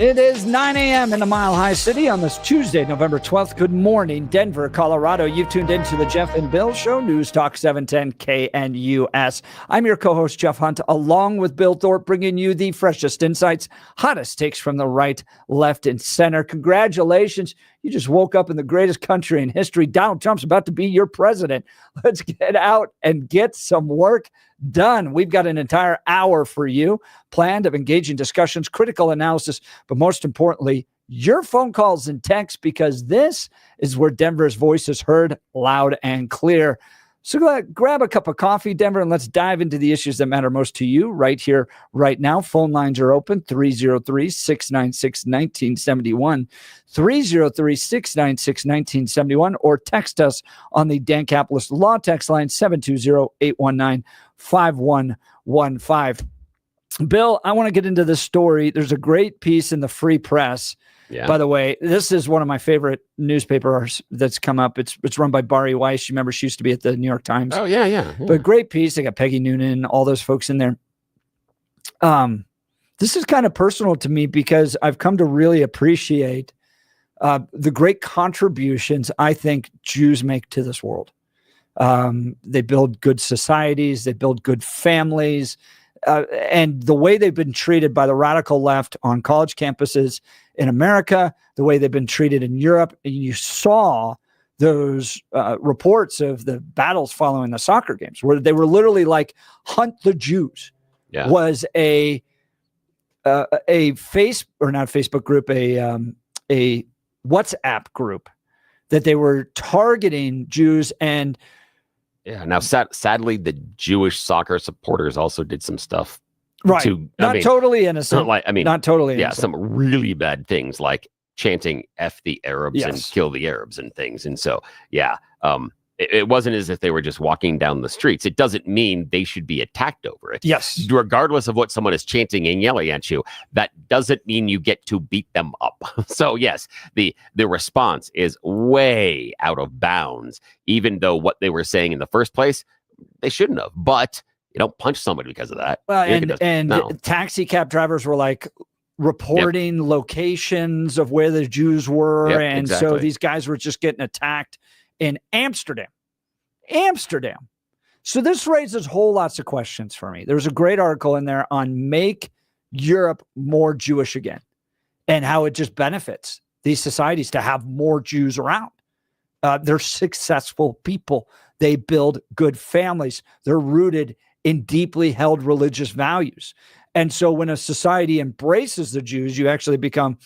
It is 9 a.m. in the Mile High City on this Tuesday, November 12th. Good morning, Denver, Colorado. You've tuned into the Jeff and Bill Show, News Talk 710 KNUS. I'm your co-host, Jeff Hunt, along with Bill Thorpe, bringing you the freshest insights, hottest takes from the right, left, and center. Congratulations. You just woke up in the greatest country in history. Donald Trump's about to be your president. Let's get out and get some work done. We've got an entire hour for you planned of engaging discussions, critical analysis, but most importantly, your phone calls and texts, because this is where Denver's voice is heard loud and clear. So grab a cup of coffee, Denver, and let's dive into the issues that matter most to you right here, right now. Phone lines are open, 303-696-1971, 303-696-1971, or text us on the Dan Capitalist Law text line, 720-819-5115. Bill, I want to get into this story. There's a great piece in the Free Press. Yeah. By the way, this is one of my favorite newspapers that's come up. It's run by Bari Weiss. You remember she used to be at the New York Times. Oh, yeah. But great piece. They got Peggy Noonan, all those folks in there. This is kind of personal to me because I've come to really appreciate the great contributions I think Jews make to this world. They build good societies. They build good families. And the way they've been treated by the radical left on college campuses in America, the way they've been treated in Europe, and you saw those reports of the battles following the soccer games, where they were literally like Hunt the Jews. Yeah. Was a Facebook group, a WhatsApp group that they were targeting Jews. And yeah, now sadly, the Jewish soccer supporters also did some stuff. Right. Not totally innocent. Not totally innocent. Yeah, some really bad things like chanting F the Arabs and kill the Arabs and things. And so, yeah, it wasn't as if they were just walking down the streets. It doesn't mean they should be attacked over it. Yes. Regardless of what someone is chanting and yelling at you, that doesn't mean you get to beat them up. So, yes, the response is way out of bounds, even though what they were saying in the first place, they shouldn't have. But you don't punch somebody because of that. Well, and taxi cab drivers were like reporting locations of where the Jews were. And so these guys were just getting attacked in Amsterdam. So this raises whole lots of questions for me. There's a great article in there on Make Europe More Jewish Again and how it just benefits these societies to have more Jews around. They're successful people. They build good families. They're rooted in deeply held religious values. And so when a society embraces the Jews, you actually become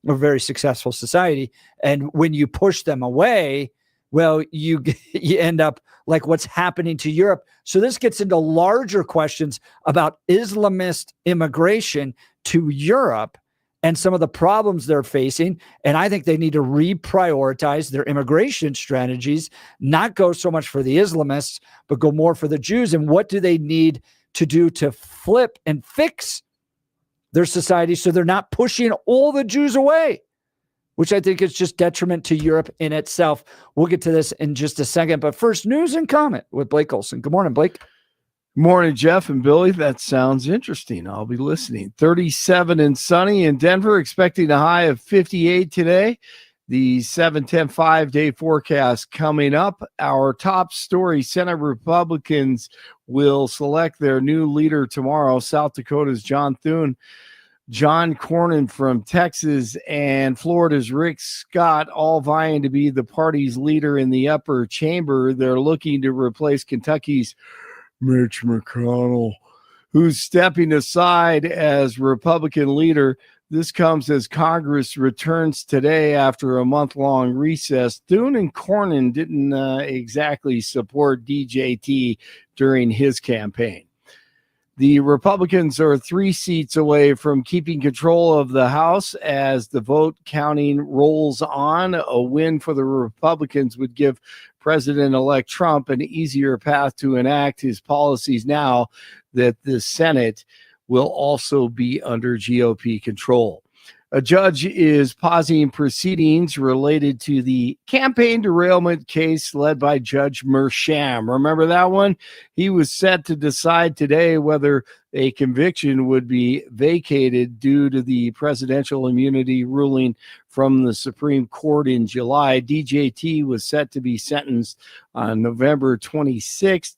a very successful society. And when you push them away, well, you end up like what's happening to Europe. So this gets into larger questions about Islamist immigration to Europe and some of the problems they're facing. And I think they need to reprioritize their immigration strategies, not go so much for the Islamists, but go more for the Jews. And what do they need to do to flip and fix their society so they're not pushing all the Jews away, which I think is just detriment to Europe in itself. We'll get to this in just a second. But first, news and comment with Blake Olson. Good morning, Blake. Morning, Jeff and Billy. That sounds interesting. I'll be listening. 37 and sunny in Denver, expecting a high of 58 today. The 7-10 5-day forecast coming up. Our top story, Senate Republicans will select their new leader tomorrow. South Dakota's John Thune, John Cornyn from Texas, and Florida's Rick Scott, all vying to be the party's leader in the upper chamber. They're looking to replace Kentucky's Mitch McConnell, who's stepping aside as Republican leader. This comes as Congress returns today after a month-long recess. Thune and Cornyn didn't exactly support DJT during his campaign. The Republicans are 3 seats away from keeping control of the House as the vote counting rolls on. A win for the Republicans would give President-elect Trump an easier path to enact his policies now that the Senate will also be under GOP control. A judge is pausing proceedings related to the campaign derailment case led by Judge Mersham. Remember that one? He was set to decide today whether a conviction would be vacated due to the presidential immunity ruling from the Supreme Court in July. DJT was set to be sentenced on November 26th.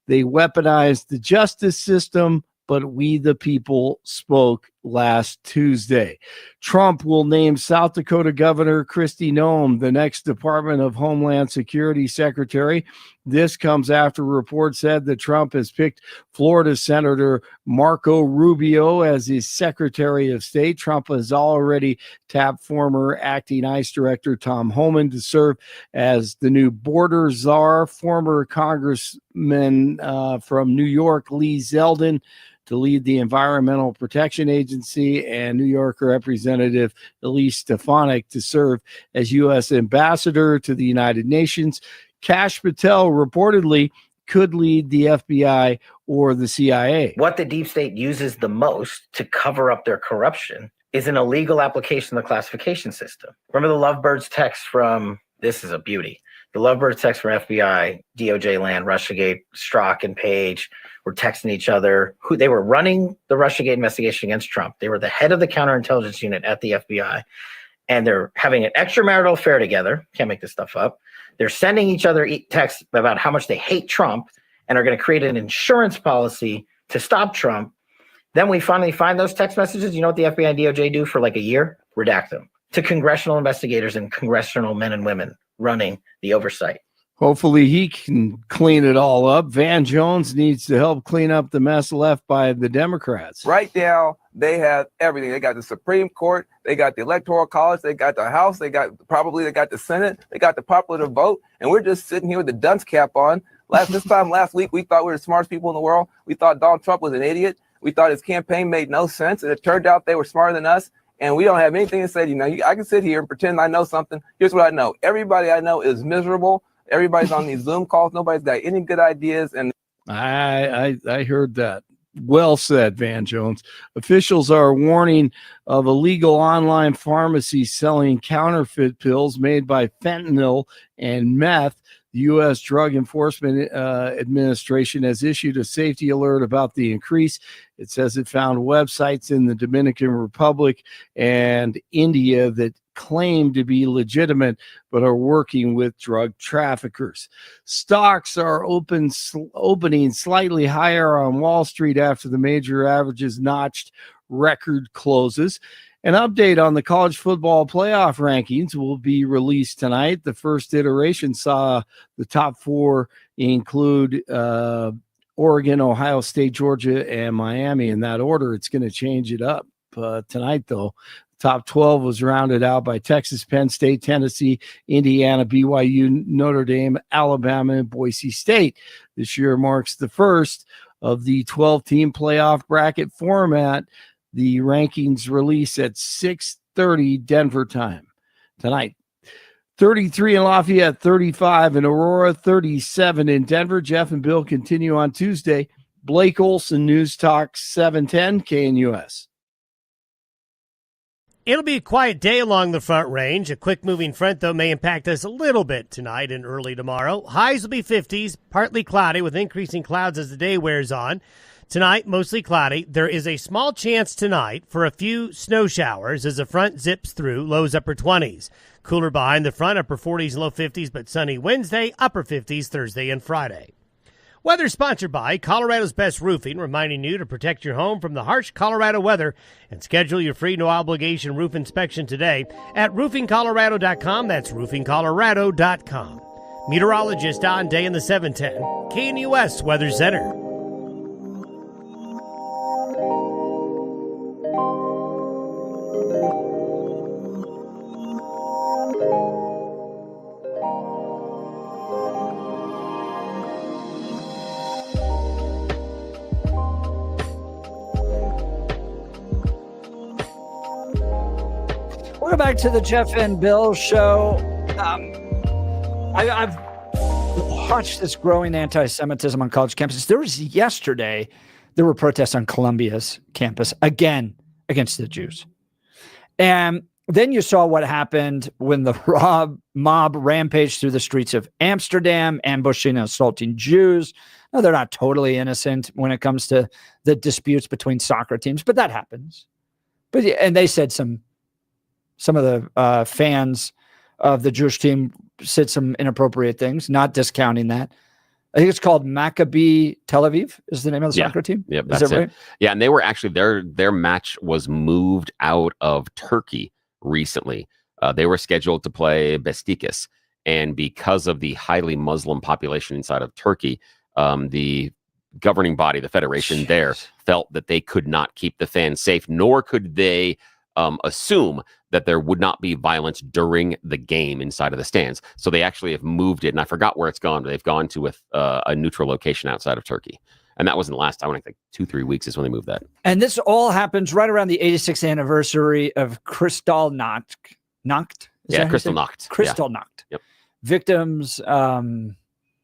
They weaponized the justice system, but we the people spoke last Tuesday. Trump will name South Dakota Governor Kristi Noem the next Department of Homeland Security Secretary. This comes after reports said that Trump has picked Florida Senator Marco Rubio as his Secretary of State. Trump has already tapped former acting ICE Director Tom Homan to serve as the new border czar. Former Congressman from New York, Lee Zeldin, to lead the Environmental Protection Agency, and New York Representative Elise Stefanik to serve as U.S. Ambassador to the United Nations. Kash Patel reportedly could lead the FBI or the CIA. What the deep state uses the most to cover up their corruption is an illegal application of the classification system. Remember the Lovebirds text from, this is a beauty, the Lovebirds text from FBI, DOJ land, Russiagate, Strzok and Page were texting each other. Who they were running the Russiagate investigation against Trump. They were the head of the counterintelligence unit at the FBI, and they're having an extramarital affair together. Can't make this stuff up. They're sending each other texts about how much they hate Trump and are going to create an insurance policy to stop Trump. Then we finally find those text messages. You know what the FBI and DOJ do for like a year? Redact them to congressional investigators and congressional men and women running the oversight. Hopefully he can clean it all up. Van Jones needs to help clean up the mess left by the Democrats. Right now, they have everything. They got the Supreme Court, they got the Electoral College, they got the House, they got the Senate, they got the popular vote, and we're just sitting here with the dunce cap on. Last week, we thought we were the smartest people in the world. We thought Donald Trump was an idiot. We thought his campaign made no sense, and it turned out they were smarter than us. And we don't have anything to say. I can sit here and pretend I know something. Here's what I know. Everybody I know is miserable. Everybody's on these Zoom calls. Nobody's got any good ideas. And I heard that. Well said, Van Jones. Officials are warning of illegal online pharmacies selling counterfeit pills made by fentanyl and meth. The U.S. Drug Enforcement Administration has issued a safety alert about the increase. It says it found websites in the Dominican Republic and India that claim to be legitimate but are working with drug traffickers. Stocks are opening slightly higher on Wall Street after the major averages notched record closes. An update on the college football playoff rankings will be released tonight. The first iteration saw the top four include Oregon, Ohio State, Georgia, and Miami. In that order, it's going to change it up tonight, though. Top 12 was rounded out by Texas, Penn State, Tennessee, Indiana, BYU, Notre Dame, Alabama, and Boise State. This year marks the first of the 12-team playoff bracket format. The rankings release at 6:30 Denver time tonight. 33 in Lafayette, 35 in Aurora, 37 in Denver. Jeff and Bill continue on Tuesday. Blake Olson, News Talk 710 KNUS. It'll be a quiet day along the Front Range. A quick-moving front, though, may impact us a little bit tonight and early tomorrow. Highs will be 50s, partly cloudy with increasing clouds as the day wears on. Tonight, mostly cloudy. There is a small chance tonight for a few snow showers as the front zips through, lows upper 20s. Cooler behind the front, upper 40s and low 50s, but sunny Wednesday, upper 50s Thursday and Friday. Weather sponsored by Colorado's Best Roofing, reminding you to protect your home from the harsh Colorado weather and schedule your free no-obligation roof inspection today at roofingcolorado.com. That's roofingcolorado.com. Meteorologist Don Day in the 710 KNUS Weather Center. Welcome back to the Jeff and Bill Show. I've watched this growing anti-Semitism on college campuses. Yesterday, there were protests on Columbia's campus again against the Jews. And then you saw what happened when the mob rampaged through the streets of Amsterdam, ambushing and assaulting Jews. Now, they're not totally innocent when it comes to the disputes between soccer teams, but that happens. And they said some of the fans of the Jewish team said some inappropriate things, not discounting that. I think it's called Maccabi Tel Aviv is the name of the soccer team. Yep, is that's that right? it. Yeah, and they were actually their match was moved out of Turkey recently. They were scheduled to play Besiktas, and because of the highly Muslim population inside of Turkey, the governing body, the federation there, felt that they could not keep the fans safe, nor could they assume that there would not be violence during the game inside of the stands. So they actually have moved it, and I forgot where it's gone, but they've gone to a neutral location outside of Turkey. And that wasn't the last time. I think 2-3 weeks is when they moved that. And this all happens right around the 86th anniversary of Kristallnacht. Kristallnacht. Kristallnacht. Yep. Victims, the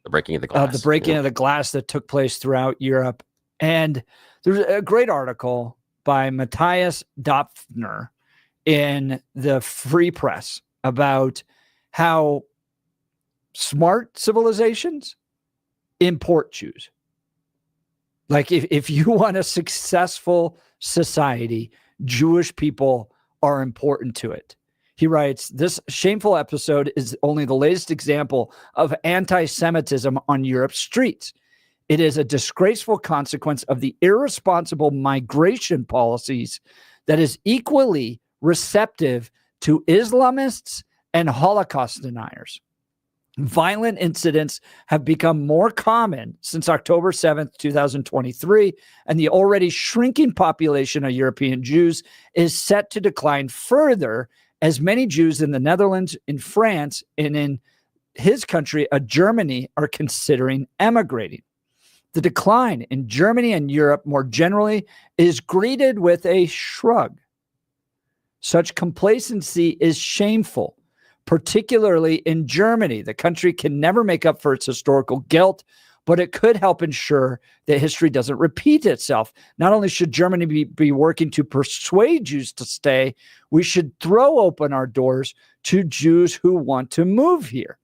breaking of the glass. The breaking of the glass that took place throughout Europe. And there's a great article by Matthias Dopfner in the Free Press about how smart civilizations import Jews. Like if you want a successful society, Jewish people are important to it. He writes, this shameful episode is only the latest example of anti-Semitism on Europe's streets. It is a disgraceful consequence of the irresponsible migration policies that is equally receptive to Islamists and Holocaust deniers. Violent incidents have become more common since October 7th, 2023, and the already shrinking population of European Jews is set to decline further as many Jews in the Netherlands, in France, and in his country, Germany, are considering emigrating. The decline in Germany and Europe more generally is greeted with a shrug. Such complacency is shameful, particularly in Germany. The country can never make up for its historical guilt, but it could help ensure that history doesn't repeat itself. Not only should Germany be working to persuade Jews to stay, we should throw open our doors to Jews who want to move here.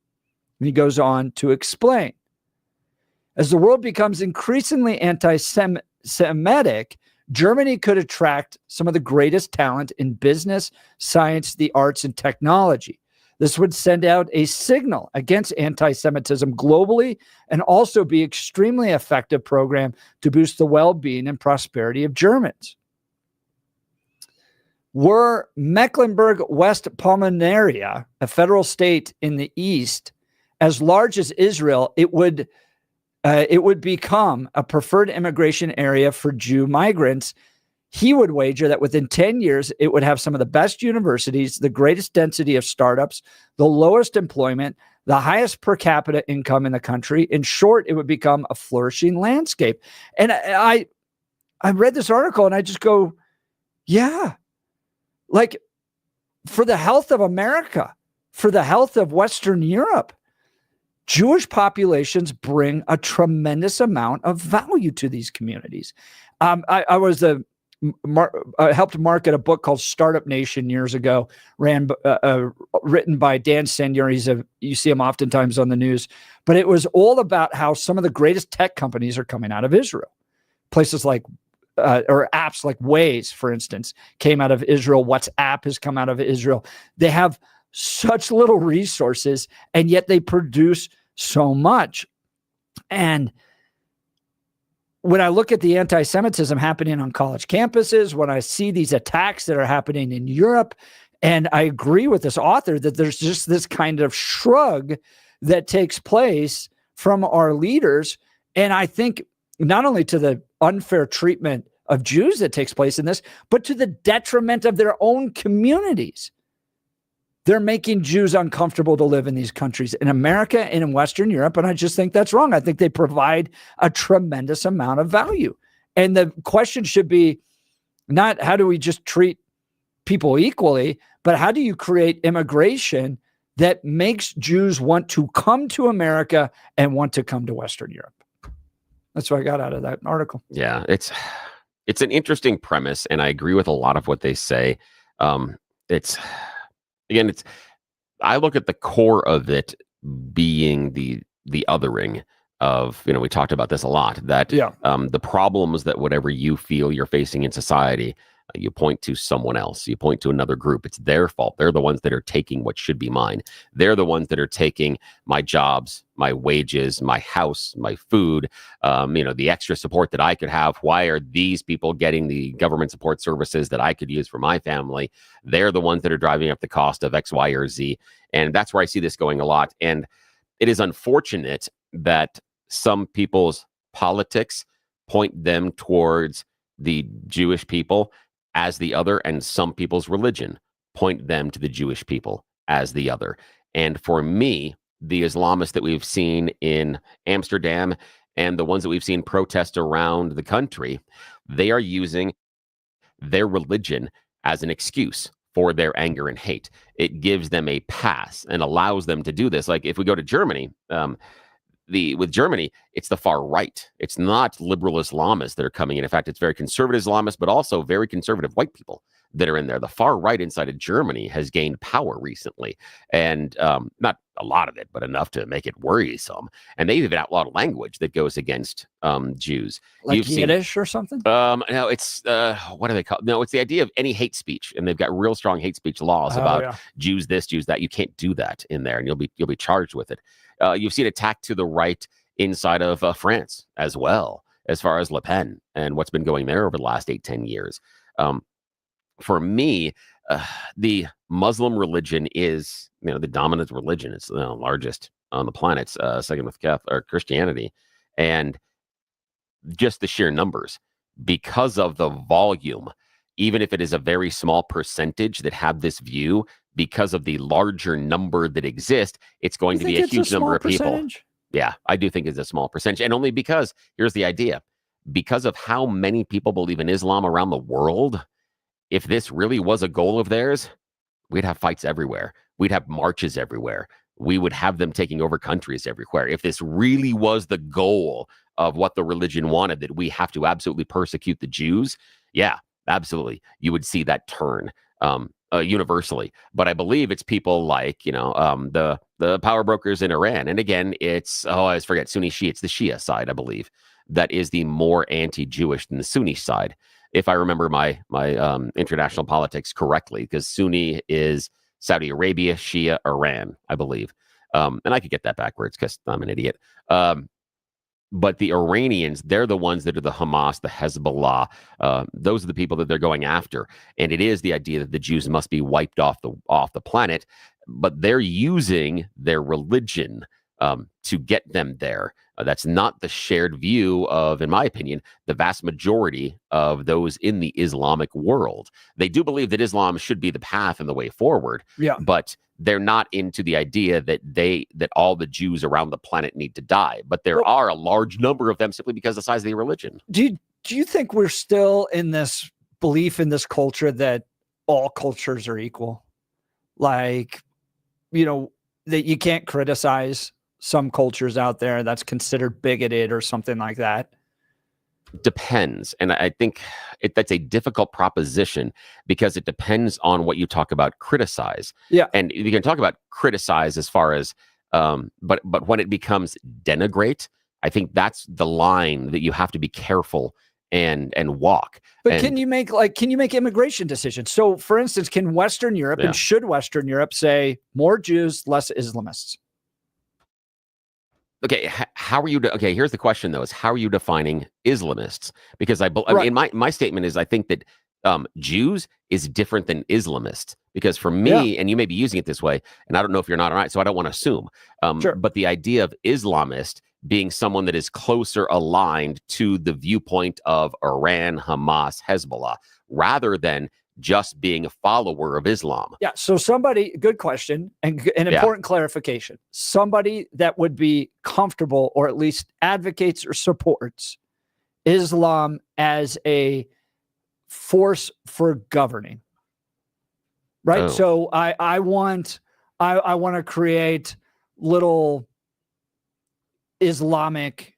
And he goes on to explain. As the world becomes increasingly anti-Semitic, Germany could attract some of the greatest talent in business, science, the arts, and technology. This would send out a signal against anti-Semitism globally and also be an extremely effective program to boost the well-being and prosperity of Germans. Were Mecklenburg-West Pomerania, a federal state in the east, as large as Israel, it would become a preferred immigration area for Jew migrants. He would wager that within 10 years, it would have some of the best universities, the greatest density of startups, the lowest employment, the highest per capita income in the country. In short, it would become a flourishing landscape. And I read this article and I just go, yeah, like for the health of America, for the health of Western Europe, Jewish populations bring a tremendous amount of value to these communities. I was helped market a book called Startup Nation years ago, written by Dan Sanyeri. You see him oftentimes on the news, but it was all about how some of the greatest tech companies are coming out of Israel. Places like, or apps like Waze, for instance, came out of Israel. WhatsApp has come out of Israel. They have such little resources, and yet they produce so much. And when I look at the anti-Semitism happening on college campuses, when I see these attacks that are happening in Europe, and I agree with this author that there's just this kind of shrug that takes place from our leaders. And I think not only to the unfair treatment of Jews that takes place in this, but to the detriment of their own communities. They're making Jews uncomfortable to live in these countries, in America and in Western Europe. And I just think that's wrong. I think they provide a tremendous amount of value. And the question should be not how do we just treat people equally, but how do you create immigration that makes Jews want to come to America and want to come to Western Europe? That's what I got out of that article. Yeah, it's an interesting premise, and I agree with a lot of what they say. I look at the core of it being the othering of, we talked about this a lot, that the problems that whatever you feel you're facing in society, you point to someone else, you point to another group. It's their fault. They're the ones that are taking what should be mine. They're the ones that are taking my jobs, my wages, my house, my food, the extra support that I could have. Why are these people getting the government support services that I could use for my family? They're the ones that are driving up the cost of X, Y, or Z. And that's where I see this going a lot. And it is unfortunate that some people's politics point them towards the Jewish people as the other, and some people's religion point them to the Jewish people as the other. And for me, the Islamists that we've seen in Amsterdam and the ones that we've seen protest around the country, they are using their religion as an excuse for their anger and hate. It gives them a pass and allows them to do this. Like if we go to Germany, with Germany, it's the far right. It's not liberal Islamists that are coming in. In fact, it's very conservative Islamists, but also very conservative white people that are in there. The far right inside of Germany has gained power recently, and not a lot of it, but enough to make it worrisome. And they've even outlawed language that goes against Jews. Like Yiddish or something? No, it's what do they call? No, it's the idea of any hate speech, and they've got real strong hate speech laws about Jews this, Jews that. You can't do that in there, and you'll be charged with it. You've seen attack to the right inside of France as well, as far as Le Pen and what's been going there over the last 8-10 years. For me, the Muslim religion is, the dominant religion. It's the largest on the planet, second with Catholic or Christianity, and just the sheer numbers, because of the volume, even if it is a very small percentage that have this view, because of the larger number that exist, it's going to be a huge number of people. Yeah, I do think it's a small percentage. And only because, here's the idea, because of how many people believe in Islam around the world, if this really was a goal of theirs, we'd have fights everywhere. We'd have marches everywhere. We would have them taking over countries everywhere. If this really was the goal of what the religion wanted, that we have to absolutely persecute the Jews, yeah, absolutely. You would see that turn. Universally, but I believe it's people like the power brokers in Iran, and again, it's I always forget Sunni Shia. It's the Shia side, I believe, that is the more anti-Jewish than the Sunni side, if I remember my international politics correctly, because Sunni is Saudi Arabia, Shia Iran, I believe, and I could get that backwards because I'm an idiot. But the Iranians, they're the ones that are the Hamas, the Hezbollah. Those are the people that they're going after. And it is the idea that the Jews must be wiped off the planet. But they're using their religion to get them there. That's not the shared view of, in my opinion, the vast majority of those in the Islamic world. They do believe that Islam should be the path and the way forward. Yeah. But they're not into the idea that all the Jews around the planet need to die. But there are a large number of them simply because of the size of the religion. Do you think we're still in this belief in this culture that all cultures are equal? Like, that you can't criticize some cultures out there that's considered bigoted or something like that? Depends. And I think that's a difficult proposition because it depends on what you talk about criticize. Yeah. And you can talk about criticize as far as, but when it becomes denigrate, I think that's the line that you have to be careful and walk. But can you make immigration decisions? So for instance, can Western Europe and should Western Europe say more Jews, less Islamists? Okay, how are you? Okay, here's the question though: is how are you defining Islamists? Because I mean, my statement is I think that Jews is different than Islamists. Because for me, and you may be using it this way, and I don't know if you're not right, so I don't want to assume. But the idea of Islamist being someone that is closer aligned to the viewpoint of Iran, Hamas, Hezbollah, rather than just being a follower of Islam. Yeah. So good question and an important clarification. Somebody that would be comfortable or at least advocates or supports Islam as a force for governing. Right. Oh. So I want to create little Islamic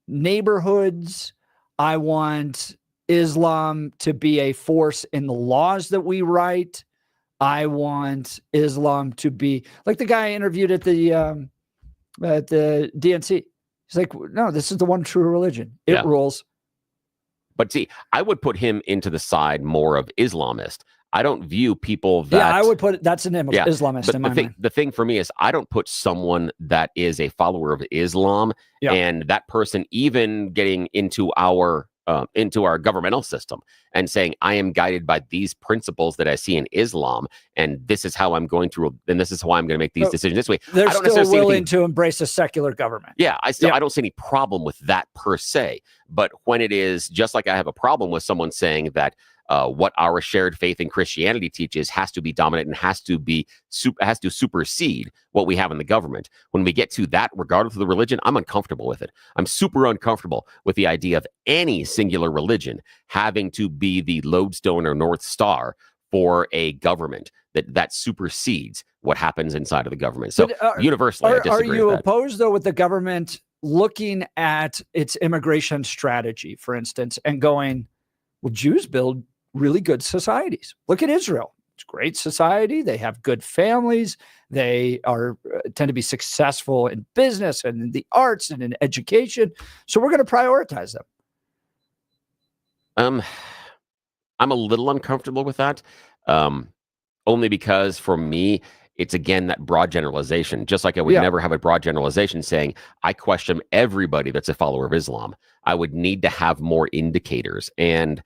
neighborhoods. I want Islam to be a force in the laws that we write. I want Islam to be like the guy I interviewed at the DNC. He's like, no, this is the one true religion. It rules. But see, I would put him into the side more of Islamist. I don't view people that... Yeah, I would put that's an Islamist but in my mind. The thing for me is I don't put someone that is a follower of Islam and that person even getting into our governmental system and saying, I am guided by these principles that I see in Islam, and this is how I'm going to, and this is how I'm going to make these decisions this way. They're still willing to embrace a secular government. Yeah, I don't see any problem with that per se. But when it is just like I have a problem with someone saying that what our shared faith in Christianity teaches has to be dominant and has to supersede what we have in the government. When we get to that, regardless of the religion, I'm uncomfortable with it. I'm super uncomfortable with the idea of any singular religion having to be the lodestone or North Star for a government that supersedes what happens inside of the government. So universally, I disagree are you with that. opposed, though, with the government looking at its immigration strategy, for instance, and going, well, Jews build really good societies. Look at Israel. It's a great society. They have good families. They tend to be successful in business and in the arts and in education. So we're going to prioritize them. I'm a little uncomfortable with that. Only because for me, it's again that broad generalization. Just like I would never have a broad generalization saying I question everybody that's a follower of Islam. I would need to have more indicators. And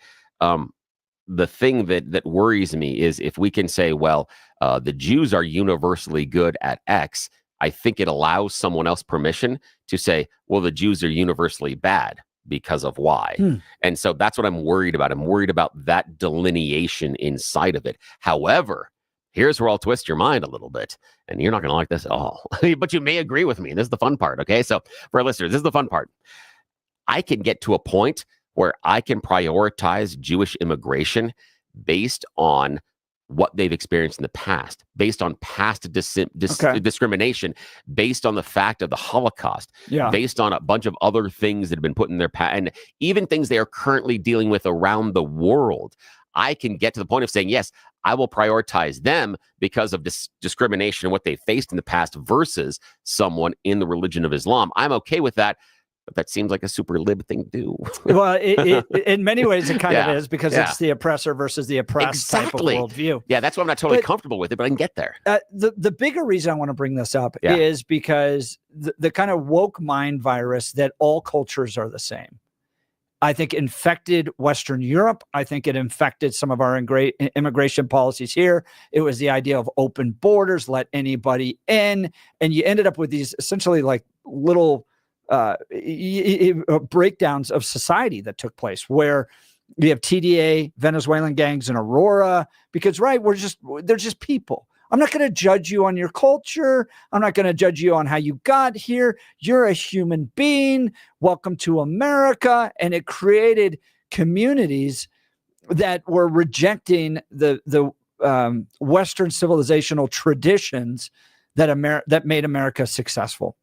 the thing that worries me is if we can say, well, the Jews are universally good at X, I think it allows someone else permission to say, well, the Jews are universally bad because of Y. And so that's what I'm worried about. I'm worried about that delineation inside of it. However, here's where I'll twist your mind a little bit, and you're not going to like this at all, but you may agree with me. And this is the fun part. Okay. So for our listeners, this is the fun part. I can get to a point where I can prioritize Jewish immigration based on what they've experienced in the past, based on past discrimination, based on the fact of the Holocaust, based on a bunch of other things that have been put in their past, and even things they are currently dealing with around the world. I can get to the point of saying, yes, I will prioritize them because of discrimination and what they faced in the past versus someone in the religion of Islam. I'm okay with that. But that seems like a super lib thing to do. Well, in many ways, it kind of is because it's the oppressor versus the oppressed type of worldview. Yeah, that's why I'm not totally comfortable with it, but I can get there. The bigger reason I want to bring this up is because the kind of woke mind virus that all cultures are the same, I think infected Western Europe. I think it infected some of our immigration policies here. It was the idea of open borders, let anybody in. And you ended up with these essentially like little breakdowns of society that took place where we have TDA, Venezuelan gangs in Aurora, because they're just people. I'm not going to judge you on your culture. I'm not going to judge you on how you got here. You're a human being. Welcome to America. And it created communities that were rejecting the Western civilizational traditions that made America successful.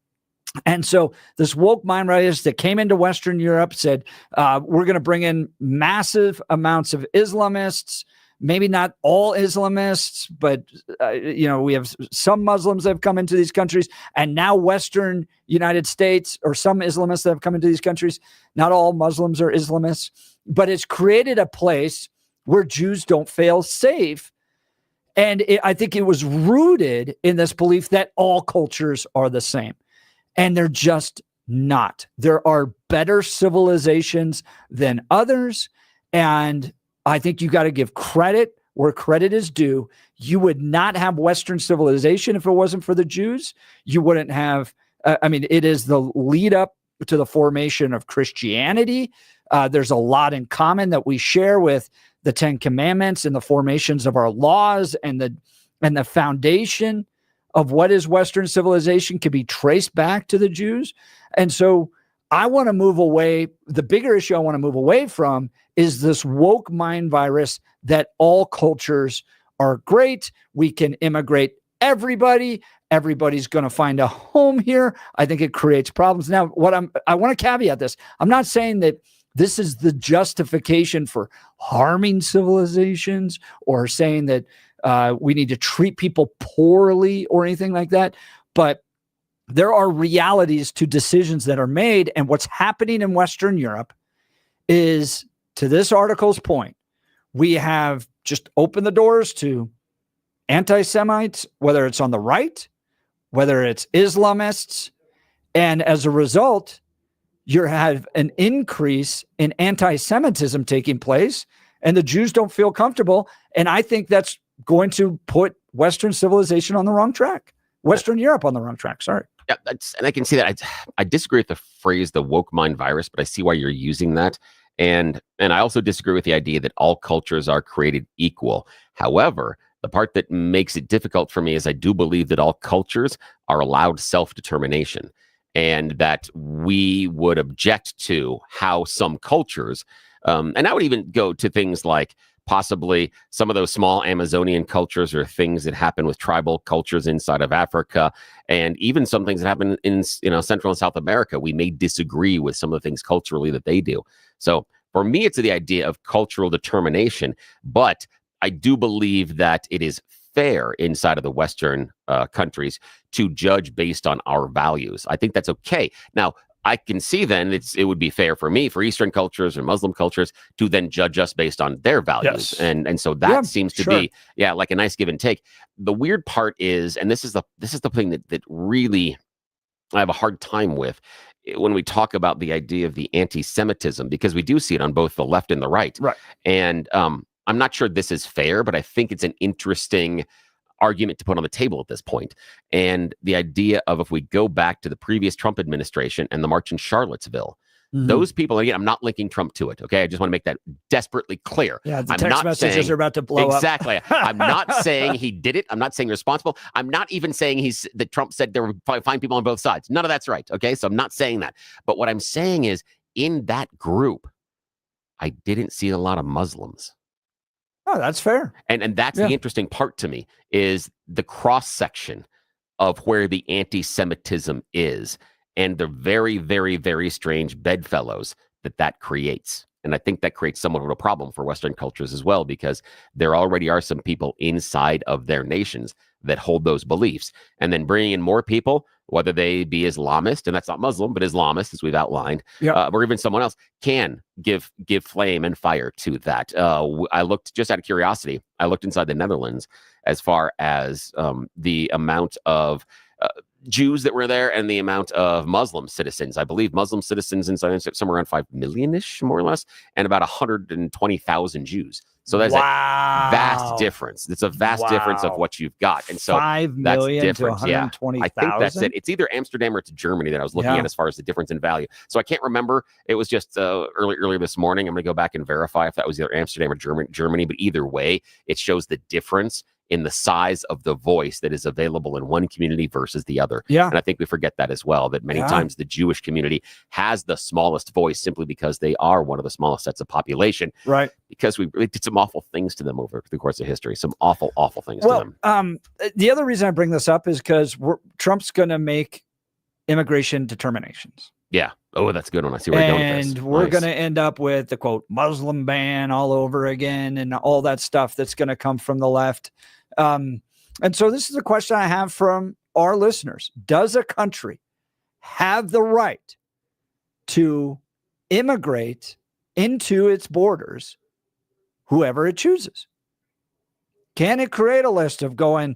And so this woke mind virus that came into Western Europe said, we're going to bring in massive amounts of Islamists, maybe not all Islamists, but, we have some Muslims that have come into these countries, and now Western United States, or some Islamists that have come into these countries. Not all Muslims are Islamists, but it's created a place where Jews don't feel safe. And I think it was rooted in this belief that all cultures are the same. And they're just not. There are better civilizations than others. And I think you got to give credit where credit is due. You would not have Western civilization if it wasn't for the Jews. You wouldn't have, it is the lead up to the formation of Christianity. There's a lot in common that we share with the Ten Commandments and the formations of our laws, and the foundation of what is Western civilization can be traced back to the Jews. And so I want to move away. The bigger issue I want to move away from is this woke mind virus that all cultures are great. We can immigrate everybody. Everybody's going to find a home here. I think it creates problems. Now, I want to caveat this. I'm not saying that this is the justification for harming civilizations or saying that we need to treat people poorly or anything like that. But there are realities to decisions that are made. And what's happening in Western Europe is, to this article's point, we have just opened the doors to anti-Semites, whether it's on the right, whether it's Islamists. And as a result, you have an increase in anti-Semitism taking place, and the Jews don't feel comfortable. And I think that's going to put Western civilization on the wrong track. Western Europe on the wrong track. Sorry. Yeah, and I can see that. I disagree with the phrase "the woke mind virus," but I see why you're using that. And I also disagree with the idea that all cultures are created equal. However, the part that makes it difficult for me is I do believe that all cultures are allowed self-determination, and that we would object to how some cultures, and I would even go to things like possibly some of those small Amazonian cultures, or things that happen with tribal cultures inside of Africa, and even some things that happen in Central and South America. We may disagree with some of the things culturally that they do. So for me, it's the idea of cultural determination, but I do believe that it is fair inside of the Western countries to judge based on our values. I think that's okay. Now, I can see then it would be fair for me, for Eastern cultures or Muslim cultures, to then judge us based on their values. Yes. And so that seems to be, like a nice give and take. The weird part is, and this is the thing that really I have a hard time with when we talk about the idea of the anti-Semitism, because we do see it on both the left and the right. Right. And I'm not sure this is fair, but I think it's an interesting argument to put on the table at this point. And the idea of, if we go back to the previous Trump administration and the march in Charlottesville, those people, again, I'm not linking Trump to it. Okay. I just want to make that desperately clear. Yeah. The text messages are about to blow up. Exactly. I'm not saying he did it. I'm not saying responsible. I'm not even saying that Trump said there were fine people on both sides. None of that's right. Okay. So I'm not saying that. But what I'm saying is, in that group, I didn't see a lot of Muslims. Oh, that's fair. And that's the interesting part to me, is the cross section of where the anti-Semitism is, and the very, very, very strange bedfellows that creates. And I think that creates somewhat of a problem for Western cultures as well, because there already are some people inside of their nations that hold those beliefs. And then bringing in more people, whether they be Islamist, and that's not Muslim, but Islamist, as we've outlined, or even someone else, can give flame and fire to that. I looked, just out of curiosity, I looked inside the Netherlands as far as the amount of Jews that were there and the amount of Muslim citizens. I believe Muslim citizens inside somewhere around 5 million-ish, more or less, and about 120,000 Jews. So that's a vast difference. It's a vast difference of what you've got. And so 5 million that's different. to 120,000. I think that's it. It's either Amsterdam or it's Germany that I was looking at as far as the difference in value. So I can't remember. It was just earlier this morning. I'm going to go back and verify if that was either Amsterdam or Germany. But either way, it shows the difference in the size of the voice that is available in one community versus the other. Yeah. And I think we forget that as well, that many times the Jewish community has the smallest voice simply because they are one of the smallest sets of population. Right. Because we really did some awful things to them over the course of history. Some awful, awful things to them. The other reason I bring this up is because Trump's going to make immigration determinations. Yeah. Oh, that's a good one. I see where you're going with this. And we're going to end up with the, quote, Muslim ban all over again, and all that stuff that's going to come from the left. And so this is a question I have from our listeners. Does a country have the right to immigrate into its borders whoever it chooses? Can it create a list of going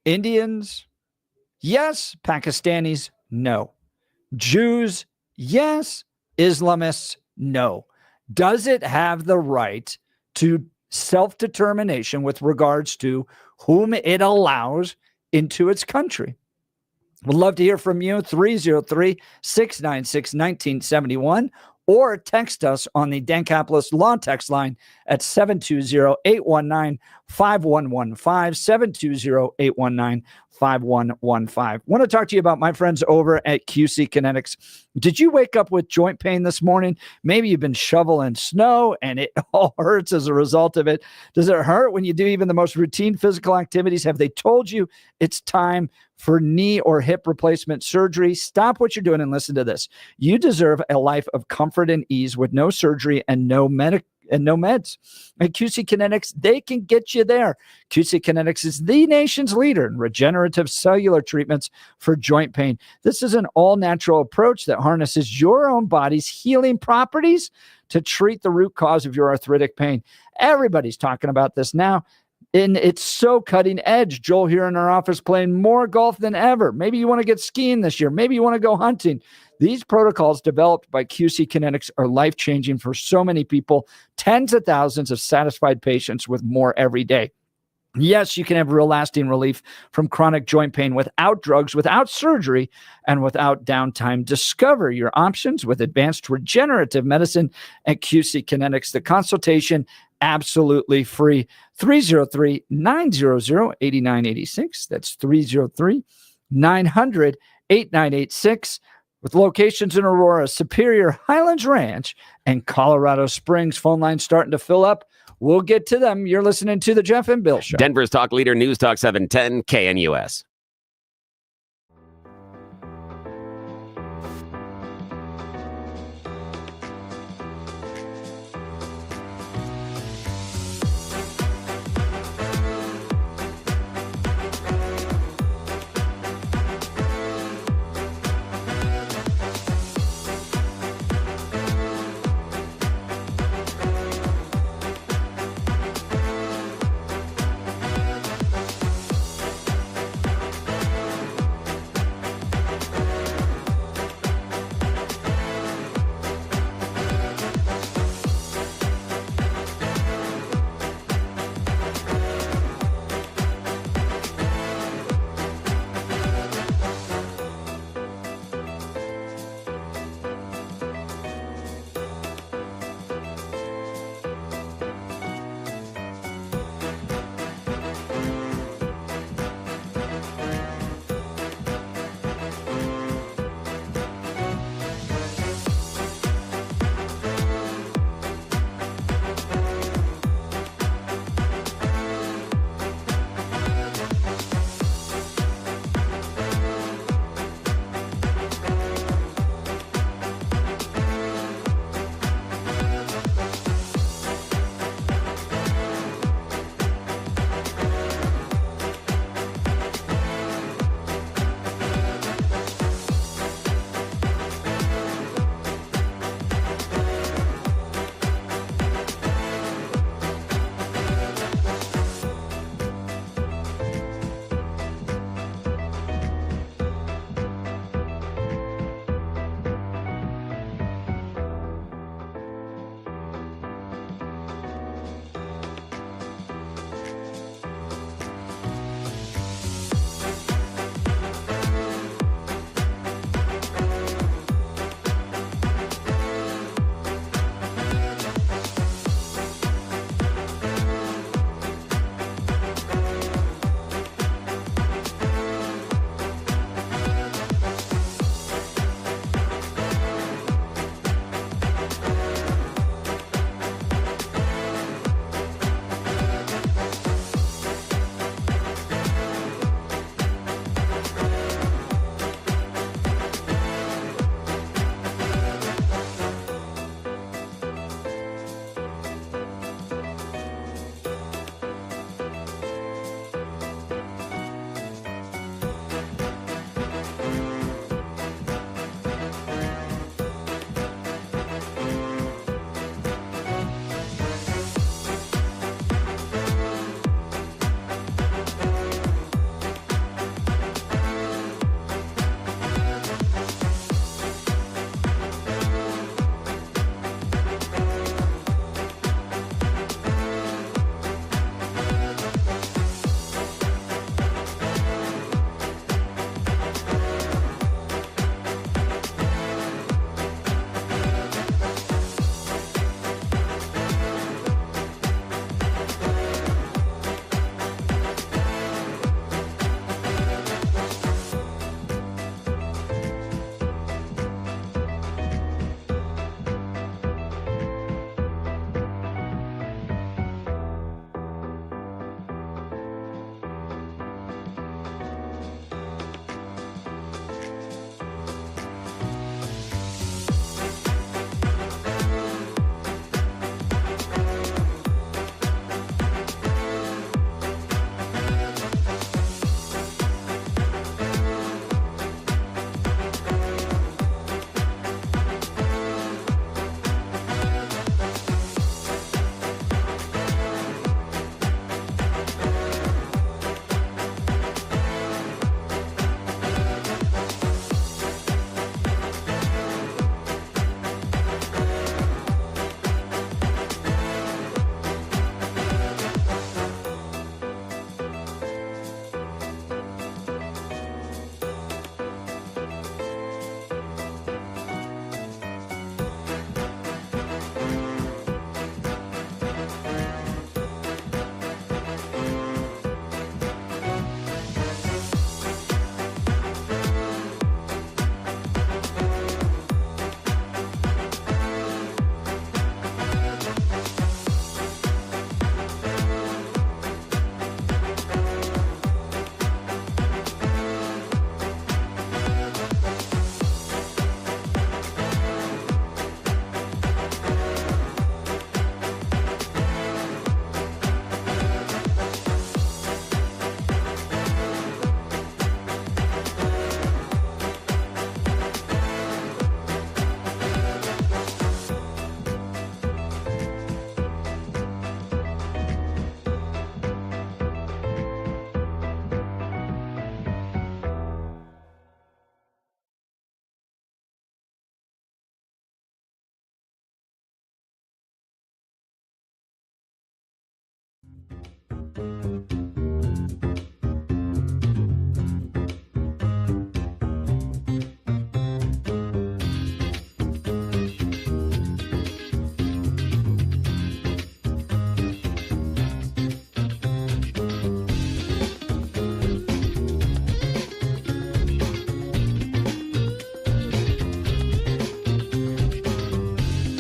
Indians? Yes. Pakistanis? No. Jews? Yes. Islamists? No. Does it have the right to self-determination with regards to whom it allows into its country? We'd love to hear from you. 303-696-1971, or text us on the Dan Caplis Law text line at 720-819-5115, 720-819-5115. Want to talk to you about my friends over at QC Kinetics. Did you wake up with joint pain this morning? Maybe you've been shoveling snow and it all hurts as a result of it. Does it hurt when you do even the most routine physical activities? Have they told you it's time for knee or hip replacement surgery? Stop what you're doing and listen to this. You deserve a life of comfort and ease with no surgery and no and no meds. At QC Kinetics, they can get you there. QC Kinetics is the nation's leader in regenerative cellular treatments for joint pain. This is an all-natural approach that harnesses your own body's healing properties to treat the root cause of your arthritic pain. Everybody's talking about this now. And it's so cutting edge. Joel here in our office playing more golf than ever. Maybe you want to get skiing this year. Maybe you want to go hunting. These protocols developed by QC Kinetics are life-changing for so many people. Tens of thousands of satisfied patients with more every day. Yes, you can have real lasting relief from chronic joint pain without drugs, without surgery, and without downtime. Discover your options with advanced regenerative medicine at QC Kinetics. The consultation absolutely free. 303-900-8986. That's 303-900-8986. With locations in Aurora, Superior, Highlands Ranch, and Colorado Springs. Phone lines starting to fill up. We'll get to them. You're listening to the Jeff and Bill Show. Denver's talk leader, News Talk 710 KNUS.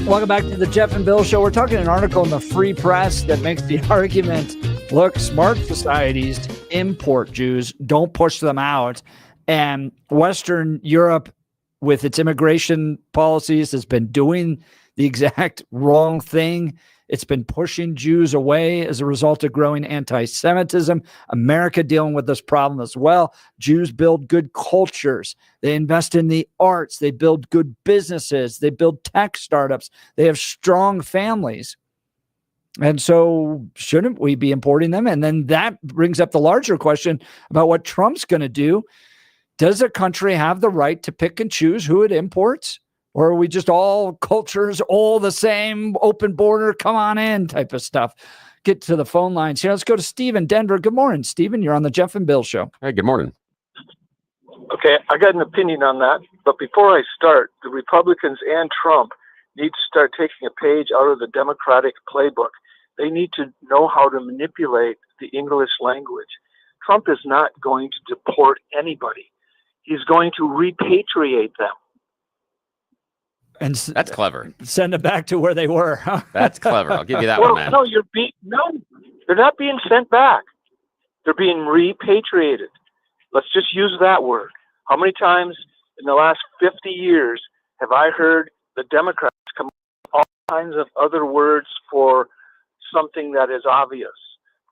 Welcome back to the Jeff and Bill Show. We're talking an article in the Free Press that makes the argument, look, smart societies import Jews, don't push them out. And Western Europe, with its immigration policies, has been doing the exact wrong thing. It's been pushing Jews away as a result of growing anti-Semitism. America dealing with this problem as well. Jews build good cultures. They invest in the arts. They build good businesses. They build tech startups. They have strong families. And so shouldn't we be importing them? And then that brings up the larger question about what Trump's going to do. Does a country have the right to pick and choose who it imports? Or are we just all cultures, all the same, open border, come on in type of stuff? Get to the phone lines here. Let's go to Steve in Denver. Good morning, Stephen. You're on the Jeff and Bill Show. Hey, good morning. Okay, I got an opinion on that. But before I start, the Republicans and Trump need to start taking a page out of the Democratic playbook. They need to know how to manipulate the English language. Trump is not going to deport anybody. He's going to repatriate them. And that's clever. Send them back to where they were. That's clever. I'll give you that Well, one, man. no, they're not being sent back. They're being repatriated. Let's just use that word. How many times in the last 50 years have I heard the Democrats come up with all kinds of other words for something that is obvious,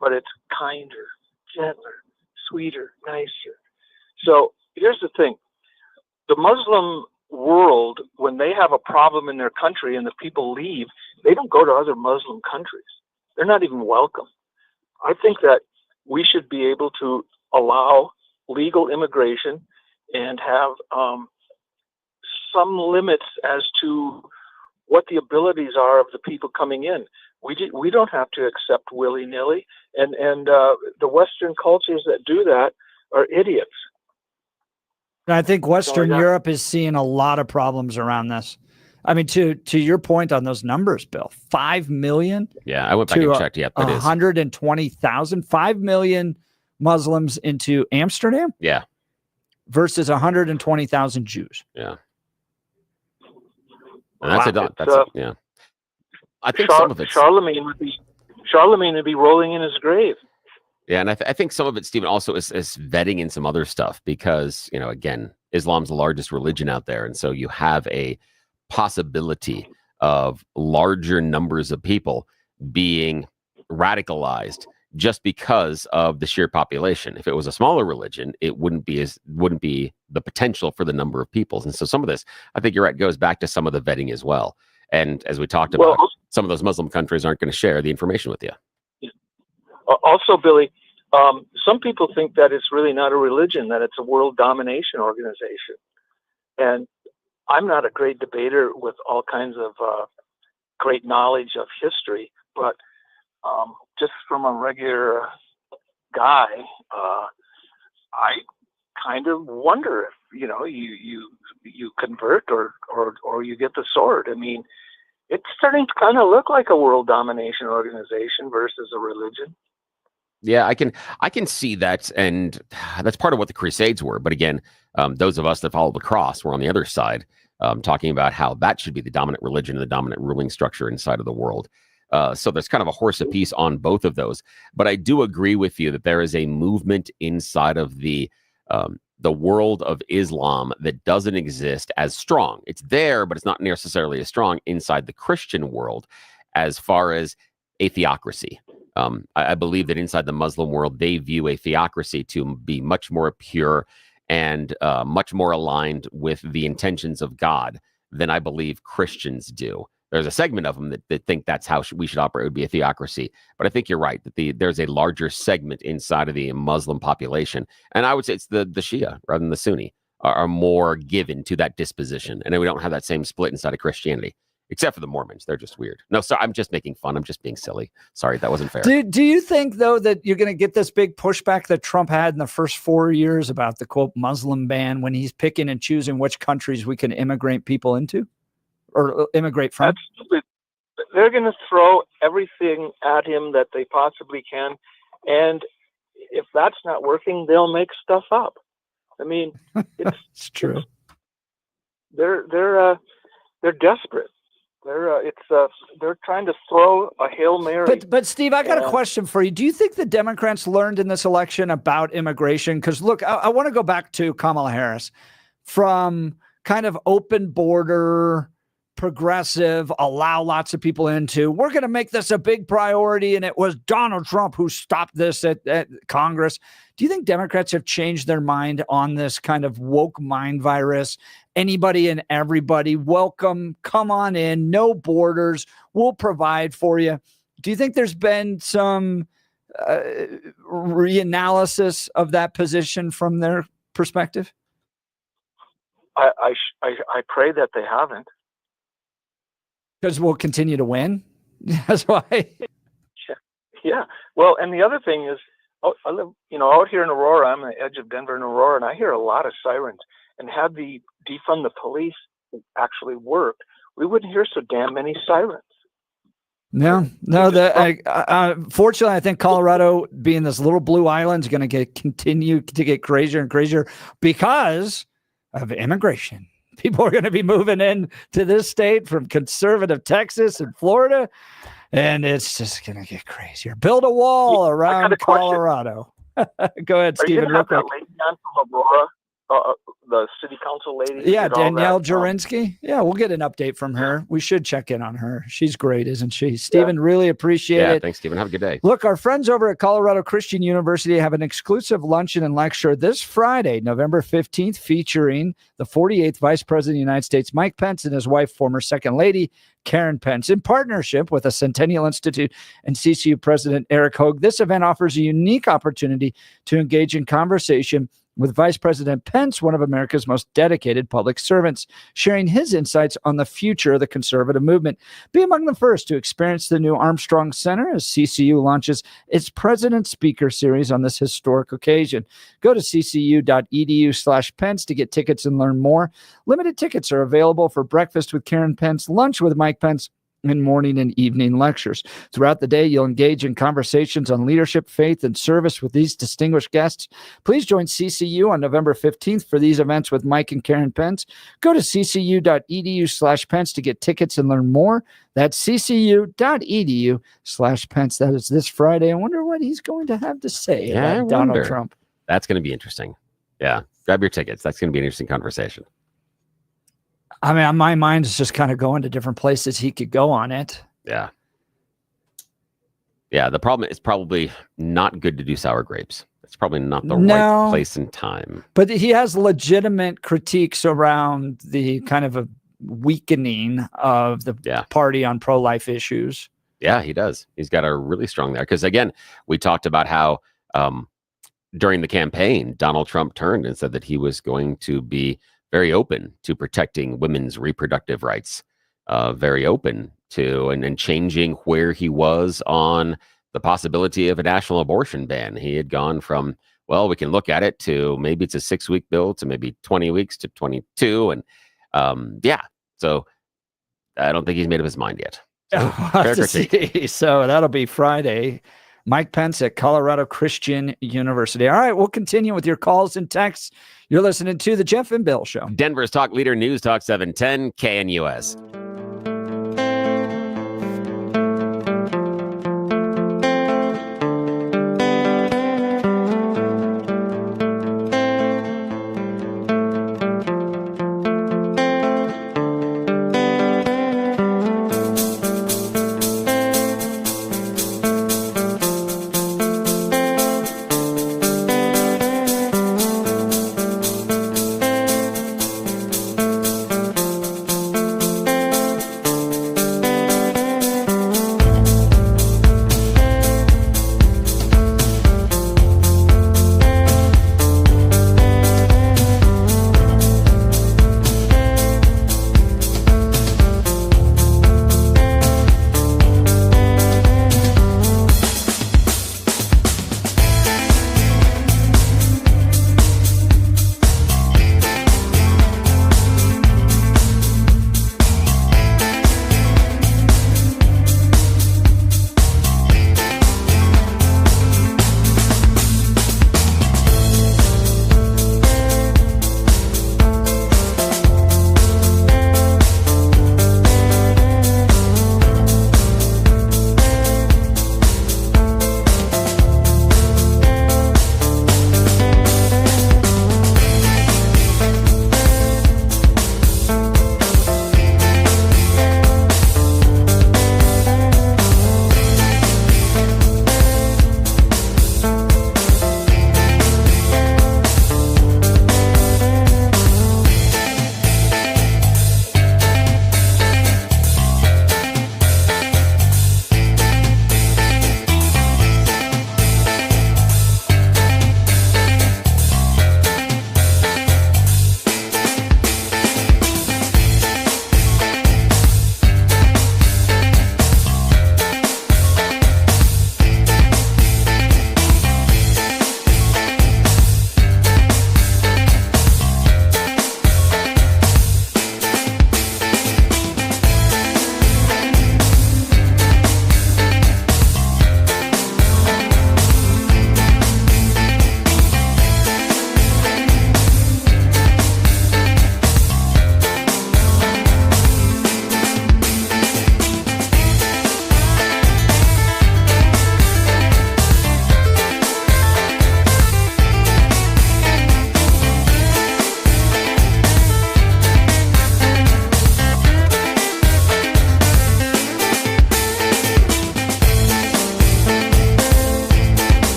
but it's kinder, gentler, sweeter, nicer. So here's the thing. The Muslim world, when they have a problem in their country and the people leave, they don't go to other Muslim countries. They're not even welcome. I think that we should be able to allow legal immigration and have some limits as to what the abilities are of the people coming in. We don't have to accept willy-nilly, and the Western cultures that do that are idiots. I think Western Europe is seeing a lot of problems around this. I mean, to your point on those numbers, Bill, 5 million. Yeah, I went back and checked. Yep, it is 120,000, 5 million Muslims into Amsterdam. Yeah, versus 120,000 Jews. Yeah, and that's yeah. I think some of it. Charlemagne would be rolling in his grave. Yeah, and I think some of it, Stephen, also is vetting in some other stuff because, again, Islam's the largest religion out there. And so you have a possibility of larger numbers of people being radicalized just because of the sheer population. If it was a smaller religion, it wouldn't be the potential for the number of peoples. And so some of this, I think you're right, goes back to some of the vetting as well. And as we talked about, some of those Muslim countries aren't going to share the information with you. Also, Billy, some people think that it's really not a religion, that it's a world domination organization. And I'm not a great debater with all kinds of great knowledge of history, but just from a regular guy, I kind of wonder if, you convert or you get the sword. I mean, it's starting to kind of look like a world domination organization versus a religion. Yeah, I can see that, and that's part of what the Crusades were. But again, those of us that follow the cross were on the other side, talking about how that should be the dominant religion and the dominant ruling structure inside of the world. So there's kind of a horse apiece on both of those. But I do agree with you that there is a movement inside of the world of Islam that doesn't exist as strong. It's there, but it's not necessarily as strong inside the Christian world as far as a theocracy. I believe that inside the Muslim world, they view a theocracy to be much more pure and much more aligned with the intentions of God than I believe Christians do. There's a segment of them that think that's how we should operate, would be a theocracy. But I think you're right, that there's a larger segment inside of the Muslim population. And I would say it's the Shia rather than the Sunni are more given to that disposition. And then we don't have that same split inside of Christianity. Except for the Mormons. They're just weird. No, sorry, I'm just making fun. I'm just being silly. Sorry, that wasn't fair. Do you think, though, that you're going to get this big pushback that Trump had in the first 4 years about the, quote, Muslim ban when he's picking and choosing which countries we can immigrate people into or immigrate from? Absolutely. They're going to throw everything at him that they possibly can. And if that's not working, they'll make stuff up. I mean, it's true. They're desperate. They're trying to throw a Hail Mary. But Steve, I got a question for you. Do you think the Democrats learned in this election about immigration? Because look, I want to go back to Kamala Harris from kind of open border, progressive, allow lots of people into, we're going to make this a big priority. And it was Donald Trump who stopped this at Congress. Do you think Democrats have changed their mind on this kind of woke mind virus? Anybody and everybody, welcome, come on in, no borders, we'll provide for you. Do you think there's been some reanalysis of that position from their perspective? I pray that they haven't. Because we'll continue to win. That's why. Yeah. Well, and the other thing is, I live, out here in Aurora. I'm on the edge of Denver and Aurora, and I hear a lot of sirens. And had the defund the police actually worked, we wouldn't hear so damn many sirens. No. Fortunately, I think Colorado, being this little blue island, is going to continue to get crazier and crazier because of immigration. People are going to be moving in to this state from conservative Texas and Florida, and it's just going to get crazier. Build a wall around Colorado. Go ahead, Stephen. Are you going to have that lady on from Aurora, the city council lady? Yeah, Danielle Jurinsky. Yeah, we'll get an update from her. We should check in on her. She's great, isn't she? Stephen, really appreciate it. Thanks, Stephen. Have a good day. Look, our friends over at Colorado Christian University have an exclusive luncheon and lecture this Friday, November 15th, featuring the 48th Vice President of the United States, Mike Pence, and his wife, former Second Lady, Karen Pence, in partnership with the Centennial Institute and CCU President Eric Hogue. This event offers a unique opportunity to engage in conversation with Vice President Pence, one of America's most dedicated public servants, sharing his insights on the future of the conservative movement. Be among the first to experience the new Armstrong Center as CCU launches its President Speaker Series on this historic occasion. Go to ccu.edu/Pence to get tickets and learn more. Limited tickets are available for breakfast with Karen Pence, lunch with Mike Pence, and morning and evening lectures. Throughout the day, you'll engage in conversations on leadership, faith, and service with these distinguished guests. Please join CCU on November 15th for these events with Mike and Karen Pence. Go to ccu.edu/Pence to get tickets and learn more. That's ccu.edu/Pence. That is this Friday. I wonder what he's going to have to say about Donald Trump. That's going to be interesting. Yeah. Grab your tickets. That's going to be an interesting conversation. I mean, my mind is just kind of going to different places he could go on it. Yeah. Yeah. The problem is probably not good to do sour grapes. It's probably not the right place and time. But he has legitimate critiques around the kind of a weakening of the party on pro-life issues. Yeah, he does. He's got a really strong there. Because again, we talked about how during the campaign, Donald Trump turned and said that he was going to be very open to protecting women's reproductive rights, very open to and changing where he was on the possibility of a national abortion ban. He had gone from, well, we can look at it, to maybe it's a 6-week bill to maybe 20 weeks to 22. And so I don't think he's made up his mind yet. So that'll be Friday. Mike Pence at Colorado Christian University. All right, we'll continue with your calls and texts. You're listening to The Jeff and Bill Show. Denver's Talk Leader, News Talk 710 KNUS.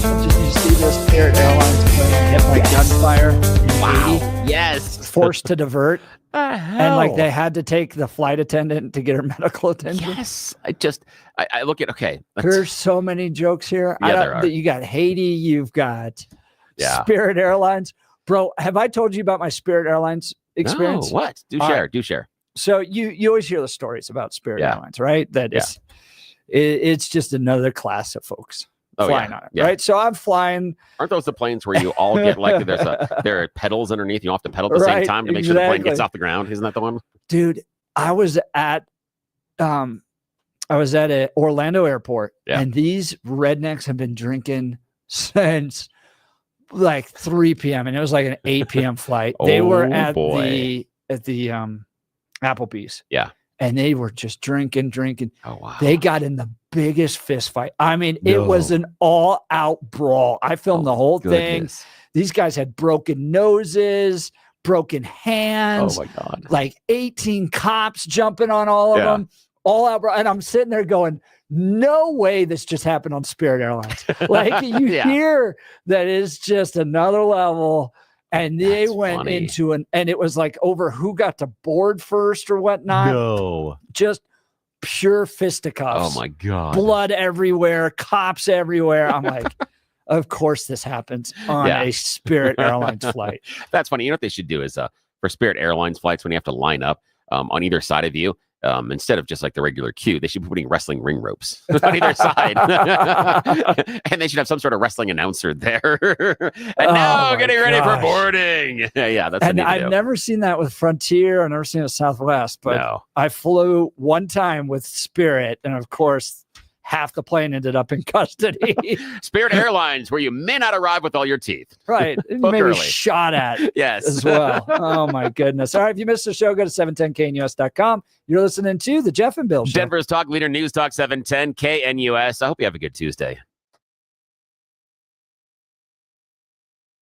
Did you see this? Spirit Airlines plane hit by gunfire in Haiti? Yes. Forced to divert. And like hell? they had to take the flight attendant to get her medical attention. Yes. I look at, okay. There's so many jokes here. Yeah, there are. You got Haiti, you've got Yeah. Spirit Airlines. Bro, have I told you about my Spirit Airlines experience? No, what? Do All share. right. Do share. So you always hear the stories about Spirit Yeah. Airlines, right? That is, it's just another class of folks flying on it, right? So I'm flying. Aren't those the planes where you all get like there are pedals underneath? You all have to pedal at the same time to make sure the plane gets off the ground. Isn't that the one? Dude, I was at a Orlando airport, and these rednecks have been drinking since like 3 p.m. and it was like an 8 p.m. flight. They were at the Applebee's. Yeah. And they were just drinking. Oh, wow. They got in the biggest fist fight. I mean, it was an all-out brawl. I filmed the whole thing. These guys had broken noses, broken hands. Oh, my God. Like 18 cops jumping on all of them. All out brawl. And I'm sitting there going, no way this just happened on Spirit Airlines. Like you hear that is just another level. And they went into and it was like over who got to board first or whatnot. No. Just pure fisticuffs. Oh my God. Blood everywhere, cops everywhere. I'm like, of course this happens on a Spirit Airlines flight. That's funny. You know what they should do is for Spirit Airlines flights, when you have to line up on either side of you, instead of just like the regular queue, they should be putting wrestling ring ropes on either side. And they should have some sort of wrestling announcer there. And now getting ready for boarding. Yeah, that's and I've never seen that with Frontier. I've never seen it with Southwest, but I flew one time with Spirit, and of course, half the plane ended up in custody. Spirit Airlines, where you may not arrive with all your teeth. Right. Maybe early. Shot at as well. Oh, my goodness. All right. If you missed the show, go to 710knus.com. You're listening to The Jeff and Bill Show. Denver's Talk Leader News Talk 710 KNUS. I hope you have a good Tuesday.